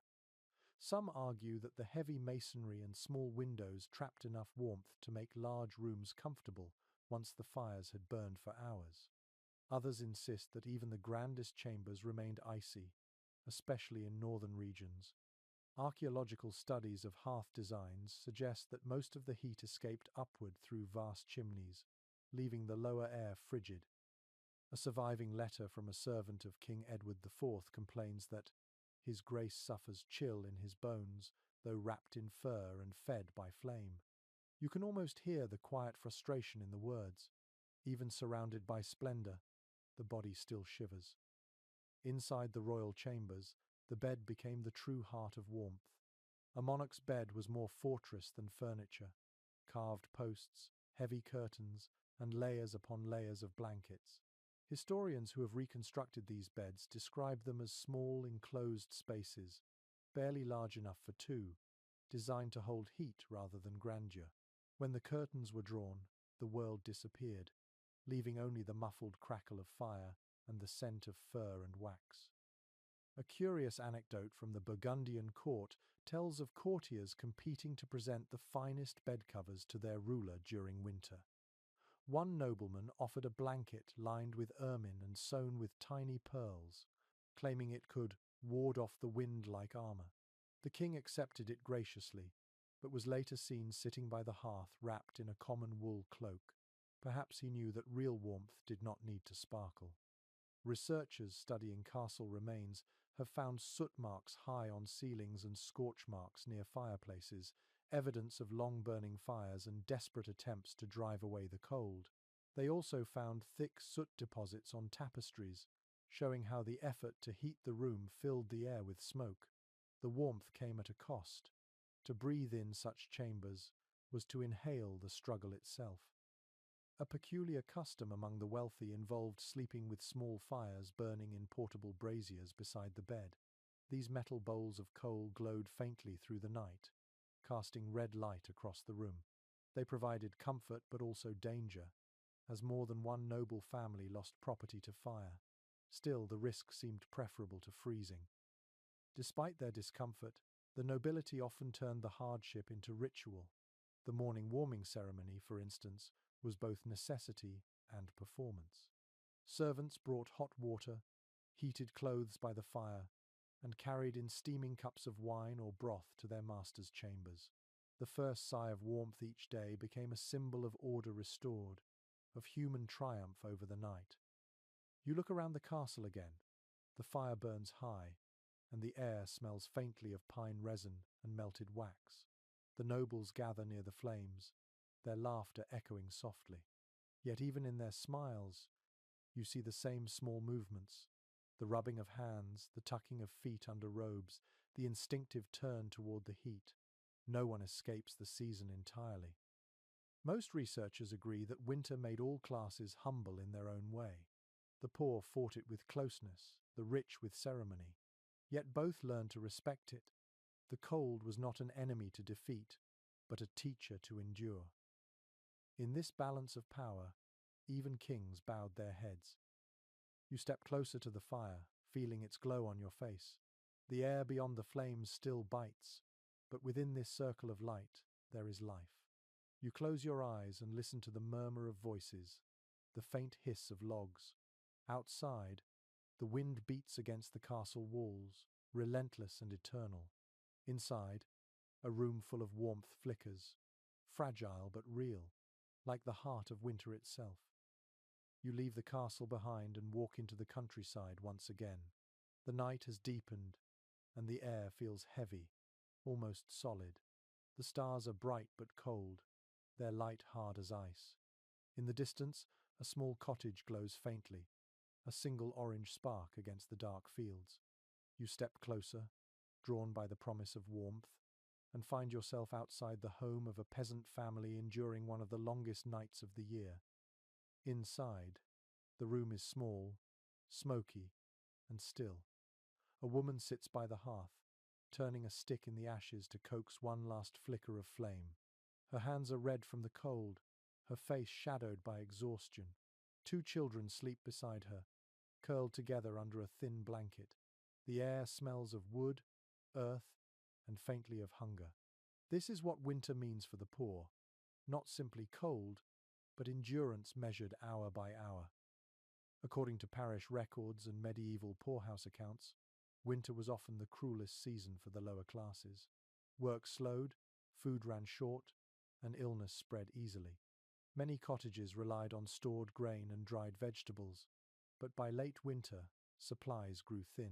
Some argue that the heavy masonry and small windows trapped enough warmth to make large rooms comfortable once the fires had burned for hours. Others insist that even the grandest chambers remained icy, especially in northern regions. Archaeological studies of hearth designs suggest that most of the heat escaped upward through vast chimneys, leaving the lower air frigid. A surviving letter from a servant of King Edward IV complains that His Grace suffers chill in his bones, though wrapped in fur and fed by flame. You can almost hear the quiet frustration in the words. Even surrounded by splendor, the body still shivers. Inside the royal chambers, the bed became the true heart of warmth. A monarch's bed was more fortress than furniture. Carved posts, heavy curtains, and layers upon layers of blankets. Historians who have reconstructed these beds describe them as small, enclosed spaces, barely large enough for two, designed to hold heat rather than grandeur. When the curtains were drawn, the world disappeared, leaving only the muffled crackle of fire and the scent of fur and wax. A curious anecdote from the Burgundian court tells of courtiers competing to present the finest bed covers to their ruler during winter. One nobleman offered a blanket lined with ermine and sewn with tiny pearls, claiming it could ward off the wind like armor. The king accepted it graciously, but was later seen sitting by the hearth wrapped in a common wool cloak. Perhaps he knew that real warmth did not need to sparkle. Researchers studying castle remains have found soot marks high on ceilings and scorch marks near fireplaces, evidence of long-burning fires and desperate attempts to drive away the cold. They also found thick soot deposits on tapestries, showing how the effort to heat the room filled the air with smoke. The warmth came at a cost. To breathe in such chambers was to inhale the struggle itself. A peculiar custom among the wealthy involved sleeping with small fires burning in portable braziers beside the bed. These metal bowls of coal glowed faintly through the night, casting red light across the room. They provided comfort but also danger, as more than one noble family lost property to fire. Still, the risk seemed preferable to freezing. Despite their discomfort, the nobility often turned the hardship into ritual. The morning warming ceremony, for instance, was both necessity and performance. Servants brought hot water, heated clothes by the fire, and carried in steaming cups of wine or broth to their masters' chambers. The first sigh of warmth each day became a symbol of order restored, of human triumph over the night. You look around the castle again. The fire burns high, and the air smells faintly of pine resin and melted wax. The nobles gather near the flames, their laughter echoing softly. Yet even in their smiles, you see the same small movements, the rubbing of hands, the tucking of feet under robes, the instinctive turn toward the heat. No one escapes the season entirely. Most researchers agree that winter made all classes humble in their own way. The poor fought it with closeness, the rich with ceremony. Yet both learned to respect it. The cold was not an enemy to defeat, but a teacher to endure. In this balance of power, even kings bowed their heads. You step closer to the fire, feeling its glow on your face. The air beyond the flames still bites, but within this circle of light, there is life. You close your eyes and listen to the murmur of voices, the faint hiss of logs. Outside, the wind beats against the castle walls, relentless and eternal. Inside, a room full of warmth flickers, fragile but real, like the heart of winter itself. You leave the castle behind and walk into the countryside once again. The night has deepened, and the air feels heavy, almost solid. The stars are bright but cold, their light hard as ice. In the distance, a small cottage glows faintly, a single orange spark against the dark fields. You step closer, drawn by the promise of warmth, and find yourself outside the home of a peasant family enduring one of the longest nights of the year. Inside, the room is small, smoky, and still. A woman sits by the hearth, turning a stick in the ashes to coax one last flicker of flame. Her hands are red from the cold, her face shadowed by exhaustion. Two children sleep beside her, curled together under a thin blanket. The air smells of wood, earth, and faintly of hunger. This is what winter means for the poor. Not simply cold, but endurance measured hour by hour. According to parish records and medieval poorhouse accounts, winter was often the cruelest season for the lower classes. Work slowed, food ran short, and illness spread easily. Many cottages relied on stored grain and dried vegetables, but by late winter, supplies grew thin.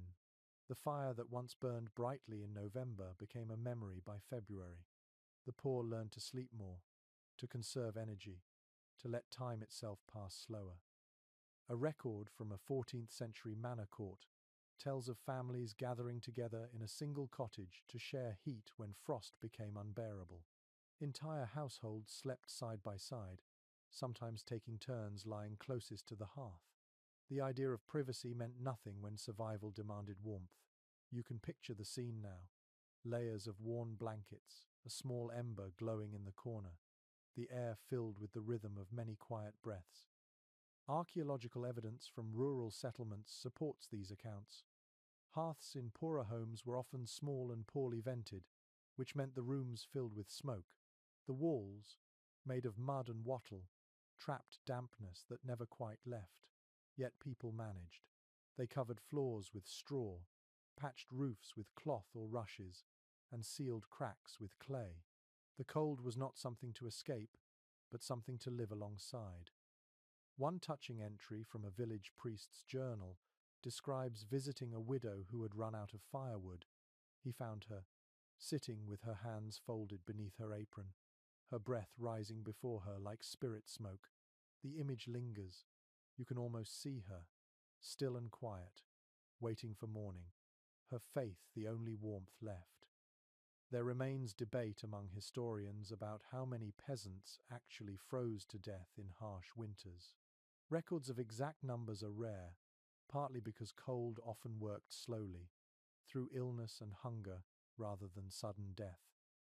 The fire that once burned brightly in November became a memory by February. The poor learned to sleep more, to conserve energy, to let time itself pass slower. A record from a 14th century manor court tells of families gathering together in a single cottage to share heat when frost became unbearable. Entire households slept side by side, sometimes taking turns lying closest to the hearth. The idea of privacy meant nothing when survival demanded warmth. You can picture the scene now. Layers of worn blankets, a small ember glowing in the corner, the air filled with the rhythm of many quiet breaths. Archaeological evidence from rural settlements supports these accounts. Hearths in poorer homes were often small and poorly vented, which meant the rooms filled with smoke. The walls, made of mud and wattle, trapped dampness that never quite left. Yet people managed. They covered floors with straw, patched roofs with cloth or rushes, and sealed cracks with clay. The cold was not something to escape, but something to live alongside. One touching entry from a village priest's journal describes visiting a widow who had run out of firewood. He found her, sitting with her hands folded beneath her apron, her breath rising before her like spirit smoke. The image lingers. You can almost see her, still and quiet, waiting for morning, her faith the only warmth left. There remains debate among historians about how many peasants actually froze to death in harsh winters. Records of exact numbers are rare, partly because cold often worked slowly, through illness and hunger rather than sudden death.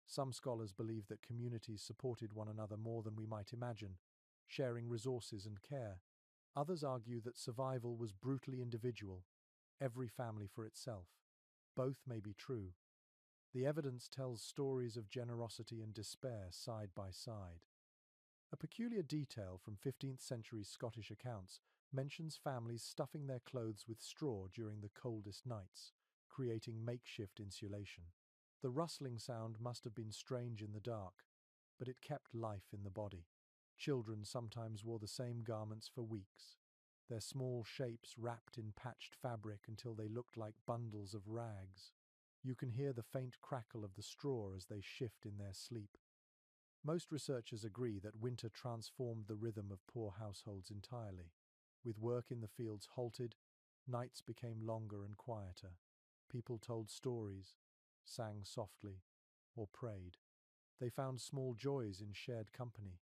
Some scholars believe that communities supported one another more than we might imagine, sharing resources and care. Others argue that survival was brutally individual, every family for itself. Both may be true. The evidence tells stories of generosity and despair side by side. A peculiar detail from 15th century Scottish accounts mentions families stuffing their clothes with straw during the coldest nights, creating makeshift insulation. The rustling sound must have been strange in the dark, but it kept life in the body. Children sometimes wore the same garments for weeks, their small shapes wrapped in patched fabric until they looked like bundles of rags. You can hear the faint crackle of the straw as they shift in their sleep. Most researchers agree that winter transformed the rhythm of poor households entirely. With work in the fields halted, nights became longer and quieter. People told stories, sang softly, or prayed. They found small joys in shared company,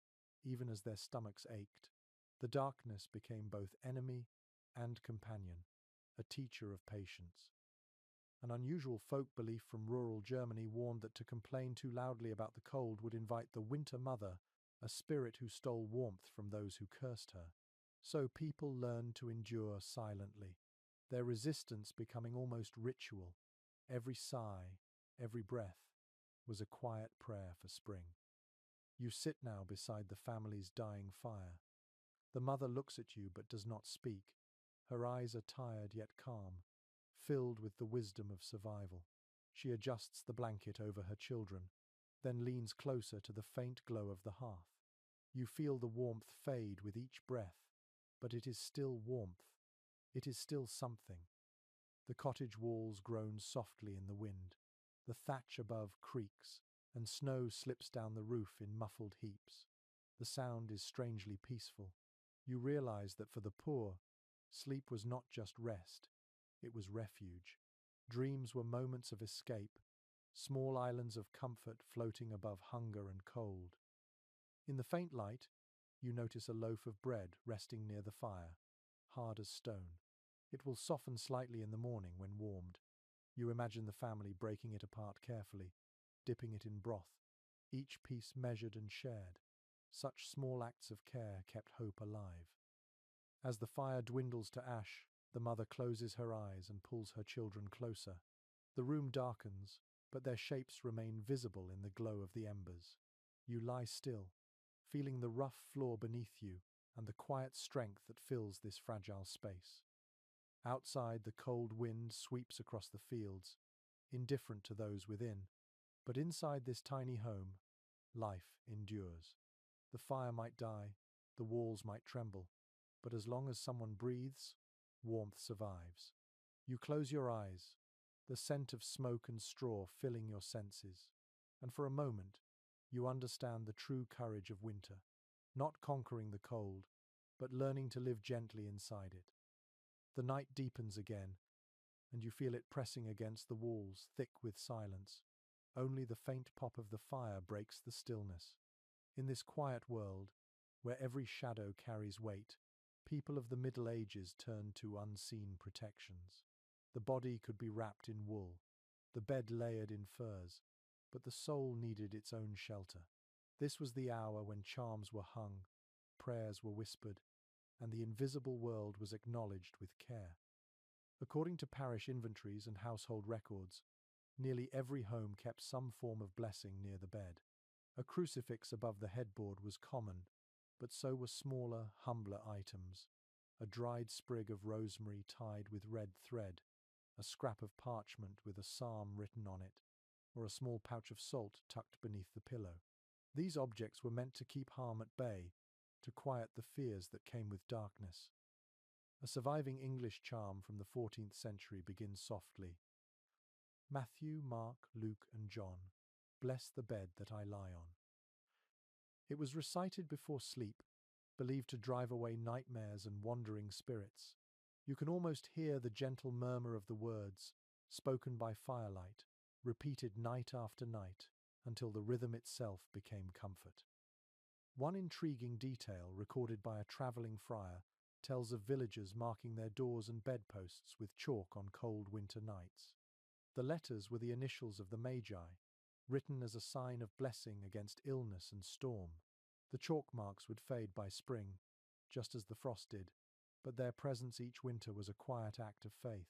even as their stomachs ached. The darkness became both enemy and companion, a teacher of patience. An unusual folk belief from rural Germany warned that to complain too loudly about the cold would invite the Winter Mother, a spirit who stole warmth from those who cursed her. So people learned to endure silently, their resistance becoming almost ritual. Every sigh, every breath, was a quiet prayer for spring. You sit now beside the family's dying fire. The mother looks at you but does not speak. Her eyes are tired yet calm, filled with the wisdom of survival. She adjusts the blanket over her children, then leans closer to the faint glow of the hearth. You feel the warmth fade with each breath, but it is still warmth. It is still something. The cottage walls groan softly in the wind. The thatch above creaks, and snow slips down the roof in muffled heaps. The sound is strangely peaceful. You realize that for the poor, sleep was not just rest, it was refuge. Dreams were moments of escape, small islands of comfort floating above hunger and cold. In the faint light, you notice a loaf of bread resting near the fire, hard as stone. It will soften slightly in the morning when warmed. You imagine the family breaking it apart carefully, dipping it in broth, each piece measured and shared. Such small acts of care kept hope alive. As the fire dwindles to ash, the mother closes her eyes and pulls her children closer. The room darkens, but their shapes remain visible in the glow of the embers. You lie still, feeling the rough floor beneath you and the quiet strength that fills this fragile space. Outside, the cold wind sweeps across the fields, indifferent to those within. But inside this tiny home, life endures. The fire might die, the walls might tremble, but as long as someone breathes, warmth survives. You close your eyes, the scent of smoke and straw filling your senses, and for a moment, you understand the true courage of winter, not conquering the cold, but learning to live gently inside it. The night deepens again, and you feel it pressing against the walls, thick with silence. Only the faint pop of the fire breaks the stillness. In this quiet world, where every shadow carries weight, people of the Middle Ages turned to unseen protections. The body could be wrapped in wool, the bed layered in furs, but the soul needed its own shelter. This was the hour when charms were hung, prayers were whispered, and the invisible world was acknowledged with care. According to parish inventories and household records, nearly every home kept some form of blessing near the bed. A crucifix above the headboard was common, but so were smaller, humbler items. A dried sprig of rosemary tied with red thread, a scrap of parchment with a psalm written on it, or a small pouch of salt tucked beneath the pillow. These objects were meant to keep harm at bay, to quiet the fears that came with darkness. A surviving English charm from the 14th century begins softly. Matthew, Mark, Luke, and John, bless the bed that I lie on. It was recited before sleep, believed to drive away nightmares and wandering spirits. You can almost hear the gentle murmur of the words, spoken by firelight, repeated night after night, until the rhythm itself became comfort. One intriguing detail recorded by a travelling friar tells of villagers marking their doors and bedposts with chalk on cold winter nights. The letters were the initials of the Magi, written as a sign of blessing against illness and storm. The chalk marks would fade by spring, just as the frost did, but their presence each winter was a quiet act of faith.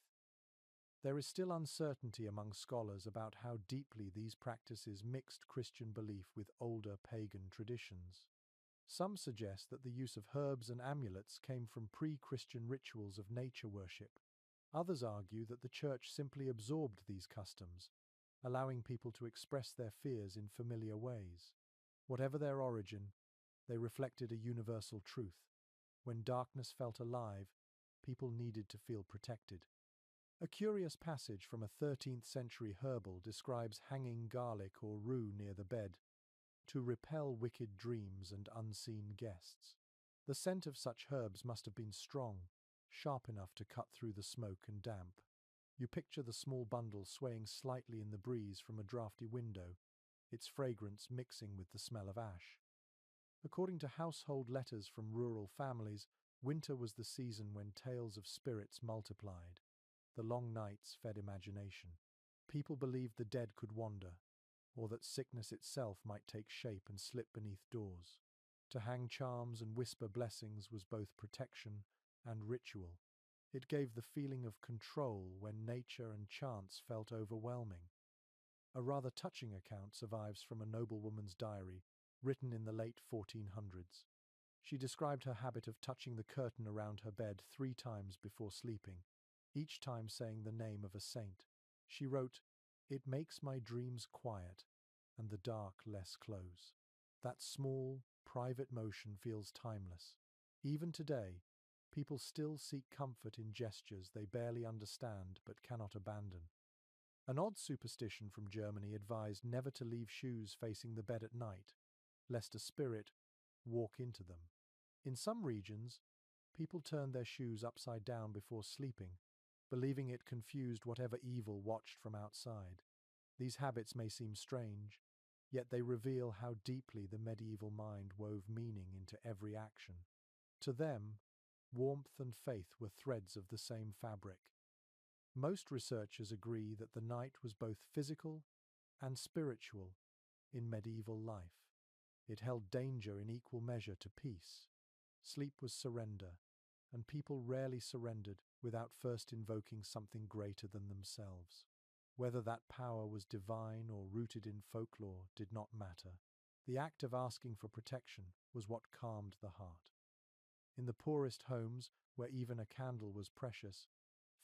There is still uncertainty among scholars about how deeply these practices mixed Christian belief with older pagan traditions. Some suggest that the use of herbs and amulets came from pre-Christian rituals of nature worship. Others argue that the Church simply absorbed these customs, allowing people to express their fears in familiar ways. Whatever their origin, they reflected a universal truth. When darkness felt alive, people needed to feel protected. A curious passage from a 13th century herbal describes hanging garlic or rue near the bed to repel wicked dreams and unseen guests. The scent of such herbs must have been strong, sharp enough to cut through the smoke and damp. You picture the small bundle swaying slightly in the breeze from a drafty window, its fragrance mixing with the smell of ash. According to household letters from rural families, winter was the season when tales of spirits multiplied. The long nights fed imagination. People believed the dead could wander, or that sickness itself might take shape and slip beneath doors. To hang charms and whisper blessings was both protection and ritual. It gave the feeling of control when nature and chance felt overwhelming. A rather touching account survives from a noblewoman's diary, written in the late 1400s. She described her habit of touching the curtain around her bed 3 times before sleeping, each time saying the name of a saint. She wrote, "It makes my dreams quiet and the dark less close." That small, private motion feels timeless. Even today, people still seek comfort in gestures they barely understand but cannot abandon. An odd superstition from Germany advised never to leave shoes facing the bed at night, lest a spirit walk into them. In some regions, people turned their shoes upside down before sleeping, believing it confused whatever evil watched from outside. These habits may seem strange, yet they reveal how deeply the medieval mind wove meaning into every action. To them, warmth and faith were threads of the same fabric. Most researchers agree that the night was both physical and spiritual in medieval life. It held danger in equal measure to peace. Sleep was surrender, and people rarely surrendered without first invoking something greater than themselves. Whether that power was divine or rooted in folklore did not matter. The act of asking for protection was what calmed the heart. In the poorest homes, where even a candle was precious,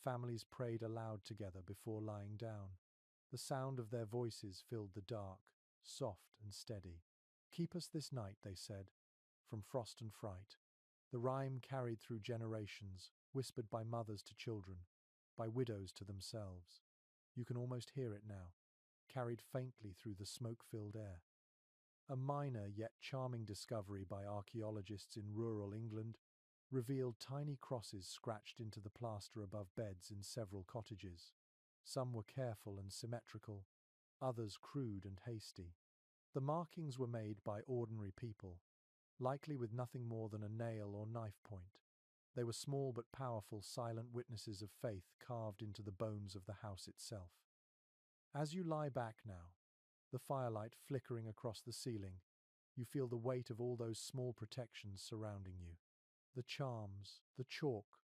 families prayed aloud together before lying down. The sound of their voices filled the dark, soft and steady. "Keep us this night," they said, "from frost and fright." The rhyme carried through generations, whispered by mothers to children, by widows to themselves. You can almost hear it now, carried faintly through the smoke-filled air. A minor yet charming discovery by archaeologists in rural England revealed tiny crosses scratched into the plaster above beds in several cottages. Some were careful and symmetrical, others crude and hasty. The markings were made by ordinary people, likely with nothing more than a nail or knife point. They were small but powerful, silent witnesses of faith carved into the bones of the house itself. As you lie back now, the firelight flickering across the ceiling, you feel the weight of all those small protections surrounding you. The charms, the chalk,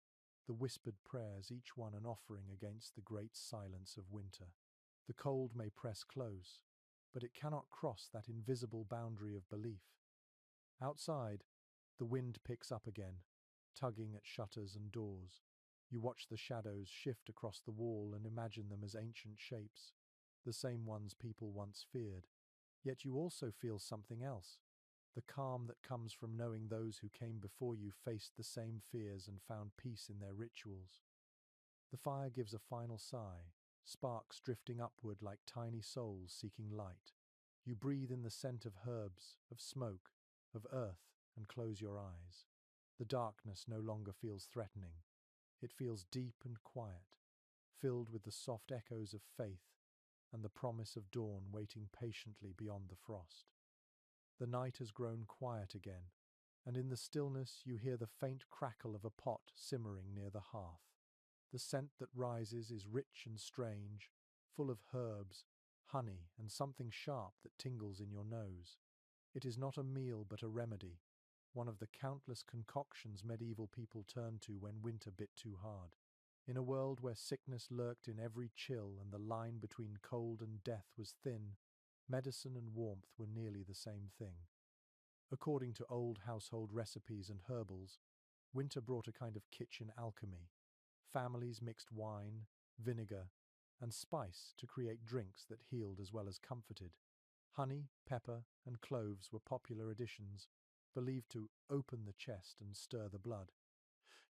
the whispered prayers, each one an offering against the great silence of winter. The cold may press close, but it cannot cross that invisible boundary of belief. Outside, the wind picks up again, tugging at shutters and doors. You watch the shadows shift across the wall and imagine them as ancient shapes, the same ones people once feared. Yet you also feel something else, the calm that comes from knowing those who came before you faced the same fears and found peace in their rituals. The fire gives a final sigh, sparks drifting upward like tiny souls seeking light. You breathe in the scent of herbs, of smoke, of earth, and close your eyes. The darkness no longer feels threatening. It feels deep and quiet, filled with the soft echoes of faith and the promise of dawn waiting patiently beyond the frost. The night has grown quiet again, and in the stillness you hear the faint crackle of a pot simmering near the hearth. The scent that rises is rich and strange, full of herbs, honey, and something sharp that tingles in your nose. It is not a meal but a remedy, one of the countless concoctions medieval people turned to when winter bit too hard. In a world where sickness lurked in every chill and the line between cold and death was thin, medicine and warmth were nearly the same thing. According to old household recipes and herbals, winter brought a kind of kitchen alchemy. Families mixed wine, vinegar, and spice to create drinks that healed as well as comforted. Honey, pepper, and cloves were popular additions, believed to open the chest and stir the blood.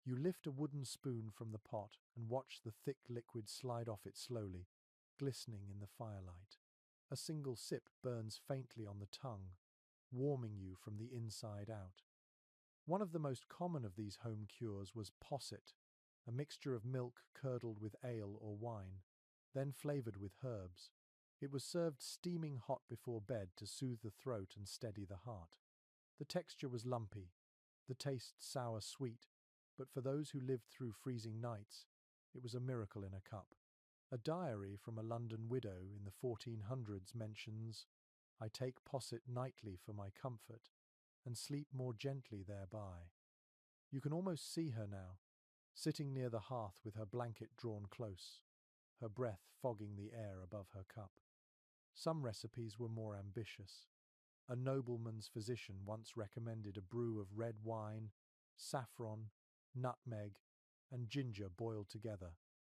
You lift a wooden spoon from the pot and watch the thick liquid slide off it slowly, glistening in the firelight. A single sip burns faintly on the tongue, warming you from the inside out. One of the most common of these home cures was posset, a mixture of milk curdled with ale or wine, then flavored with herbs. It was served steaming hot before bed to soothe the throat and steady the heart. The texture was lumpy, the taste sour-sweet, but for those who lived through freezing nights, it was a miracle in a cup. A diary from a London widow in the 1400s mentions, "I take posset nightly for my comfort, and sleep more gently thereby." You can almost see her now, sitting near the hearth with her blanket drawn close, her breath fogging the air above her cup. Some recipes were more ambitious. A nobleman's physician once recommended a brew of red wine, saffron, nutmeg, and ginger boiled together,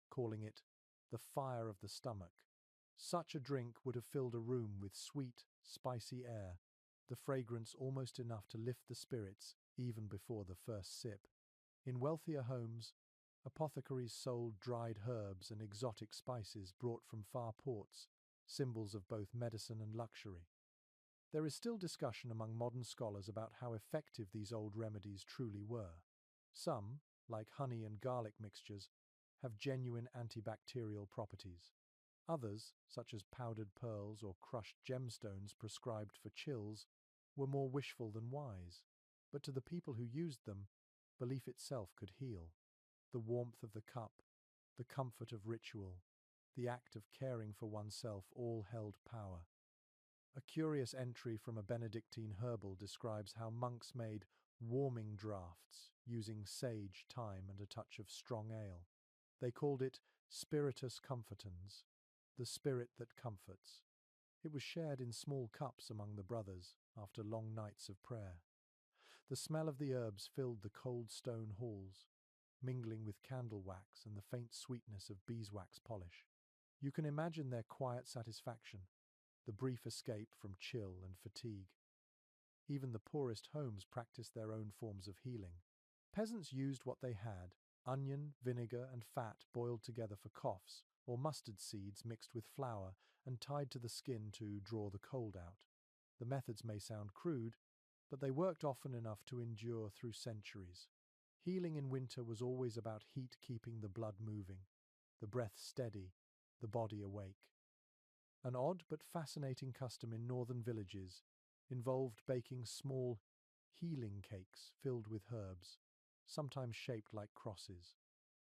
calling it the fire of the stomach. Such a drink would have filled a room with sweet, spicy air, the fragrance almost enough to lift the spirits even before the first sip. In wealthier homes, apothecaries sold dried herbs and exotic spices brought from far ports, symbols of both medicine and luxury. There is still discussion among modern scholars about how effective these old remedies truly were. Some, like honey and garlic mixtures, have genuine antibacterial properties. Others, such as powdered pearls or crushed gemstones prescribed for chills, were more wishful than wise. But to the people who used them, belief itself could heal. The warmth of the cup, the comfort of ritual, the act of caring for oneself all held power. A curious entry from a Benedictine herbal describes how monks made warming draughts using sage, thyme, and a touch of strong ale. They called it spiritus comfortans, the spirit that comforts. It was shared in small cups among the brothers after long nights of prayer. The smell of the herbs filled the cold stone halls, mingling with candle wax and the faint sweetness of beeswax polish. You can imagine their quiet satisfaction, the brief escape from chill and fatigue. Even the poorest homes practiced their own forms of healing. Peasants used what they had: onion, vinegar, and fat boiled together for coughs, or mustard seeds mixed with flour and tied to the skin to draw the cold out. The methods may sound crude, but they worked often enough to endure through centuries. Healing in winter was always about heat keeping the blood moving, the breath steady, the body awake. An odd but fascinating custom in northern villages involved baking small healing cakes filled with herbs, sometimes shaped like crosses.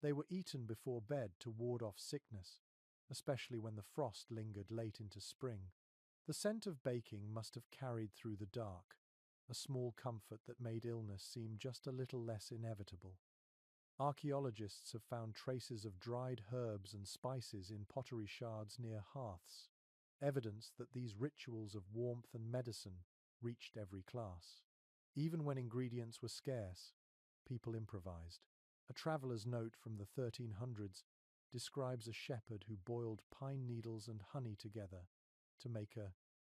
They were eaten before bed to ward off sickness, especially when the frost lingered late into spring. The scent of baking must have carried through the dark, a small comfort that made illness seem just a little less inevitable. Archaeologists have found traces of dried herbs and spices in pottery shards near hearths, evidence that these rituals of warmth and medicine reached every class. Even when ingredients were scarce, people improvised. A traveller's note from the 1300s describes a shepherd who boiled pine needles and honey together to make a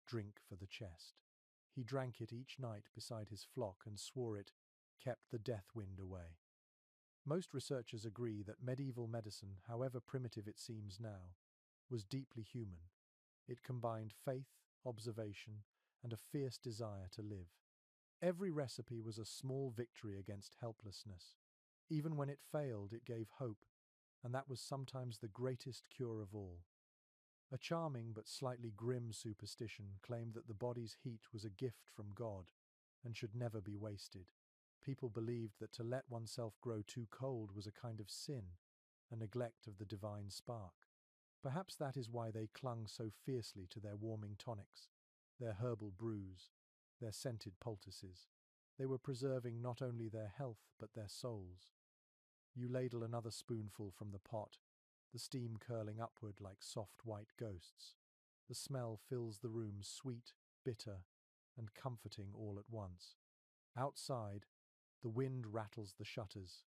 drink for the chest. He drank it each night beside his flock and swore it kept the death wind away. Most researchers agree that medieval medicine, however primitive it seems now, was deeply human. It combined faith, observation, and a fierce desire to live. Every recipe was a small victory against helplessness. Even when it failed, it gave hope, and that was sometimes the greatest cure of all. A charming but slightly grim superstition claimed that the body's heat was a gift from God and should never be wasted. People believed that to let oneself grow too cold was a kind of sin, a neglect of the divine spark. Perhaps that is why they clung so fiercely to their warming tonics, their herbal brews, their scented poultices. They were preserving not only their health but their souls. You ladle another spoonful from the pot, the steam curling upward like soft white ghosts. The smell fills the room sweet, bitter, and comforting all at once. Outside, the wind rattles the shutters,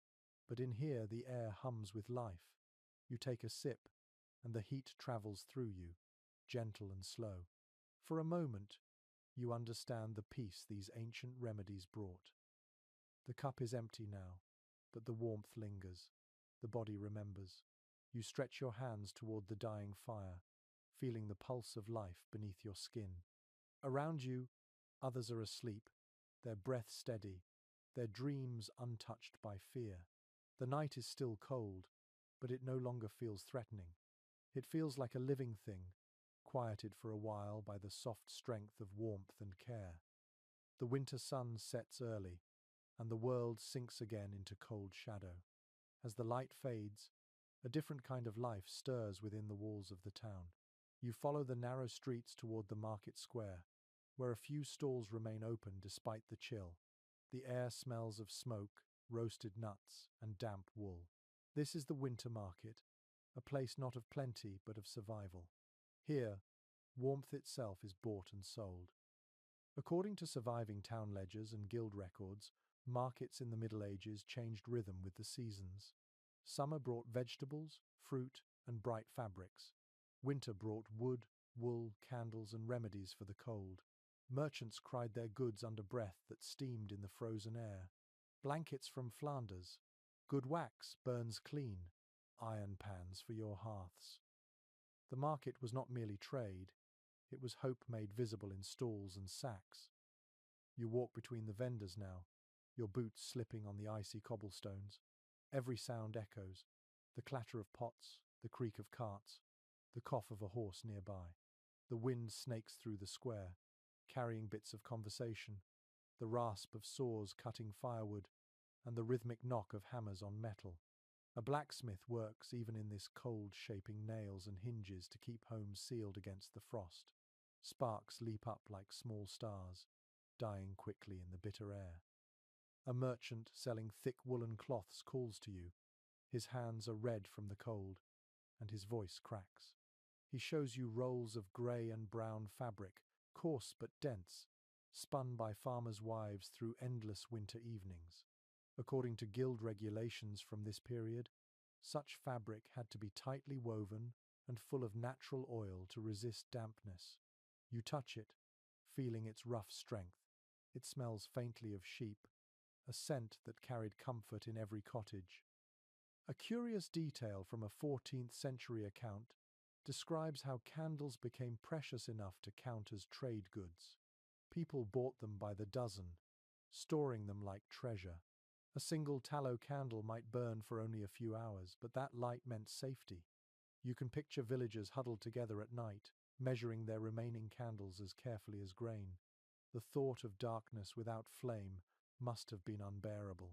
but in here the air hums with life. You take a sip, and the heat travels through you, gentle and slow. For a moment, you understand the peace these ancient remedies brought. The cup is empty now, but the warmth lingers. The body remembers. You stretch your hands toward the dying fire, feeling the pulse of life beneath your skin. Around you, others are asleep, their breath steady, their dreams untouched by fear. The night is still cold, but it no longer feels threatening. It feels like a living thing, quieted for a while by the soft strength of warmth and care. The winter sun sets early, and the world sinks again into cold shadow. As the light fades, a different kind of life stirs within the walls of the town. You follow the narrow streets toward the market square, where a few stalls remain open despite the chill. The air smells of smoke, roasted nuts, and damp wool. This is the winter market, a place not of plenty but of survival. Here, warmth itself is bought and sold. According to surviving town ledgers and guild records, markets in the Middle Ages changed rhythm with the seasons. Summer brought vegetables, fruit, and bright fabrics. Winter brought wood, wool, candles, and remedies for the cold. Merchants cried their goods under breath that steamed in the frozen air. Blankets from Flanders. Good wax burns clean. Iron pans for your hearths. The market was not merely trade, it was hope made visible in stalls and sacks. You walk between the vendors now, your boots slipping on the icy cobblestones. Every sound echoes, the clatter of pots, the creak of carts, the cough of a horse nearby. The wind snakes through the square, carrying bits of conversation, the rasp of saws cutting firewood, and the rhythmic knock of hammers on metal. A blacksmith works even in this cold, shaping nails and hinges to keep homes sealed against the frost. Sparks leap up like small stars, dying quickly in the bitter air. A merchant selling thick woolen cloths calls to you. His hands are red from the cold, and his voice cracks. He shows you rolls of grey and brown fabric, coarse but dense, spun by farmers' wives through endless winter evenings. According to guild regulations from this period, such fabric had to be tightly woven and full of natural oil to resist dampness. You touch it, feeling its rough strength. It smells faintly of sheep, a scent that carried comfort in every cottage. A curious detail from a 14th century account describes how candles became precious enough to count as trade goods. People bought them by the dozen, storing them like treasure. A single tallow candle might burn for only a few hours, but that light meant safety. You can picture villagers huddled together at night, measuring their remaining candles as carefully as grain. The thought of darkness without flame must have been unbearable.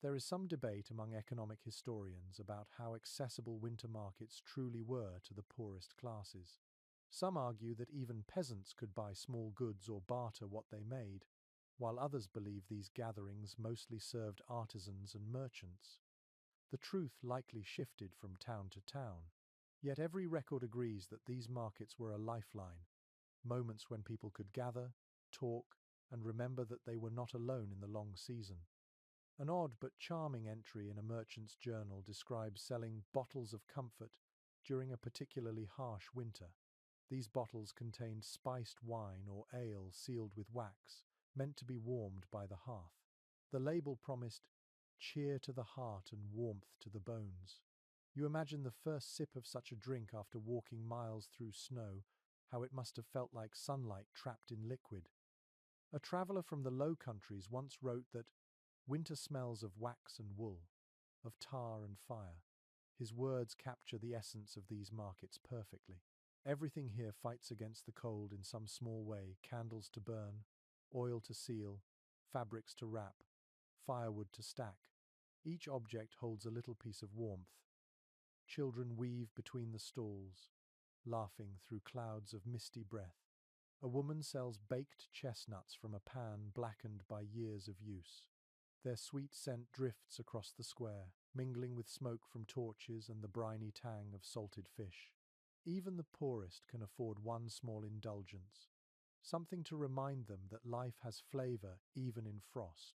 There is some debate among economic historians about how accessible winter markets truly were to the poorest classes. Some argue that even peasants could buy small goods or barter what they made, while others believe these gatherings mostly served artisans and merchants. The truth likely shifted from town to town, yet every record agrees that these markets were a lifeline, moments when people could gather, talk, and remember that they were not alone in the long season. An odd but charming entry in a merchant's journal describes selling bottles of comfort during a particularly harsh winter. These bottles contained spiced wine or ale sealed with wax, meant to be warmed by the hearth. The label promised cheer to the heart and warmth to the bones. You imagine the first sip of such a drink after walking miles through snow, how it must have felt like sunlight trapped in liquid. A traveller from the Low Countries once wrote that winter smells of wax and wool, of tar and fire. His words capture the essence of these markets perfectly. Everything here fights against the cold in some small way: candles to burn, oil to seal, fabrics to wrap, firewood to stack. Each object holds a little piece of warmth. Children weave between the stalls, laughing through clouds of misty breath. A woman sells baked chestnuts from a pan blackened by years of use. Their sweet scent drifts across the square, mingling with smoke from torches and the briny tang of salted fish. Even the poorest can afford one small indulgence, something to remind them that life has flavor even in frost.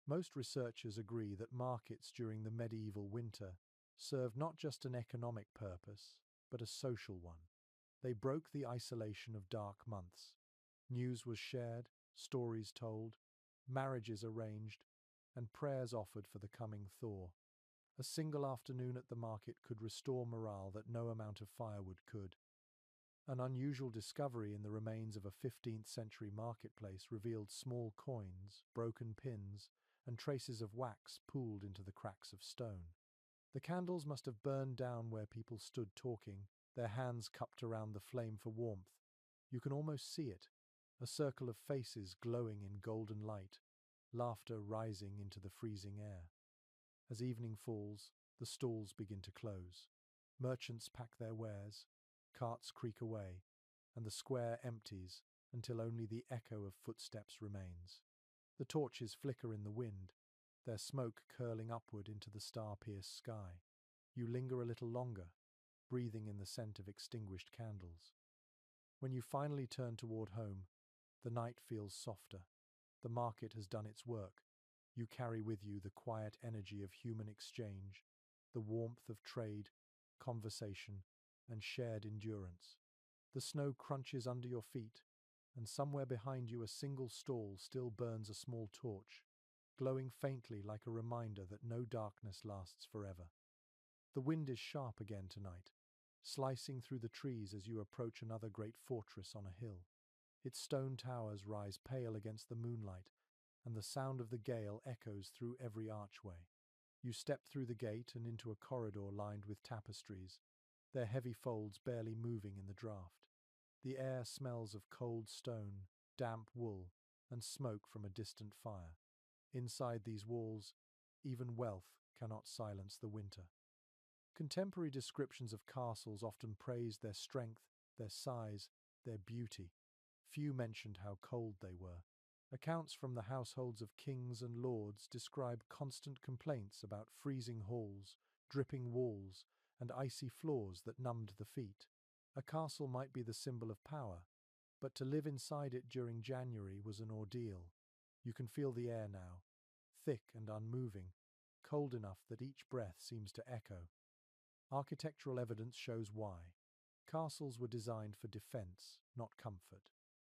Most researchers agree that markets during the medieval winter served not just an economic purpose, but a social one. They broke the isolation of dark months. News was shared, stories told, marriages arranged, and prayers offered for the coming thaw. A single afternoon at the market could restore morale that no amount of firewood could. An unusual discovery in the remains of a 15th century marketplace revealed small coins, broken pins, and traces of wax pooled into the cracks of stone. The candles must have burned down where people stood talking, their hands cupped around the flame for warmth. You can almost see it, a circle of faces glowing in golden light, laughter rising into the freezing air. As evening falls, the stalls begin to close. Merchants pack their wares, carts creak away, and the square empties until only the echo of footsteps remains. The torches flicker in the wind, their smoke curling upward into the star-pierced sky. You linger a little longer, breathing in the scent of extinguished candles. When you finally turn toward home, The night feels softer. The market has done its work. You carry with you the quiet energy of human exchange, the warmth of trade, conversation, and shared endurance. The snow crunches under your feet, and somewhere behind you a single stall still burns a small torch, glowing faintly like a reminder that no darkness lasts forever. The wind is sharp again tonight, slicing through the trees as you approach another great fortress on a hill. Its stone towers rise pale against the moonlight, and the sound of the gale echoes through every archway. You step through the gate and into a corridor lined with tapestries, their heavy folds barely moving in the draught. The air smells of cold stone, damp wool, and smoke from a distant fire. Inside these walls, even wealth cannot silence the winter. Contemporary descriptions of castles often praised their strength, their size, their beauty. Few mentioned how cold they were. Accounts from the households of kings and lords describe constant complaints about freezing halls, dripping walls, and icy floors that numbed the feet. A castle might be the symbol of power, but to live inside it during January was an ordeal. You can feel the air now, thick and unmoving, cold enough that each breath seems to echo. Architectural evidence shows why. Castles were designed for defense, not comfort.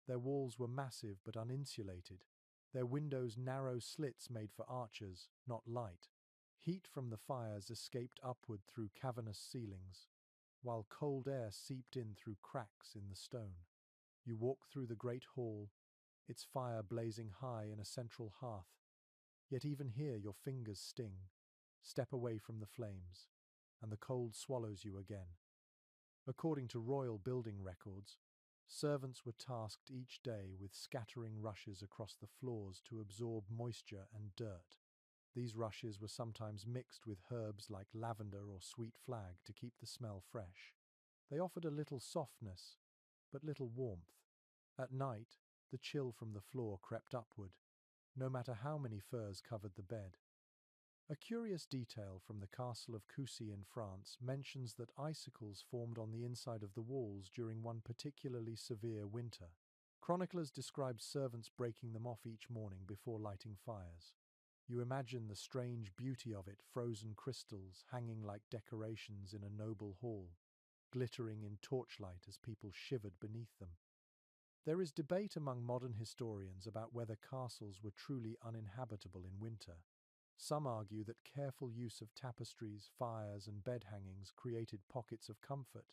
Their walls were massive but uninsulated, their windows narrow slits made for archers, not light. Heat from the fires escaped upward through cavernous ceilings, while cold air seeped in through cracks in the stone. You walk through the great hall, its fire blazing high in a central hearth. Yet even here your fingers sting. Step away from the flames, and the cold swallows you again. According to royal building records, servants were tasked each day with scattering rushes across the floors to absorb moisture and dirt. These rushes were sometimes mixed with herbs like lavender or sweet flag to keep the smell fresh. They offered a little softness, but little warmth. At night, the chill from the floor crept upward, no matter how many furs covered the bed. A curious detail from the castle of Coucy in France mentions that icicles formed on the inside of the walls during one particularly severe winter. Chroniclers describe servants breaking them off each morning before lighting fires. You imagine the strange beauty of it, frozen crystals hanging like decorations in a noble hall, glittering in torchlight as people shivered beneath them. There is debate among modern historians about whether castles were truly uninhabitable in winter. Some argue that careful use of tapestries, fires, and bed hangings created pockets of comfort.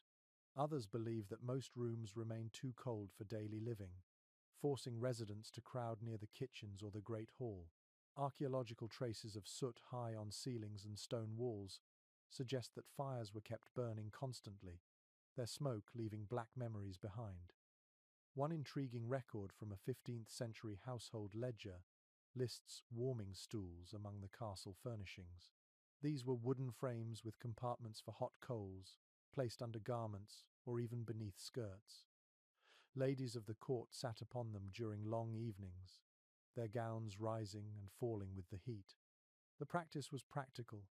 Others believe that most rooms remained too cold for daily living, forcing residents to crowd near the kitchens or the great hall. Archaeological traces of soot high on ceilings and stone walls suggest that fires were kept burning constantly, their smoke leaving black memories behind. One intriguing record from a 15th century household ledger lists warming stools among the castle furnishings. These were wooden frames with compartments for hot coals, placed under garments or even beneath skirts. Ladies of the court sat upon them during long evenings, their gowns rising and falling with the heat. The practice was practical,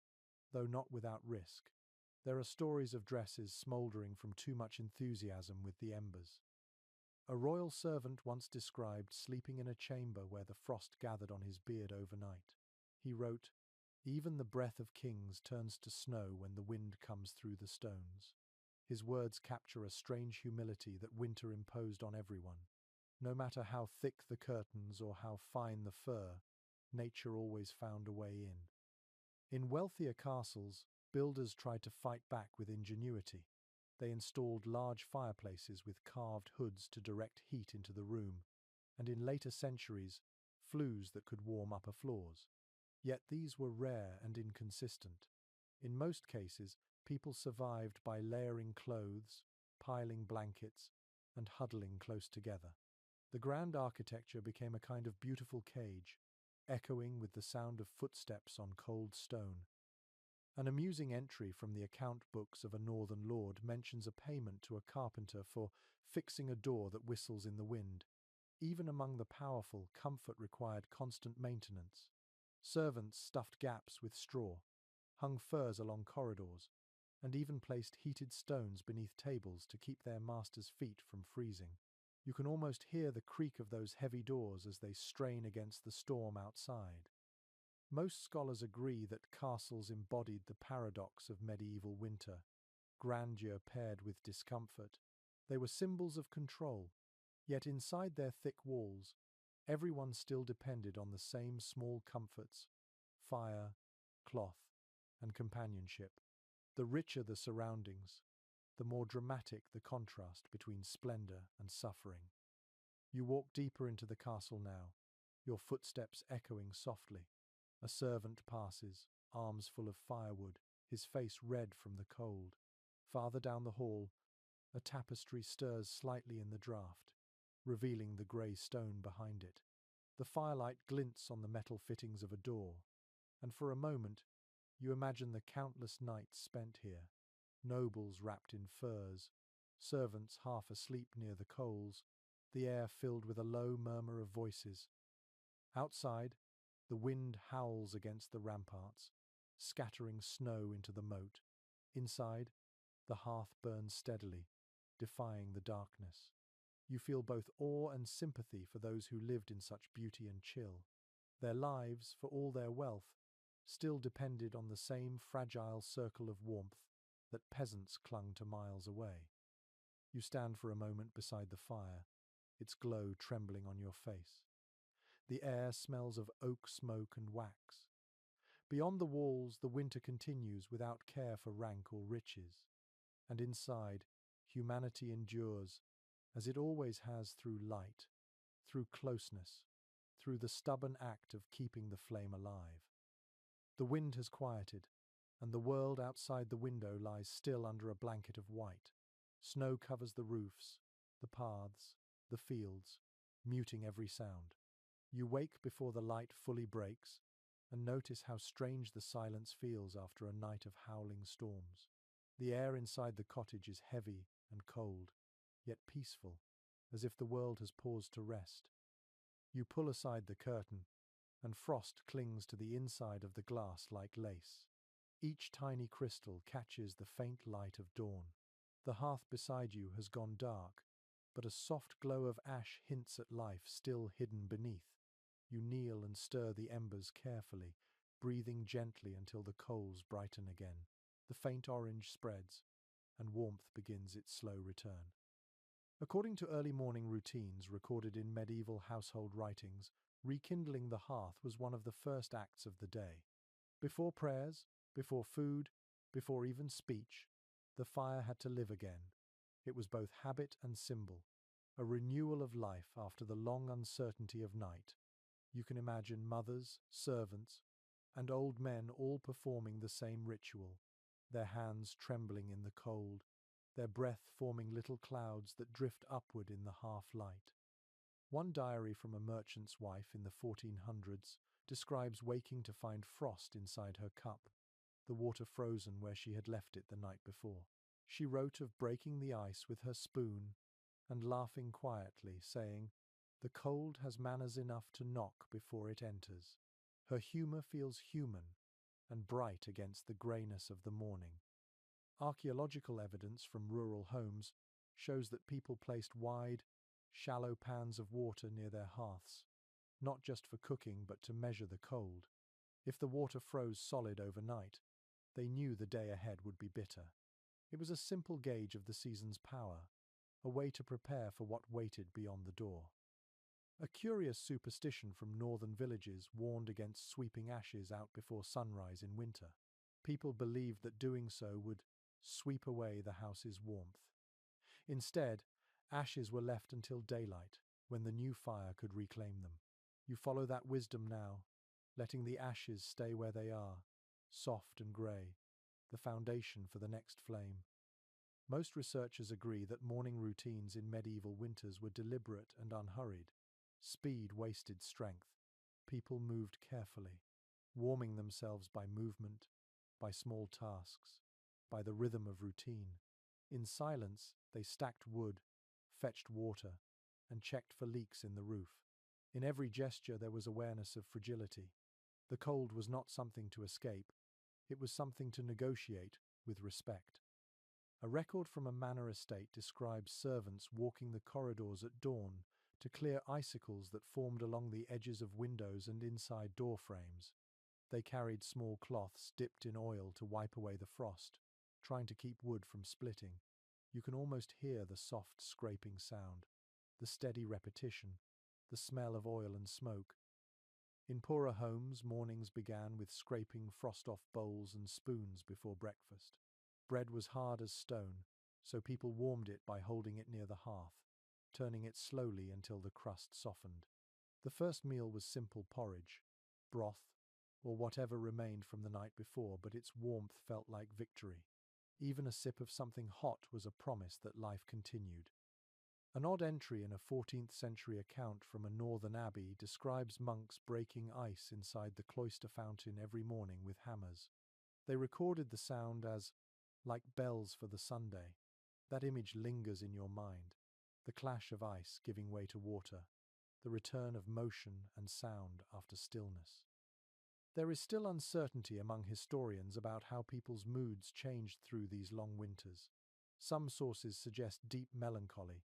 though not without risk. There are stories of dresses smouldering from too much enthusiasm with the embers. A royal servant once described sleeping in a chamber where the frost gathered on his beard overnight. He wrote, "Even the breath of kings turns to snow when the wind comes through the stones." His words capture a strange humility that winter imposed on everyone. No matter how thick the curtains or how fine the fur, nature always found a way in. In wealthier castles, builders tried to fight back with ingenuity. They installed large fireplaces with carved hoods to direct heat into the room, and in later centuries, flues that could warm upper floors. Yet these were rare and inconsistent. In most cases, people survived by layering clothes, piling blankets, and huddling close together. The grand architecture became a kind of beautiful cage, echoing with the sound of footsteps on cold stone. An amusing entry from the account books of a northern lord mentions a payment to a carpenter for fixing a door that whistles in the wind. Even among the powerful, comfort required constant maintenance. Servants stuffed gaps with straw, hung furs along corridors, and even placed heated stones beneath tables to keep their masters' feet from freezing. You can almost hear the creak of those heavy doors as they strain against the storm outside. Most scholars agree that castles embodied the paradox of medieval winter, grandeur paired with discomfort. They were symbols of control, yet inside their thick walls, everyone still depended on the same small comforts: fire, cloth, and companionship. The richer the surroundings, the more dramatic the contrast between splendor and suffering. You walk deeper into the castle now, your footsteps echoing softly. A servant passes, arms full of firewood, his face red from the cold. Farther down the hall, a tapestry stirs slightly in the draught, revealing the grey stone behind it. The firelight glints on the metal fittings of a door, and for a moment you imagine the countless nights spent here. Nobles wrapped in furs, servants half asleep near the coals, the air filled with a low murmur of voices. Outside, the wind howls against the ramparts, scattering snow into the moat. Inside, the hearth burns steadily, defying the darkness. You feel both awe and sympathy for those who lived in such beauty and chill. Their lives, for all their wealth, still depended on the same fragile circle of warmth that peasants clung to miles away. You stand for a moment beside the fire, its glow trembling on your face. The air smells of oak smoke and wax. Beyond the walls, the winter continues without care for rank or riches. And inside, humanity endures, as it always has, through light, through closeness, through the stubborn act of keeping the flame alive. The wind has quieted, and the world outside the window lies still under a blanket of white. Snow covers the roofs, the paths, the fields, muting every sound. You wake before the light fully breaks, and notice how strange the silence feels after a night of howling storms. The air inside the cottage is heavy and cold, yet peaceful, as if the world has paused to rest. You pull aside the curtain, and frost clings to the inside of the glass like lace. Each tiny crystal catches the faint light of dawn. The hearth beside you has gone dark, but a soft glow of ash hints at life still hidden beneath. You kneel and stir the embers carefully, breathing gently until the coals brighten again. The faint orange spreads, and warmth begins its slow return. According to early morning routines recorded in medieval household writings, rekindling the hearth was one of the first acts of the day. Before prayers, before food, before even speech, the fire had to live again. It was both habit and symbol, a renewal of life after the long uncertainty of night. You can imagine mothers, servants, and old men all performing the same ritual, their hands trembling in the cold, their breath forming little clouds that drift upward in the half-light. One diary from a merchant's wife in the 1400s describes waking to find frost inside her cup, the water frozen where she had left it the night before. She wrote of breaking the ice with her spoon and laughing quietly, saying, "The cold has manners enough to knock before it enters." Her humour feels human and bright against the greyness of the morning. Archaeological evidence from rural homes shows that people placed wide, shallow pans of water near their hearths, not just for cooking but to measure the cold. If the water froze solid overnight, they knew the day ahead would be bitter. It was a simple gauge of the season's power, a way to prepare for what waited beyond the door. A curious superstition from northern villages warned against sweeping ashes out before sunrise in winter. People believed that doing so would sweep away the house's warmth. Instead, ashes were left until daylight, when the new fire could reclaim them. You follow that wisdom now, letting the ashes stay where they are, soft and grey, the foundation for the next flame. Most researchers agree that morning routines in medieval winters were deliberate and unhurried. Speed wasted strength. People moved carefully, warming themselves by movement, by small tasks, by the rhythm of routine. In silence, they stacked wood, fetched water, and checked for leaks in the roof. In every gesture there was awareness of fragility. The cold was not something to escape, it was something to negotiate with respect. A record from a manor estate describes servants walking the corridors at dawn to clear icicles that formed along the edges of windows and inside door frames. They carried small cloths dipped in oil to wipe away the frost, trying to keep wood from splitting. You can almost hear the soft scraping sound, the steady repetition, the smell of oil and smoke. In poorer homes, mornings began with scraping frost-off bowls and spoons before breakfast. Bread was hard as stone, so people warmed it by holding it near the hearth, turning it slowly until the crust softened. The first meal was simple porridge, broth, or whatever remained from the night before, but its warmth felt like victory. Even a sip of something hot was a promise that life continued. An odd entry in a 14th century account from a northern abbey describes monks breaking ice inside the cloister fountain every morning with hammers. They recorded the sound as like bells for the Sunday. That image lingers in your mind. The clash of ice giving way to water, the return of motion and sound after stillness. There is still uncertainty among historians about how people's moods changed through these long winters. Some sources suggest deep melancholy,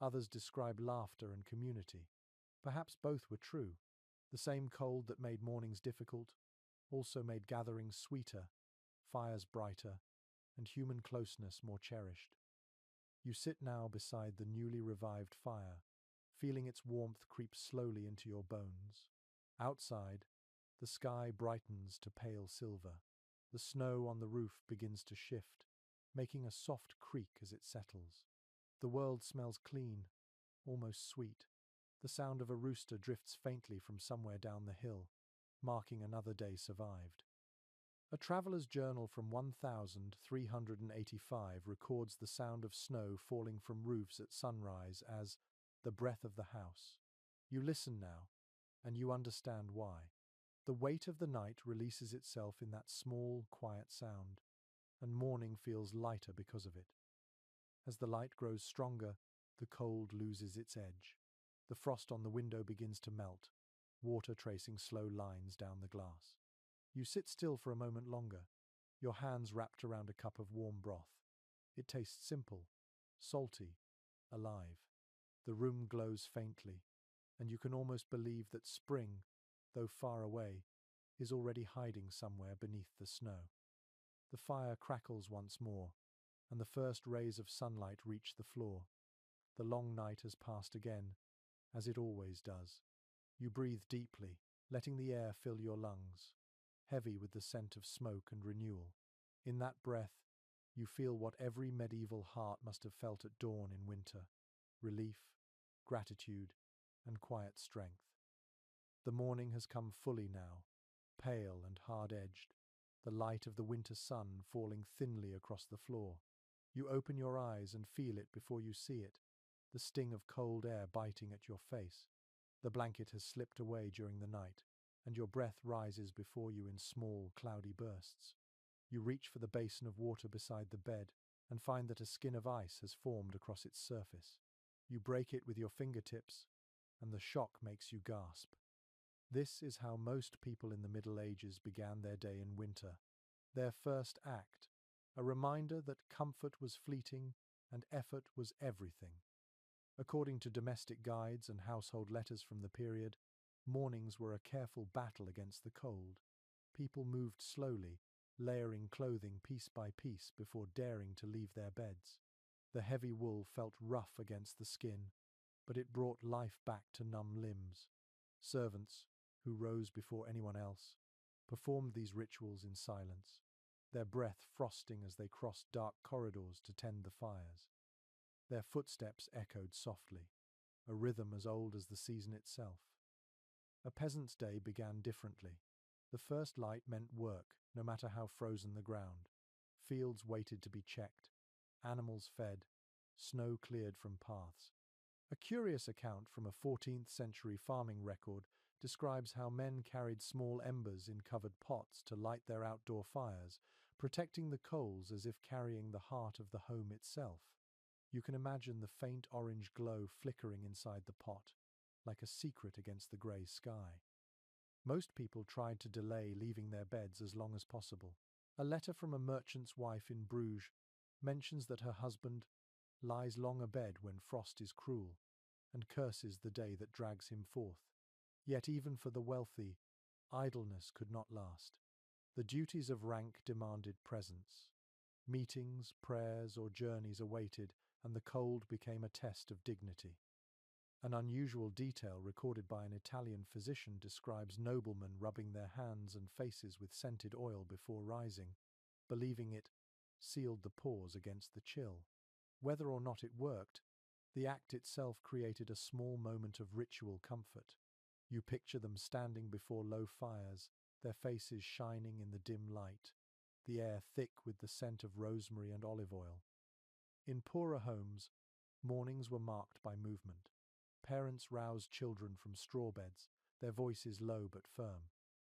others describe laughter and community. Perhaps both were true. The same cold that made mornings difficult also made gatherings sweeter, fires brighter, and human closeness more cherished. You sit now beside the newly revived fire, feeling its warmth creep slowly into your bones. Outside, the sky brightens to pale silver. The snow on the roof begins to shift, making a soft creak as it settles. The world smells clean, almost sweet. The sound of a rooster drifts faintly from somewhere down the hill, marking another day survived. A traveller's journal from 1385 records the sound of snow falling from roofs at sunrise as the breath of the house. You listen now, and you understand why. The weight of the night releases itself in that small, quiet sound, and morning feels lighter because of it. As the light grows stronger, the cold loses its edge. The frost on the window begins to melt, water tracing slow lines down the glass. You sit still for a moment longer, your hands wrapped around a cup of warm broth. It tastes simple, salty, alive. The room glows faintly, and you can almost believe that spring, though far away, is already hiding somewhere beneath the snow. The fire crackles once more, and the first rays of sunlight reach the floor. The long night has passed again, as it always does. You breathe deeply, letting the air fill your lungs, heavy with the scent of smoke and renewal. In that breath, you feel what every medieval heart must have felt at dawn in winter: relief, gratitude, and quiet strength. The morning has come fully now, pale and hard-edged, the light of the winter sun falling thinly across the floor. You open your eyes and feel it before you see it, the sting of cold air biting at your face. The blanket has slipped away during the night, and your breath rises before you in small, cloudy bursts. You reach for the basin of water beside the bed and find that a skin of ice has formed across its surface. You break it with your fingertips, and the shock makes you gasp. This is how most people in the Middle Ages began their day in winter. Their first act, a reminder that comfort was fleeting and effort was everything. According to domestic guides and household letters from the period, mornings were a careful battle against the cold. People moved slowly, layering clothing piece by piece before daring to leave their beds. The heavy wool felt rough against the skin, but it brought life back to numb limbs. Servants, who rose before anyone else, performed these rituals in silence, their breath frosting as they crossed dark corridors to tend the fires. Their footsteps echoed softly, a rhythm as old as the season itself. A peasant's day began differently. The first light meant work, no matter how frozen the ground. Fields waited to be checked, animals fed, snow cleared from paths. A curious account from a 14th century farming record describes how men carried small embers in covered pots to light their outdoor fires, protecting the coals as if carrying the heart of the home itself. You can imagine the faint orange glow flickering inside the pot, like a secret against the grey sky. Most people tried to delay leaving their beds as long as possible. A letter from a merchant's wife in Bruges mentions that her husband lies long abed when frost is cruel, and curses the day that drags him forth. Yet even for the wealthy, idleness could not last. The duties of rank demanded presence. Meetings, prayers, or journeys awaited, and the cold became a test of dignity. An unusual detail recorded by an Italian physician describes noblemen rubbing their hands and faces with scented oil before rising, believing it sealed the pores against the chill. Whether or not it worked, the act itself created a small moment of ritual comfort. You picture them standing before low fires, their faces shining in the dim light, the air thick with the scent of rosemary and olive oil. In poorer homes, mornings were marked by movement. Parents roused children from straw beds, their voices low but firm.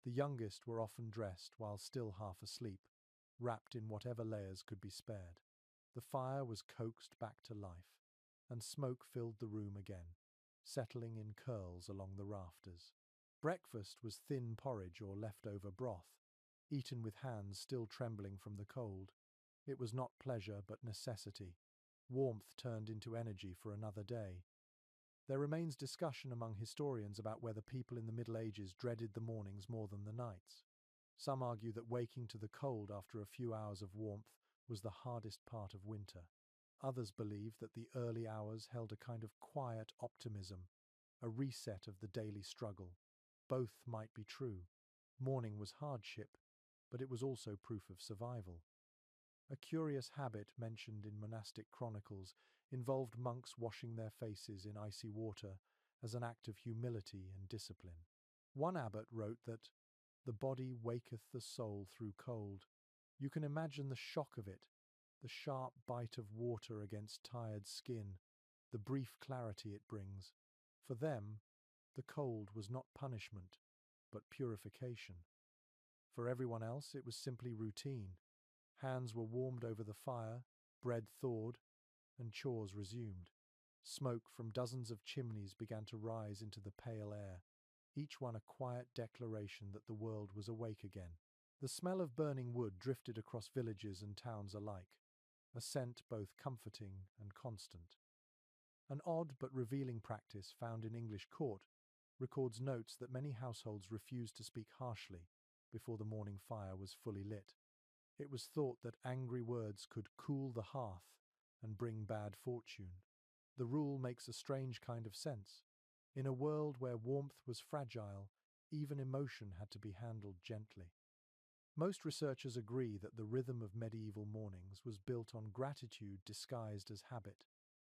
The youngest were often dressed while still half asleep, wrapped in whatever layers could be spared. The fire was coaxed back to life, and smoke filled the room again, settling in curls along the rafters. Breakfast was thin porridge or leftover broth, eaten with hands still trembling from the cold. It was not pleasure but necessity. Warmth turned into energy for another day. There remains discussion among historians about whether people in the Middle Ages dreaded the mornings more than the nights. Some argue that waking to the cold after a few hours of warmth was the hardest part of winter. Others believe that the early hours held a kind of quiet optimism, a reset of the daily struggle. Both might be true. Morning was hardship, but it was also proof of survival. A curious habit mentioned in monastic chronicles involved monks washing their faces in icy water as an act of humility and discipline. One abbot wrote that, "The body waketh the soul through cold." You can imagine the shock of it, the sharp bite of water against tired skin, the brief clarity it brings. For them, the cold was not punishment, but purification. For everyone else, it was simply routine. Hands were warmed over the fire, bread thawed, and chores resumed. Smoke from dozens of chimneys began to rise into the pale air, each one a quiet declaration that the world was awake again. The smell of burning wood drifted across villages and towns alike, a scent both comforting and constant. An odd but revealing practice found in English court records notes that many households refused to speak harshly before the morning fire was fully lit. It was thought that angry words could cool the hearth and bring bad fortune. The rule makes a strange kind of sense. In a world where warmth was fragile, even emotion had to be handled gently. Most researchers agree that the rhythm of medieval mornings was built on gratitude disguised as habit.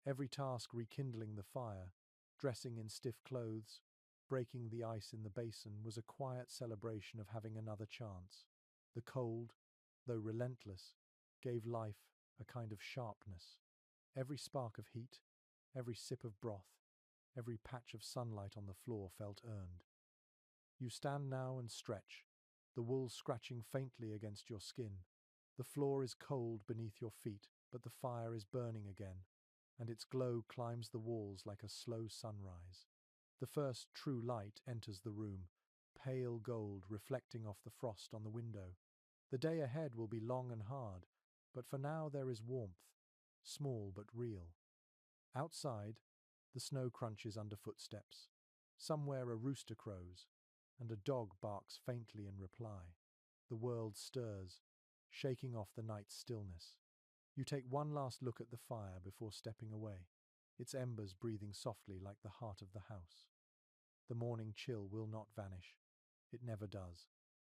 Every task rekindling the fire, dressing in stiff clothes, breaking the ice in the basin was a quiet celebration of having another chance. The cold, though relentless, gave life a kind of sharpness. Every spark of heat, every sip of broth, every patch of sunlight on the floor felt earned. You stand now and stretch, the wool scratching faintly against your skin. The floor is cold beneath your feet, but the fire is burning again, and its glow climbs the walls like a slow sunrise. The first true light enters the room, pale gold reflecting off the frost on the window. The day ahead will be long and hard, but for now there is warmth, small but real. Outside, the snow crunches under footsteps. Somewhere a rooster crows, and a dog barks faintly in reply. The world stirs, shaking off the night's stillness. You take one last look at the fire before stepping away, its embers breathing softly like the heart of the house. The morning chill will not vanish. It never does.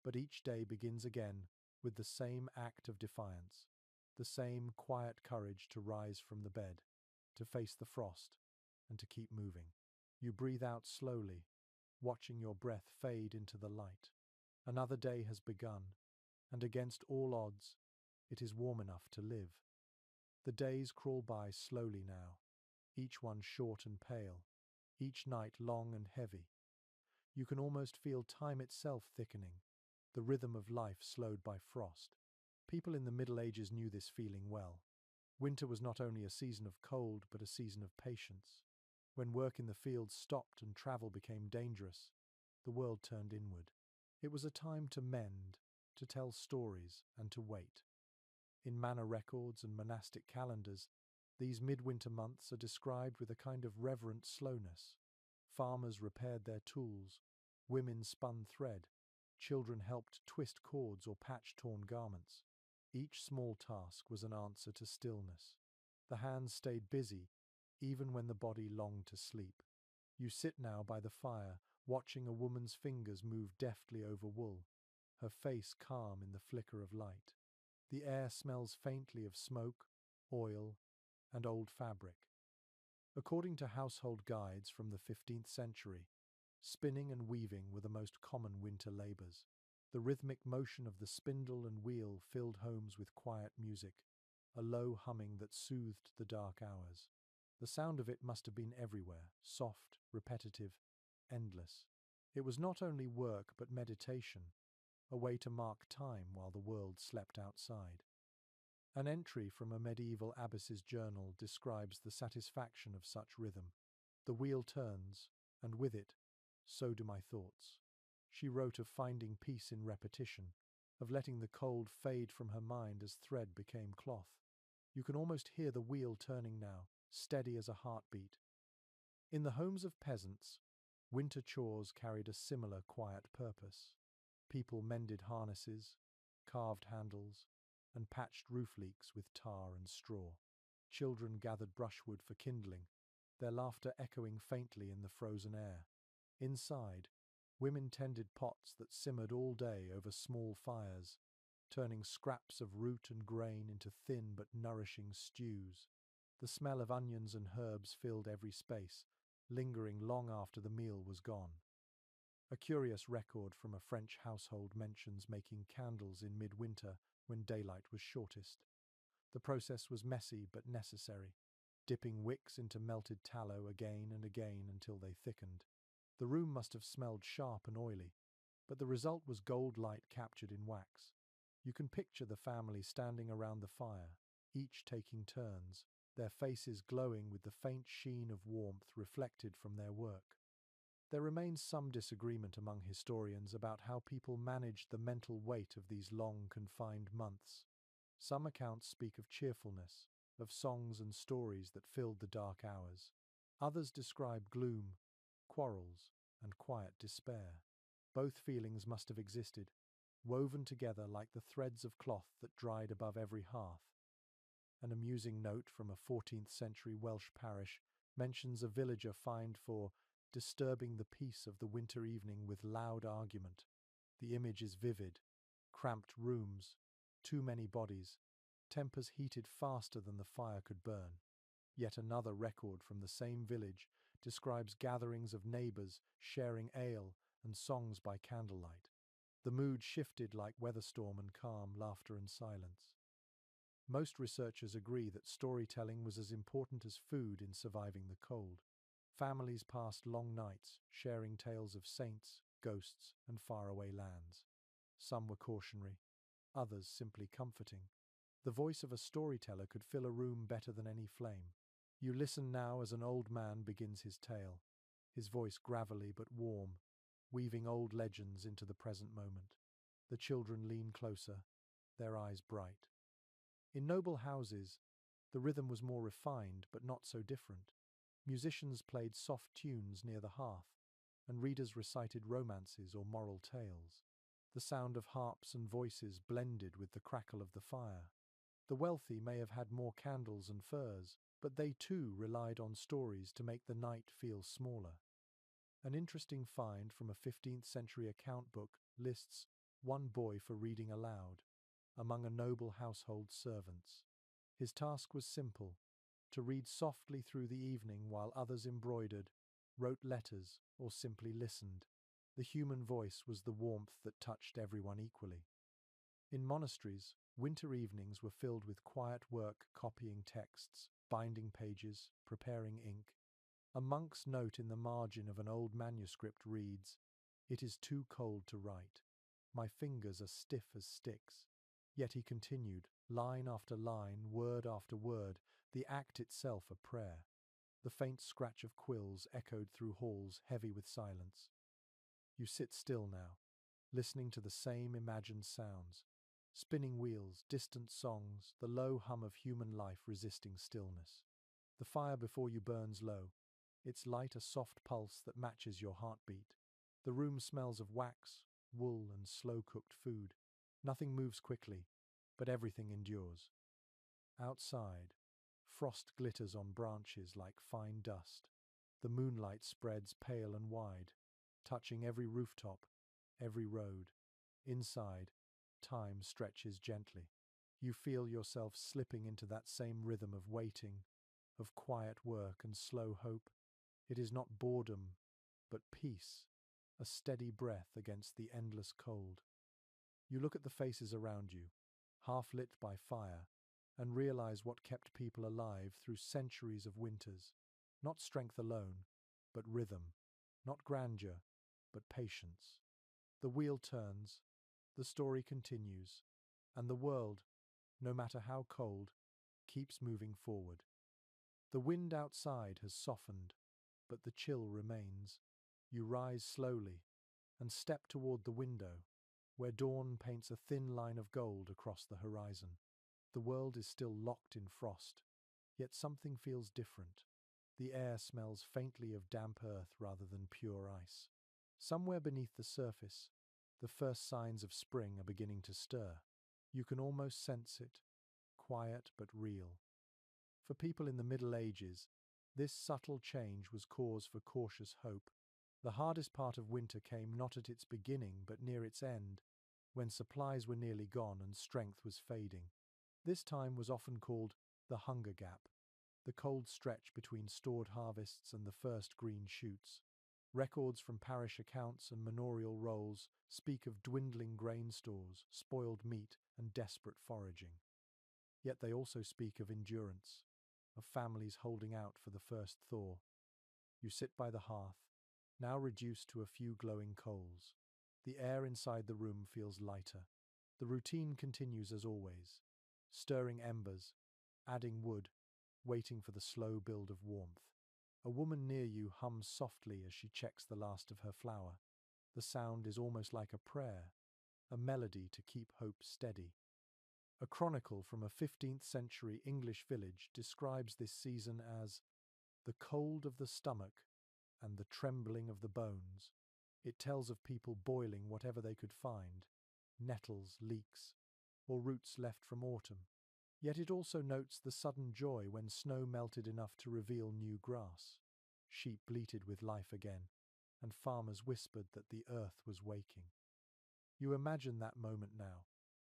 But each day begins again with the same act of defiance, the same quiet courage to rise from the bed, to face the frost, and to keep moving. You breathe out slowly, watching your breath fade into the light. Another day has begun, and against all odds, it is warm enough to live. The days crawl by slowly now, each one short and pale, each night long and heavy. You can almost feel time itself thickening, the rhythm of life slowed by frost. People in the Middle Ages knew this feeling well. Winter was not only a season of cold, but a season of patience. When work in the fields stopped and travel became dangerous, the world turned inward. It was a time to mend, to tell stories, and to wait. In manor records and monastic calendars, these midwinter months are described with a kind of reverent slowness. Farmers repaired their tools, women spun thread, children helped twist cords or patch torn garments. Each small task was an answer to stillness. The hands stayed busy, even when the body longed to sleep. You sit now by the fire, watching a woman's fingers move deftly over wool, her face calm in the flicker of light. The air smells faintly of smoke, oil, and old fabric. According to household guides from the 15th century, spinning and weaving were the most common winter labors. The rhythmic motion of the spindle and wheel filled homes with quiet music, a low humming that soothed the dark hours. The sound of it must have been everywhere, soft, repetitive, endless. It was not only work but meditation, a way to mark time while the world slept outside. An entry from a medieval abbess's journal describes the satisfaction of such rhythm. The wheel turns, and with it, so do my thoughts. She wrote of finding peace in repetition, of letting the cold fade from her mind as thread became cloth. You can almost hear the wheel turning now, steady as a heartbeat. In the homes of peasants, winter chores carried a similar quiet purpose. People mended harnesses, carved handles, and patched roof leaks with tar and straw. Children gathered brushwood for kindling, their laughter echoing faintly in the frozen air. Inside, women tended pots that simmered all day over small fires, turning scraps of root and grain into thin but nourishing stews. The smell of onions and herbs filled every space, lingering long after the meal was gone. A curious record from a French household mentions making candles in midwinter when daylight was shortest. The process was messy but necessary, dipping wicks into melted tallow again and again until they thickened. The room must have smelled sharp and oily, but the result was gold light captured in wax. You can picture the family standing around the fire, each taking turns, their faces glowing with the faint sheen of warmth reflected from their work. There remains some disagreement among historians about how people managed the mental weight of these long, confined months. Some accounts speak of cheerfulness, of songs and stories that filled the dark hours. Others describe gloom, quarrels, and quiet despair. Both feelings must have existed, woven together like the threads of cloth that dried above every hearth. An amusing note from a 14th century Welsh parish mentions a villager fined for disturbing the peace of the winter evening with loud argument. The image is vivid: cramped rooms, too many bodies, tempers heated faster than the fire could burn. Yet another record from the same village describes gatherings of neighbors sharing ale and songs by candlelight. The mood shifted like weatherstorm and calm, laughter and silence. Most researchers agree that storytelling was as important as food in surviving the cold. Families passed long nights, sharing tales of saints, ghosts, and faraway lands. Some were cautionary, others simply comforting. The voice of a storyteller could fill a room better than any flame. You listen now as an old man begins his tale, his voice gravelly but warm, weaving old legends into the present moment. The children lean closer, their eyes bright. In noble houses, the rhythm was more refined but not so different. Musicians played soft tunes near the hearth, and readers recited romances or moral tales. The sound of harps and voices blended with the crackle of the fire. The wealthy may have had more candles and furs, but they too relied on stories to make the night feel smaller. An interesting find from a 15th century account book lists one boy for reading aloud among a noble household's servants. His task was simple: to read softly through the evening while others embroidered, wrote letters, or simply listened. The human voice was the warmth that touched everyone equally. In monasteries, winter evenings were filled with quiet work, copying texts, binding pages, preparing ink. A monk's note in the margin of an old manuscript reads, "It is too cold to write. My fingers are stiff as sticks." Yet he continued, line after line, word after word, the act itself a prayer. The faint scratch of quills echoed through halls heavy with silence. You sit still now, listening to the same imagined sounds, Spinning wheels, distant songs, the low hum of human life resisting stillness. The fire before you burns low, its light a soft pulse that matches your heartbeat. The room smells of wax, wool, and slow-cooked food. Nothing moves quickly, but everything endures. Outside, frost glitters on branches like fine dust. The moonlight spreads pale and wide, touching every rooftop, every road. Inside, time stretches gently. You feel yourself slipping into that same rhythm of waiting, of quiet work and slow hope. It is not boredom, but peace, a steady breath against the endless cold. You look at the faces around you, half lit by fire, and realize what kept people alive through centuries of winters. Not strength alone, but rhythm. Not grandeur, but patience. The wheel turns, the story continues, and the world, no matter how cold, keeps moving forward. The wind outside has softened, but the chill remains. You rise slowly and step toward the window, where dawn paints a thin line of gold across the horizon. The world is still locked in frost, yet something feels different. The air smells faintly of damp earth rather than pure ice. Somewhere beneath the surface, the first signs of spring are beginning to stir. You can almost sense it, quiet but real. For people in the Middle Ages, this subtle change was cause for cautious hope. The hardest part of winter came not at its beginning but near its end, when supplies were nearly gone and strength was fading. This time was often called the hunger gap, the cold stretch between stored harvests and the first green shoots. Records from parish accounts and manorial rolls speak of dwindling grain stores, spoiled meat, and desperate foraging. Yet they also speak of endurance, of families holding out for the first thaw. You sit by the hearth, now reduced to a few glowing coals. The air inside the room feels lighter. The routine continues as always, stirring embers, adding wood, waiting for the slow build of warmth. A woman near you hums softly as she checks the last of her flour. The sound is almost like a prayer, a melody to keep hope steady. A chronicle from a 15th century English village describes this season as the cold of the stomach and the trembling of the bones. It tells of people boiling whatever they could find, nettles, leeks, or roots left from autumn. Yet it also notes the sudden joy when snow melted enough to reveal new grass. Sheep bleated with life again, and farmers whispered that the earth was waking. You imagine that moment now,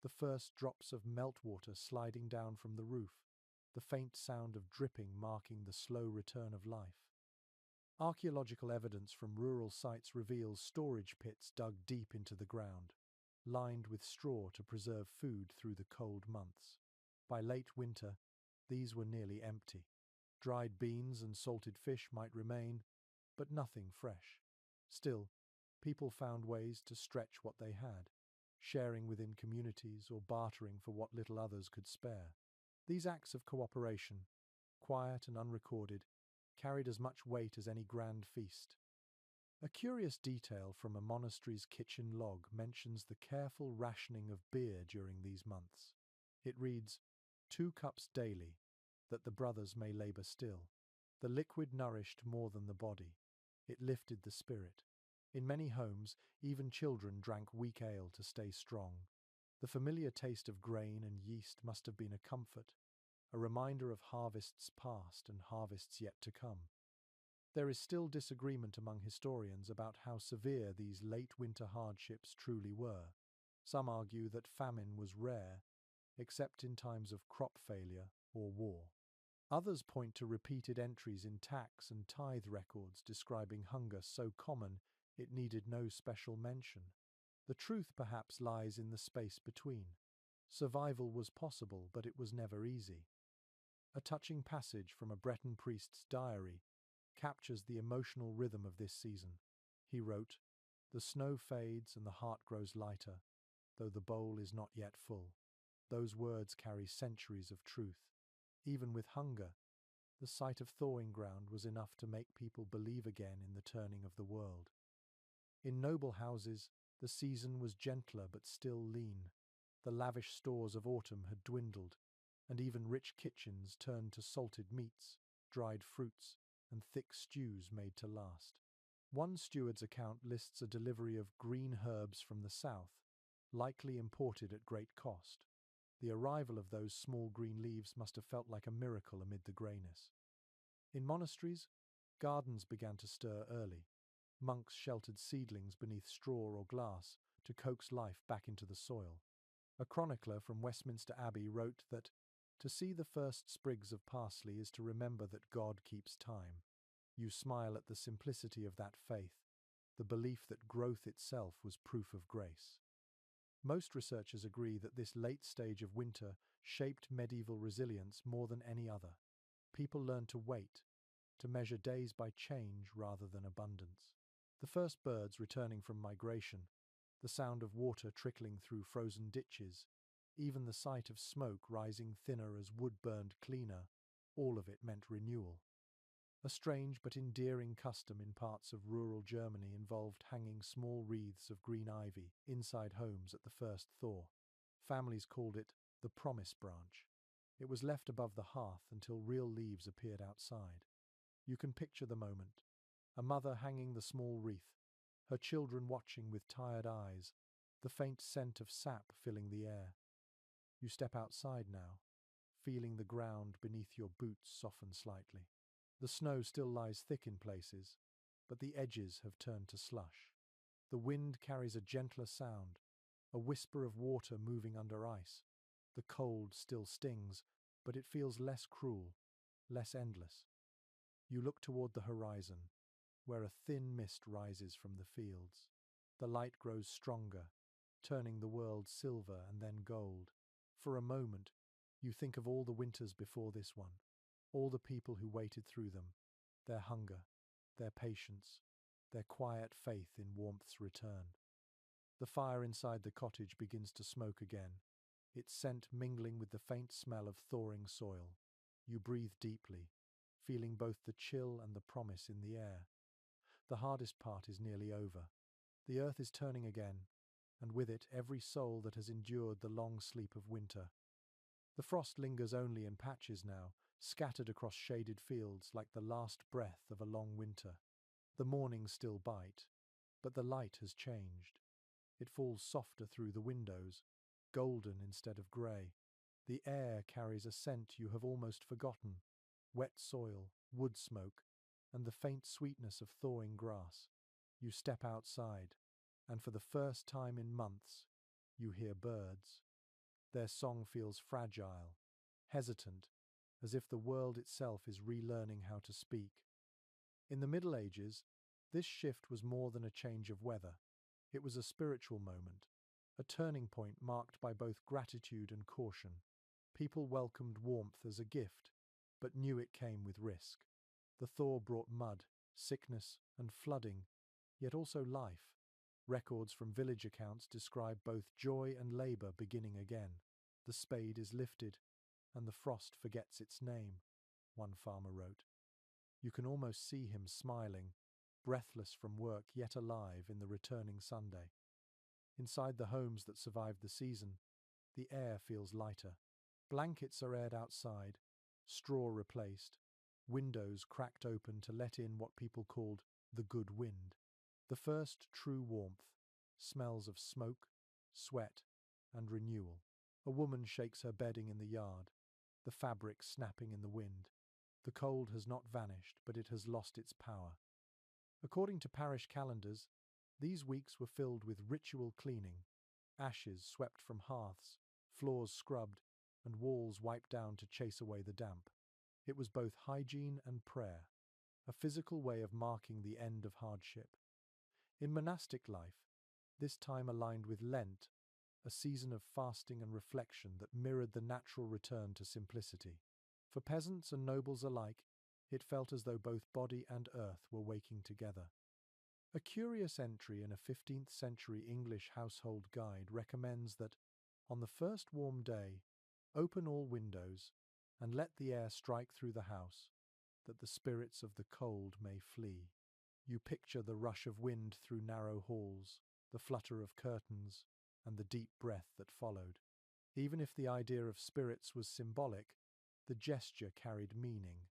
the first drops of meltwater sliding down from the roof, the faint sound of dripping marking the slow return of life. Archaeological evidence from rural sites reveals storage pits dug deep into the ground, lined with straw to preserve food through the cold months. By late winter, these were nearly empty. Dried beans and salted fish might remain, but nothing fresh. Still, people found ways to stretch what they had, sharing within communities or bartering for what little others could spare. These acts of cooperation, quiet and unrecorded, carried as much weight as any grand feast. A curious detail from a monastery's kitchen log mentions the careful rationing of beer during these months. It reads, 2 cups daily, that the brothers may labour still. The liquid nourished more than the body. It lifted the spirit. In many homes, even children drank weak ale to stay strong. The familiar taste of grain and yeast must have been a comfort, a reminder of harvests past and harvests yet to come. There is still disagreement among historians about how severe these late winter hardships truly were. Some argue that famine was rare, except in times of crop failure or war. Others point to repeated entries in tax and tithe records describing hunger so common it needed no special mention. The truth perhaps lies in the space between. Survival was possible, but it was never easy. A touching passage from a Breton priest's diary captures the emotional rhythm of this season. He wrote, "The snow fades and the heart grows lighter, though the bowl is not yet full." Those words carry centuries of truth. Even with hunger, the sight of thawing ground was enough to make people believe again in the turning of the world. In noble houses, the season was gentler but still lean. The lavish stores of autumn had dwindled, and even rich kitchens turned to salted meats, dried fruits, and thick stews made to last. One steward's account lists a delivery of green herbs from the south, likely imported at great cost. The arrival of those small green leaves must have felt like a miracle amid the greyness. In monasteries, gardens began to stir early. Monks sheltered seedlings beneath straw or glass to coax life back into the soil. A chronicler from Westminster Abbey wrote that, "To see the first sprigs of parsley is to remember that God keeps time." You smile at the simplicity of that faith, the belief that growth itself was proof of grace. Most researchers agree that this late stage of winter shaped medieval resilience more than any other. People learned to wait, to measure days by change rather than abundance. The first birds returning from migration, the sound of water trickling through frozen ditches, even the sight of smoke rising thinner as wood burned cleaner, all of it meant renewal. A strange but endearing custom in parts of rural Germany involved hanging small wreaths of green ivy inside homes at the first thaw. Families called it the promise branch. It was left above the hearth until real leaves appeared outside. You can picture the moment. A mother hanging the small wreath, her children watching with tired eyes, the faint scent of sap filling the air. You step outside now, feeling the ground beneath your boots soften slightly. The snow still lies thick in places, but the edges have turned to slush. The wind carries a gentler sound, a whisper of water moving under ice. The cold still stings, but it feels less cruel, less endless. You look toward the horizon, where a thin mist rises from the fields. The light grows stronger, turning the world silver and then gold. For a moment, you think of all the winters before this one, all the people who waited through them, their hunger, their patience, their quiet faith in warmth's return. The fire inside the cottage begins to smoke again, its scent mingling with the faint smell of thawing soil. You breathe deeply, feeling both the chill and the promise in the air. The hardest part is nearly over. The earth is turning again, and with it every soul that has endured the long sleep of winter. The frost lingers only in patches now, scattered across shaded fields like the last breath of a long winter. The mornings still bite, but the light has changed. It falls softer through the windows, golden instead of grey. The air carries a scent you have almost forgotten: wet soil, wood smoke, and the faint sweetness of thawing grass. You step outside, and for the first time in months, you hear birds. Their song feels fragile, hesitant, as if the world itself is relearning how to speak. In the Middle Ages, this shift was more than a change of weather. It was a spiritual moment, a turning point marked by both gratitude and caution. People welcomed warmth as a gift, but knew it came with risk. The thaw brought mud, sickness, and flooding, yet also life. Records from village accounts describe both joy and labour beginning again. The spade is lifted, and the frost forgets its name, one farmer wrote. You can almost see him smiling, breathless from work yet alive in the returning Sunday. Inside the homes that survived the season, the air feels lighter. Blankets are aired outside, straw replaced, windows cracked open to let in what people called the good wind. The first true warmth, smells of smoke, sweat, and renewal. A woman shakes her bedding in the yard, the fabric snapping in the wind. The cold has not vanished, but it has lost its power. According to parish calendars, these weeks were filled with ritual cleaning, ashes swept from hearths, floors scrubbed, and walls wiped down to chase away the damp. It was both hygiene and prayer, a physical way of marking the end of hardship. In monastic life, this time aligned with Lent, a season of fasting and reflection that mirrored the natural return to simplicity. For peasants and nobles alike, it felt as though both body and earth were waking together. A curious entry in a 15th century English household guide recommends that, on the first warm day, open all windows and let the air strike through the house, that the spirits of the cold may flee. You picture the rush of wind through narrow halls, the flutter of curtains, and the deep breath that followed. Even if the idea of spirits was symbolic, the gesture carried meaning.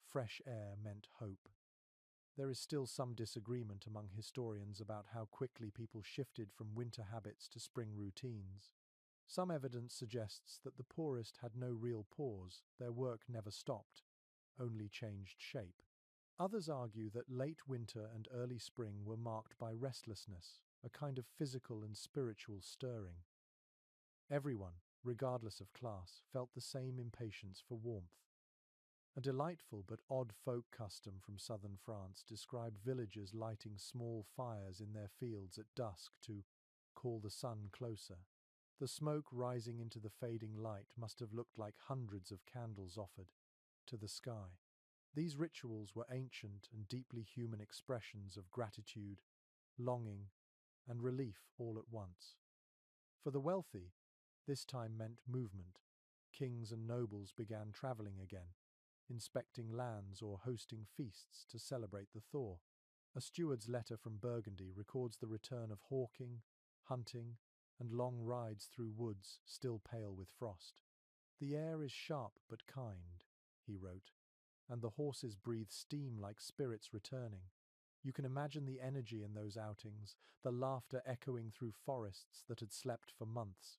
Fresh air meant hope. There is still some disagreement among historians about how quickly people shifted from winter habits to spring routines. Some evidence suggests that the poorest had no real pause, their work never stopped, only changed shape. Others argue that late winter and early spring were marked by restlessness, a kind of physical and spiritual stirring. Everyone, regardless of class, felt the same impatience for warmth. A delightful but odd folk custom from southern France described villagers lighting small fires in their fields at dusk to call the sun closer. The smoke rising into the fading light must have looked like hundreds of candles offered to the sky. These rituals were ancient and deeply human expressions of gratitude, longing, and relief all at once. For the wealthy, this time meant movement. Kings and nobles began traveling again, inspecting lands or hosting feasts to celebrate the thaw. A steward's letter from Burgundy records the return of hawking, hunting, and long rides through woods still pale with frost. "The air is sharp but kind," he wrote, "and the horses breathe steam like spirits returning." You can imagine the energy in those outings, the laughter echoing through forests that had slept for months.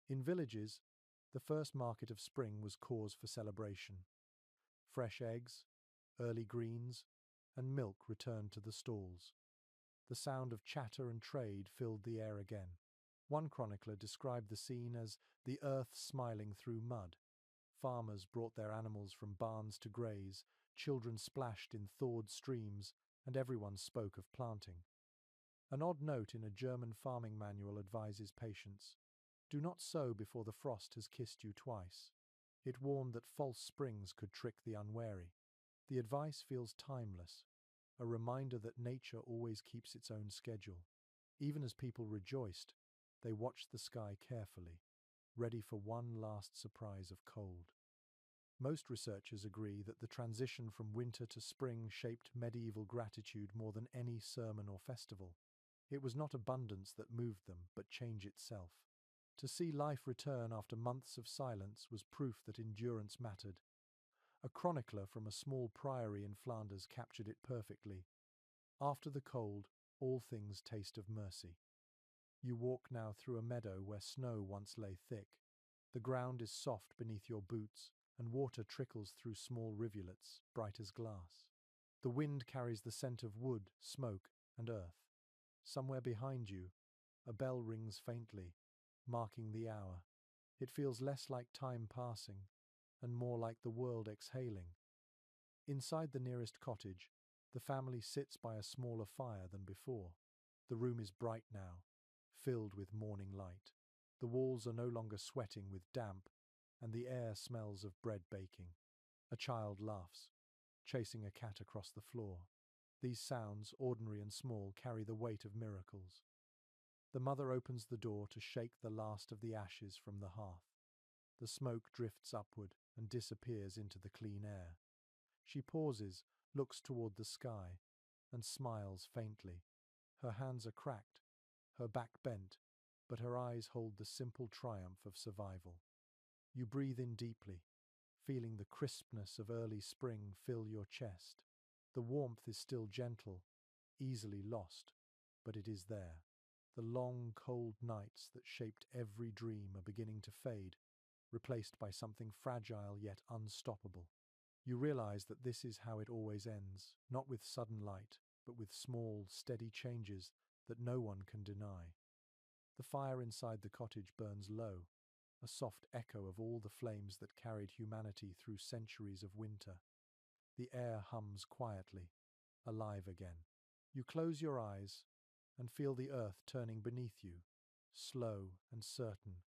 In villages, the first market of spring was cause for celebration. Fresh eggs, early greens, and milk returned to the stalls. The sound of chatter and trade filled the air again. One chronicler described the scene as the earth smiling through mud. Farmers brought their animals from barns to graze, children splashed in thawed streams, and everyone spoke of planting. An odd note in a German farming manual advises patience. Do not sow before the frost has kissed you twice. It warned that false springs could trick the unwary. The advice feels timeless, a reminder that nature always keeps its own schedule. Even as people rejoiced, they watched the sky carefully, ready for one last surprise of cold. Most researchers agree that the transition from winter to spring shaped medieval gratitude more than any sermon or festival. It was not abundance that moved them, but change itself. To see life return after months of silence was proof that endurance mattered. A chronicler from a small priory in Flanders captured it perfectly. After the cold, all things taste of mercy. You walk now through a meadow where snow once lay thick. The ground is soft beneath your boots, and water trickles through small rivulets, bright as glass. The wind carries the scent of wood, smoke, and earth. Somewhere behind you, a bell rings faintly, marking the hour. It feels less like time passing, and more like the world exhaling. Inside the nearest cottage, the family sits by a smaller fire than before. The room is bright now, filled with morning light. The walls are no longer sweating with damp, and the air smells of bread baking. A child laughs, chasing a cat across the floor. These sounds, ordinary and small, carry the weight of miracles. The mother opens the door to shake the last of the ashes from the hearth. The smoke drifts upward and disappears into the clean air. She pauses, looks toward the sky, and smiles faintly. Her hands are cracked, her back bent, but her eyes hold the simple triumph of survival. You breathe in deeply, feeling the crispness of early spring fill your chest. The warmth is still gentle, easily lost, but it is there. The long, cold nights that shaped every dream are beginning to fade, replaced by something fragile yet unstoppable. You realize that this is how it always ends, not with sudden light, but with small, steady changes that no one can deny. The fire inside the cottage burns low, a soft echo of all the flames that carried humanity through centuries of winter. The air hums quietly, alive again. You close your eyes and feel the earth turning beneath you, slow and certain,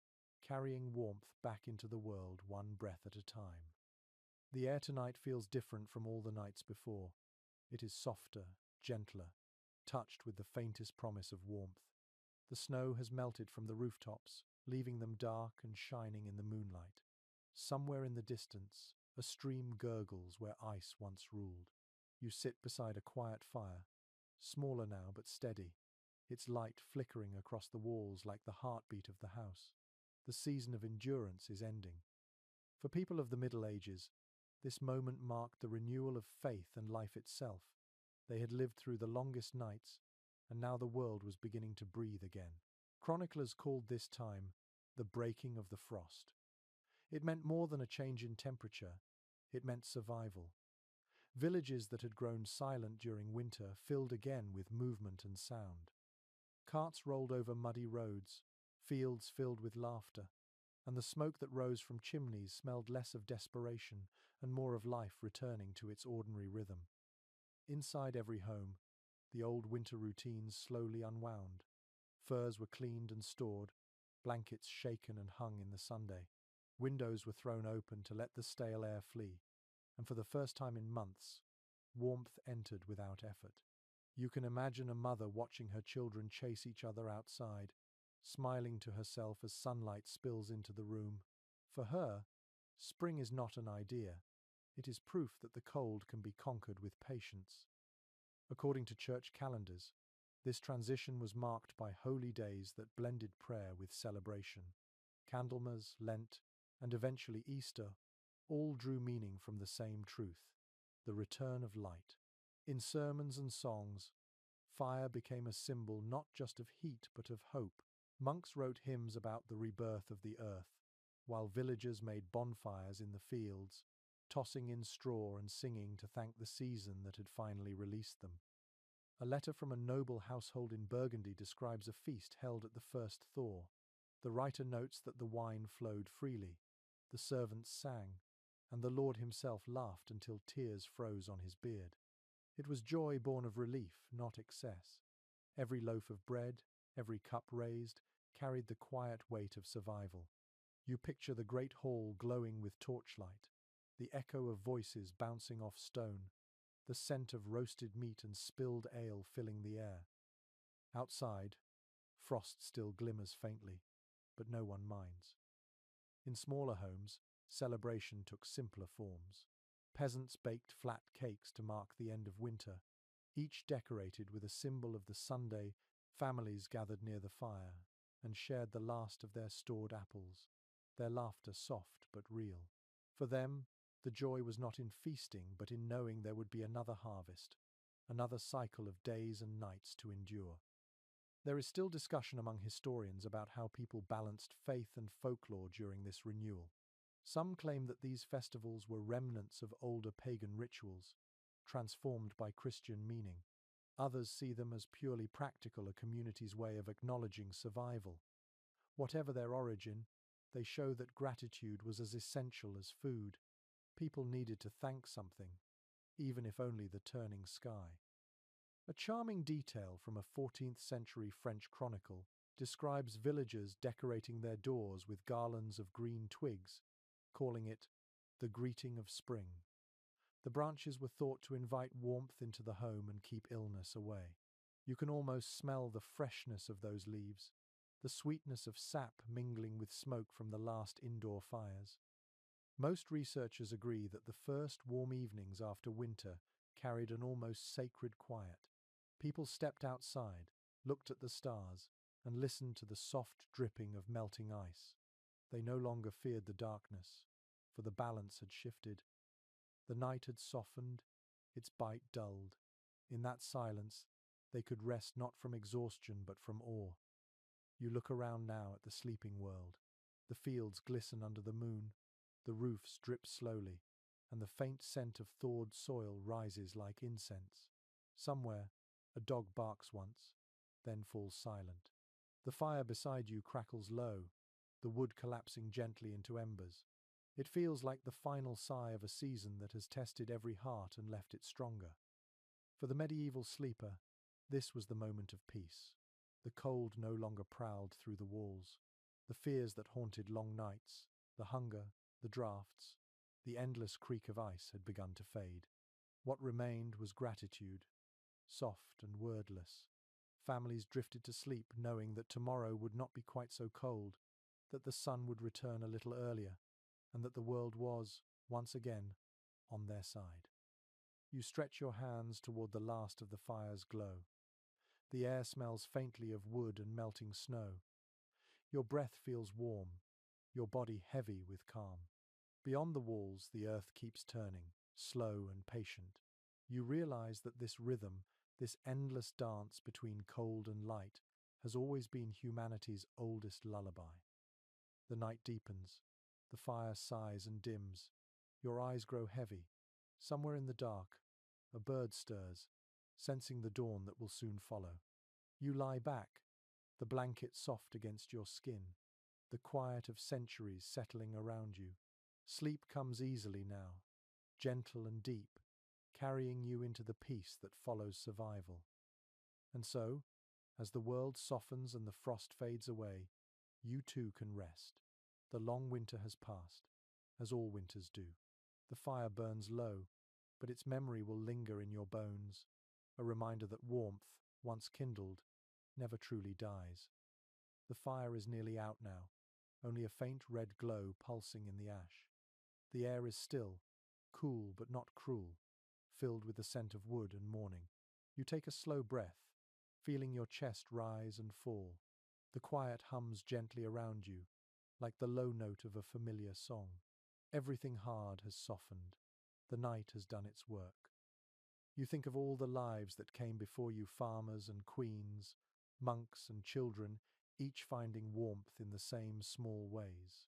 carrying warmth back into the world one breath at a time. The air tonight feels different from all the nights before. It is softer, gentler, touched with the faintest promise of warmth. The snow has melted from the rooftops, leaving them dark and shining in the moonlight. Somewhere in the distance, a stream gurgles where ice once ruled. You sit beside a quiet fire, smaller now but steady, its light flickering across the walls like the heartbeat of the house. The season of endurance is ending. For people of the Middle Ages, this moment marked the renewal of faith and life itself. They had lived through the longest nights, and now the world was beginning to breathe again. Chroniclers called this time the breaking of the frost. It meant more than a change in temperature, it meant survival. Villages that had grown silent during winter filled again with movement and sound. Carts rolled over muddy roads, fields filled with laughter, and the smoke that rose from chimneys smelled less of desperation and more of life returning to its ordinary rhythm. Inside every home, the old winter routines slowly unwound. Furs were cleaned and stored, blankets shaken and hung in the sunday. Windows were thrown open to let the stale air flee, and for the first time in months, warmth entered without effort. You can imagine a mother watching her children chase each other outside, smiling to herself as sunlight spills into the room. For her, spring is not an idea. It is proof that the cold can be conquered with patience. According to church calendars, this transition was marked by holy days that blended prayer with celebration. Candlemas, Lent, and eventually Easter all drew meaning from the same truth, the return of light. In sermons and songs, fire became a symbol not just of heat but of hope. Monks wrote hymns about the rebirth of the earth, while villagers made bonfires in the fields, tossing in straw and singing to thank the season that had finally released them. A letter from a noble household in Burgundy describes a feast held at the first thaw. The writer notes that the wine flowed freely, the servants sang, and the Lord himself laughed until tears froze on his beard. It was joy born of relief, not excess. Every loaf of bread, every cup raised, carried the quiet weight of survival. You picture the great hall glowing with torchlight, the echo of voices bouncing off stone, the scent of roasted meat and spilled ale filling the air. Outside, frost still glimmers faintly, but no one minds. In smaller homes, celebration took simpler forms. Peasants baked flat cakes to mark the end of winter, each decorated with a symbol of the Sunday. Families gathered near the fire and shared the last of their stored apples, their laughter soft but real. For them, the joy was not in feasting but in knowing there would be another harvest, another cycle of days and nights to endure. There is still discussion among historians about how people balanced faith and folklore during this renewal. Some claim that these festivals were remnants of older pagan rituals, transformed by Christian meaning. Others see them as purely practical, a community's way of acknowledging survival. Whatever their origin, they show that gratitude was as essential as food. People needed to thank something, even if only the turning sky. A charming detail from a 14th century French chronicle describes villagers decorating their doors with garlands of green twigs, calling it the greeting of spring. The branches were thought to invite warmth into the home and keep illness away. You can almost smell the freshness of those leaves, the sweetness of sap mingling with smoke from the last indoor fires. Most researchers agree that the first warm evenings after winter carried an almost sacred quiet. People stepped outside, looked at the stars, and listened to the soft dripping of melting ice. They no longer feared the darkness, for the balance had shifted. The night had softened, its bite dulled. In that silence, they could rest not from exhaustion but from awe. You look around now at the sleeping world. The fields glisten under the moon, the roofs drip slowly, and the faint scent of thawed soil rises like incense. Somewhere, a dog barks once, then falls silent. The fire beside you crackles low, the wood collapsing gently into embers. It feels like the final sigh of a season that has tested every heart and left it stronger. For the medieval sleeper, this was the moment of peace. The cold no longer prowled through the walls. The fears that haunted long nights, the hunger, the draughts, the endless creak of ice had begun to fade. What remained was gratitude, soft and wordless. Families drifted to sleep knowing that tomorrow would not be quite so cold, that the sun would return a little earlier, and that the world was, once again, on their side. You stretch your hands toward the last of the fire's glow. The air smells faintly of wood and melting snow. Your breath feels warm, your body heavy with calm. Beyond the walls, the earth keeps turning, slow and patient. You realize that this rhythm, this endless dance between cold and light, has always been humanity's oldest lullaby. The night deepens. The fire sighs and dims. Your eyes grow heavy. Somewhere in the dark, a bird stirs, sensing the dawn that will soon follow. You lie back, the blanket soft against your skin, the quiet of centuries settling around you. Sleep comes easily now, gentle and deep, carrying you into the peace that follows survival. And so, as the world softens and the frost fades away, you too can rest. The long winter has passed, as all winters do. The fire burns low, but its memory will linger in your bones, a reminder that warmth, once kindled, never truly dies. The fire is nearly out now, only a faint red glow pulsing in the ash. The air is still, cool but not cruel, filled with the scent of wood and morning. You take a slow breath, feeling your chest rise and fall. The quiet hums gently around you, like the low note of a familiar song. Everything hard has softened. The night has done its work. You think of all the lives that came before you, farmers and queens, monks and children, each finding warmth in the same small ways.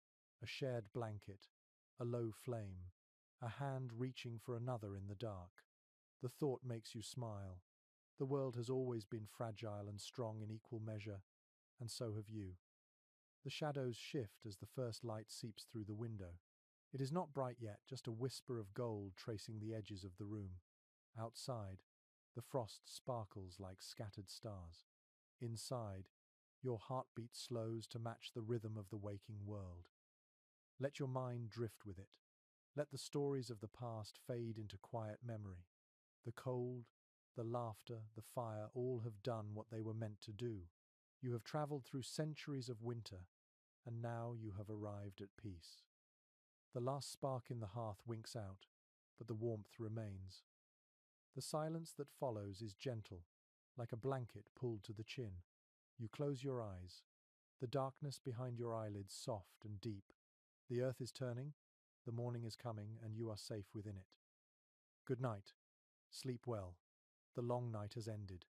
A shared blanket, a low flame, a hand reaching for another in the dark. The thought makes you smile. The world has always been fragile and strong in equal measure, and so have you. The shadows shift as the first light seeps through the window. It is not bright yet, just a whisper of gold tracing the edges of the room. Outside, the frost sparkles like scattered stars. Inside, your heartbeat slows to match the rhythm of the waking world. Let your mind drift with it. Let the stories of the past fade into quiet memory. The cold, the laughter, the fire, all have done what they were meant to do. You have traveled through centuries of winter, and now you have arrived at peace. The last spark in the hearth winks out, but the warmth remains. The silence that follows is gentle, like a blanket pulled to the chin. You close your eyes, the darkness behind your eyelids soft and deep. The earth is turning, the morning is coming, and you are safe within it. Good night. Sleep well. The long night has ended.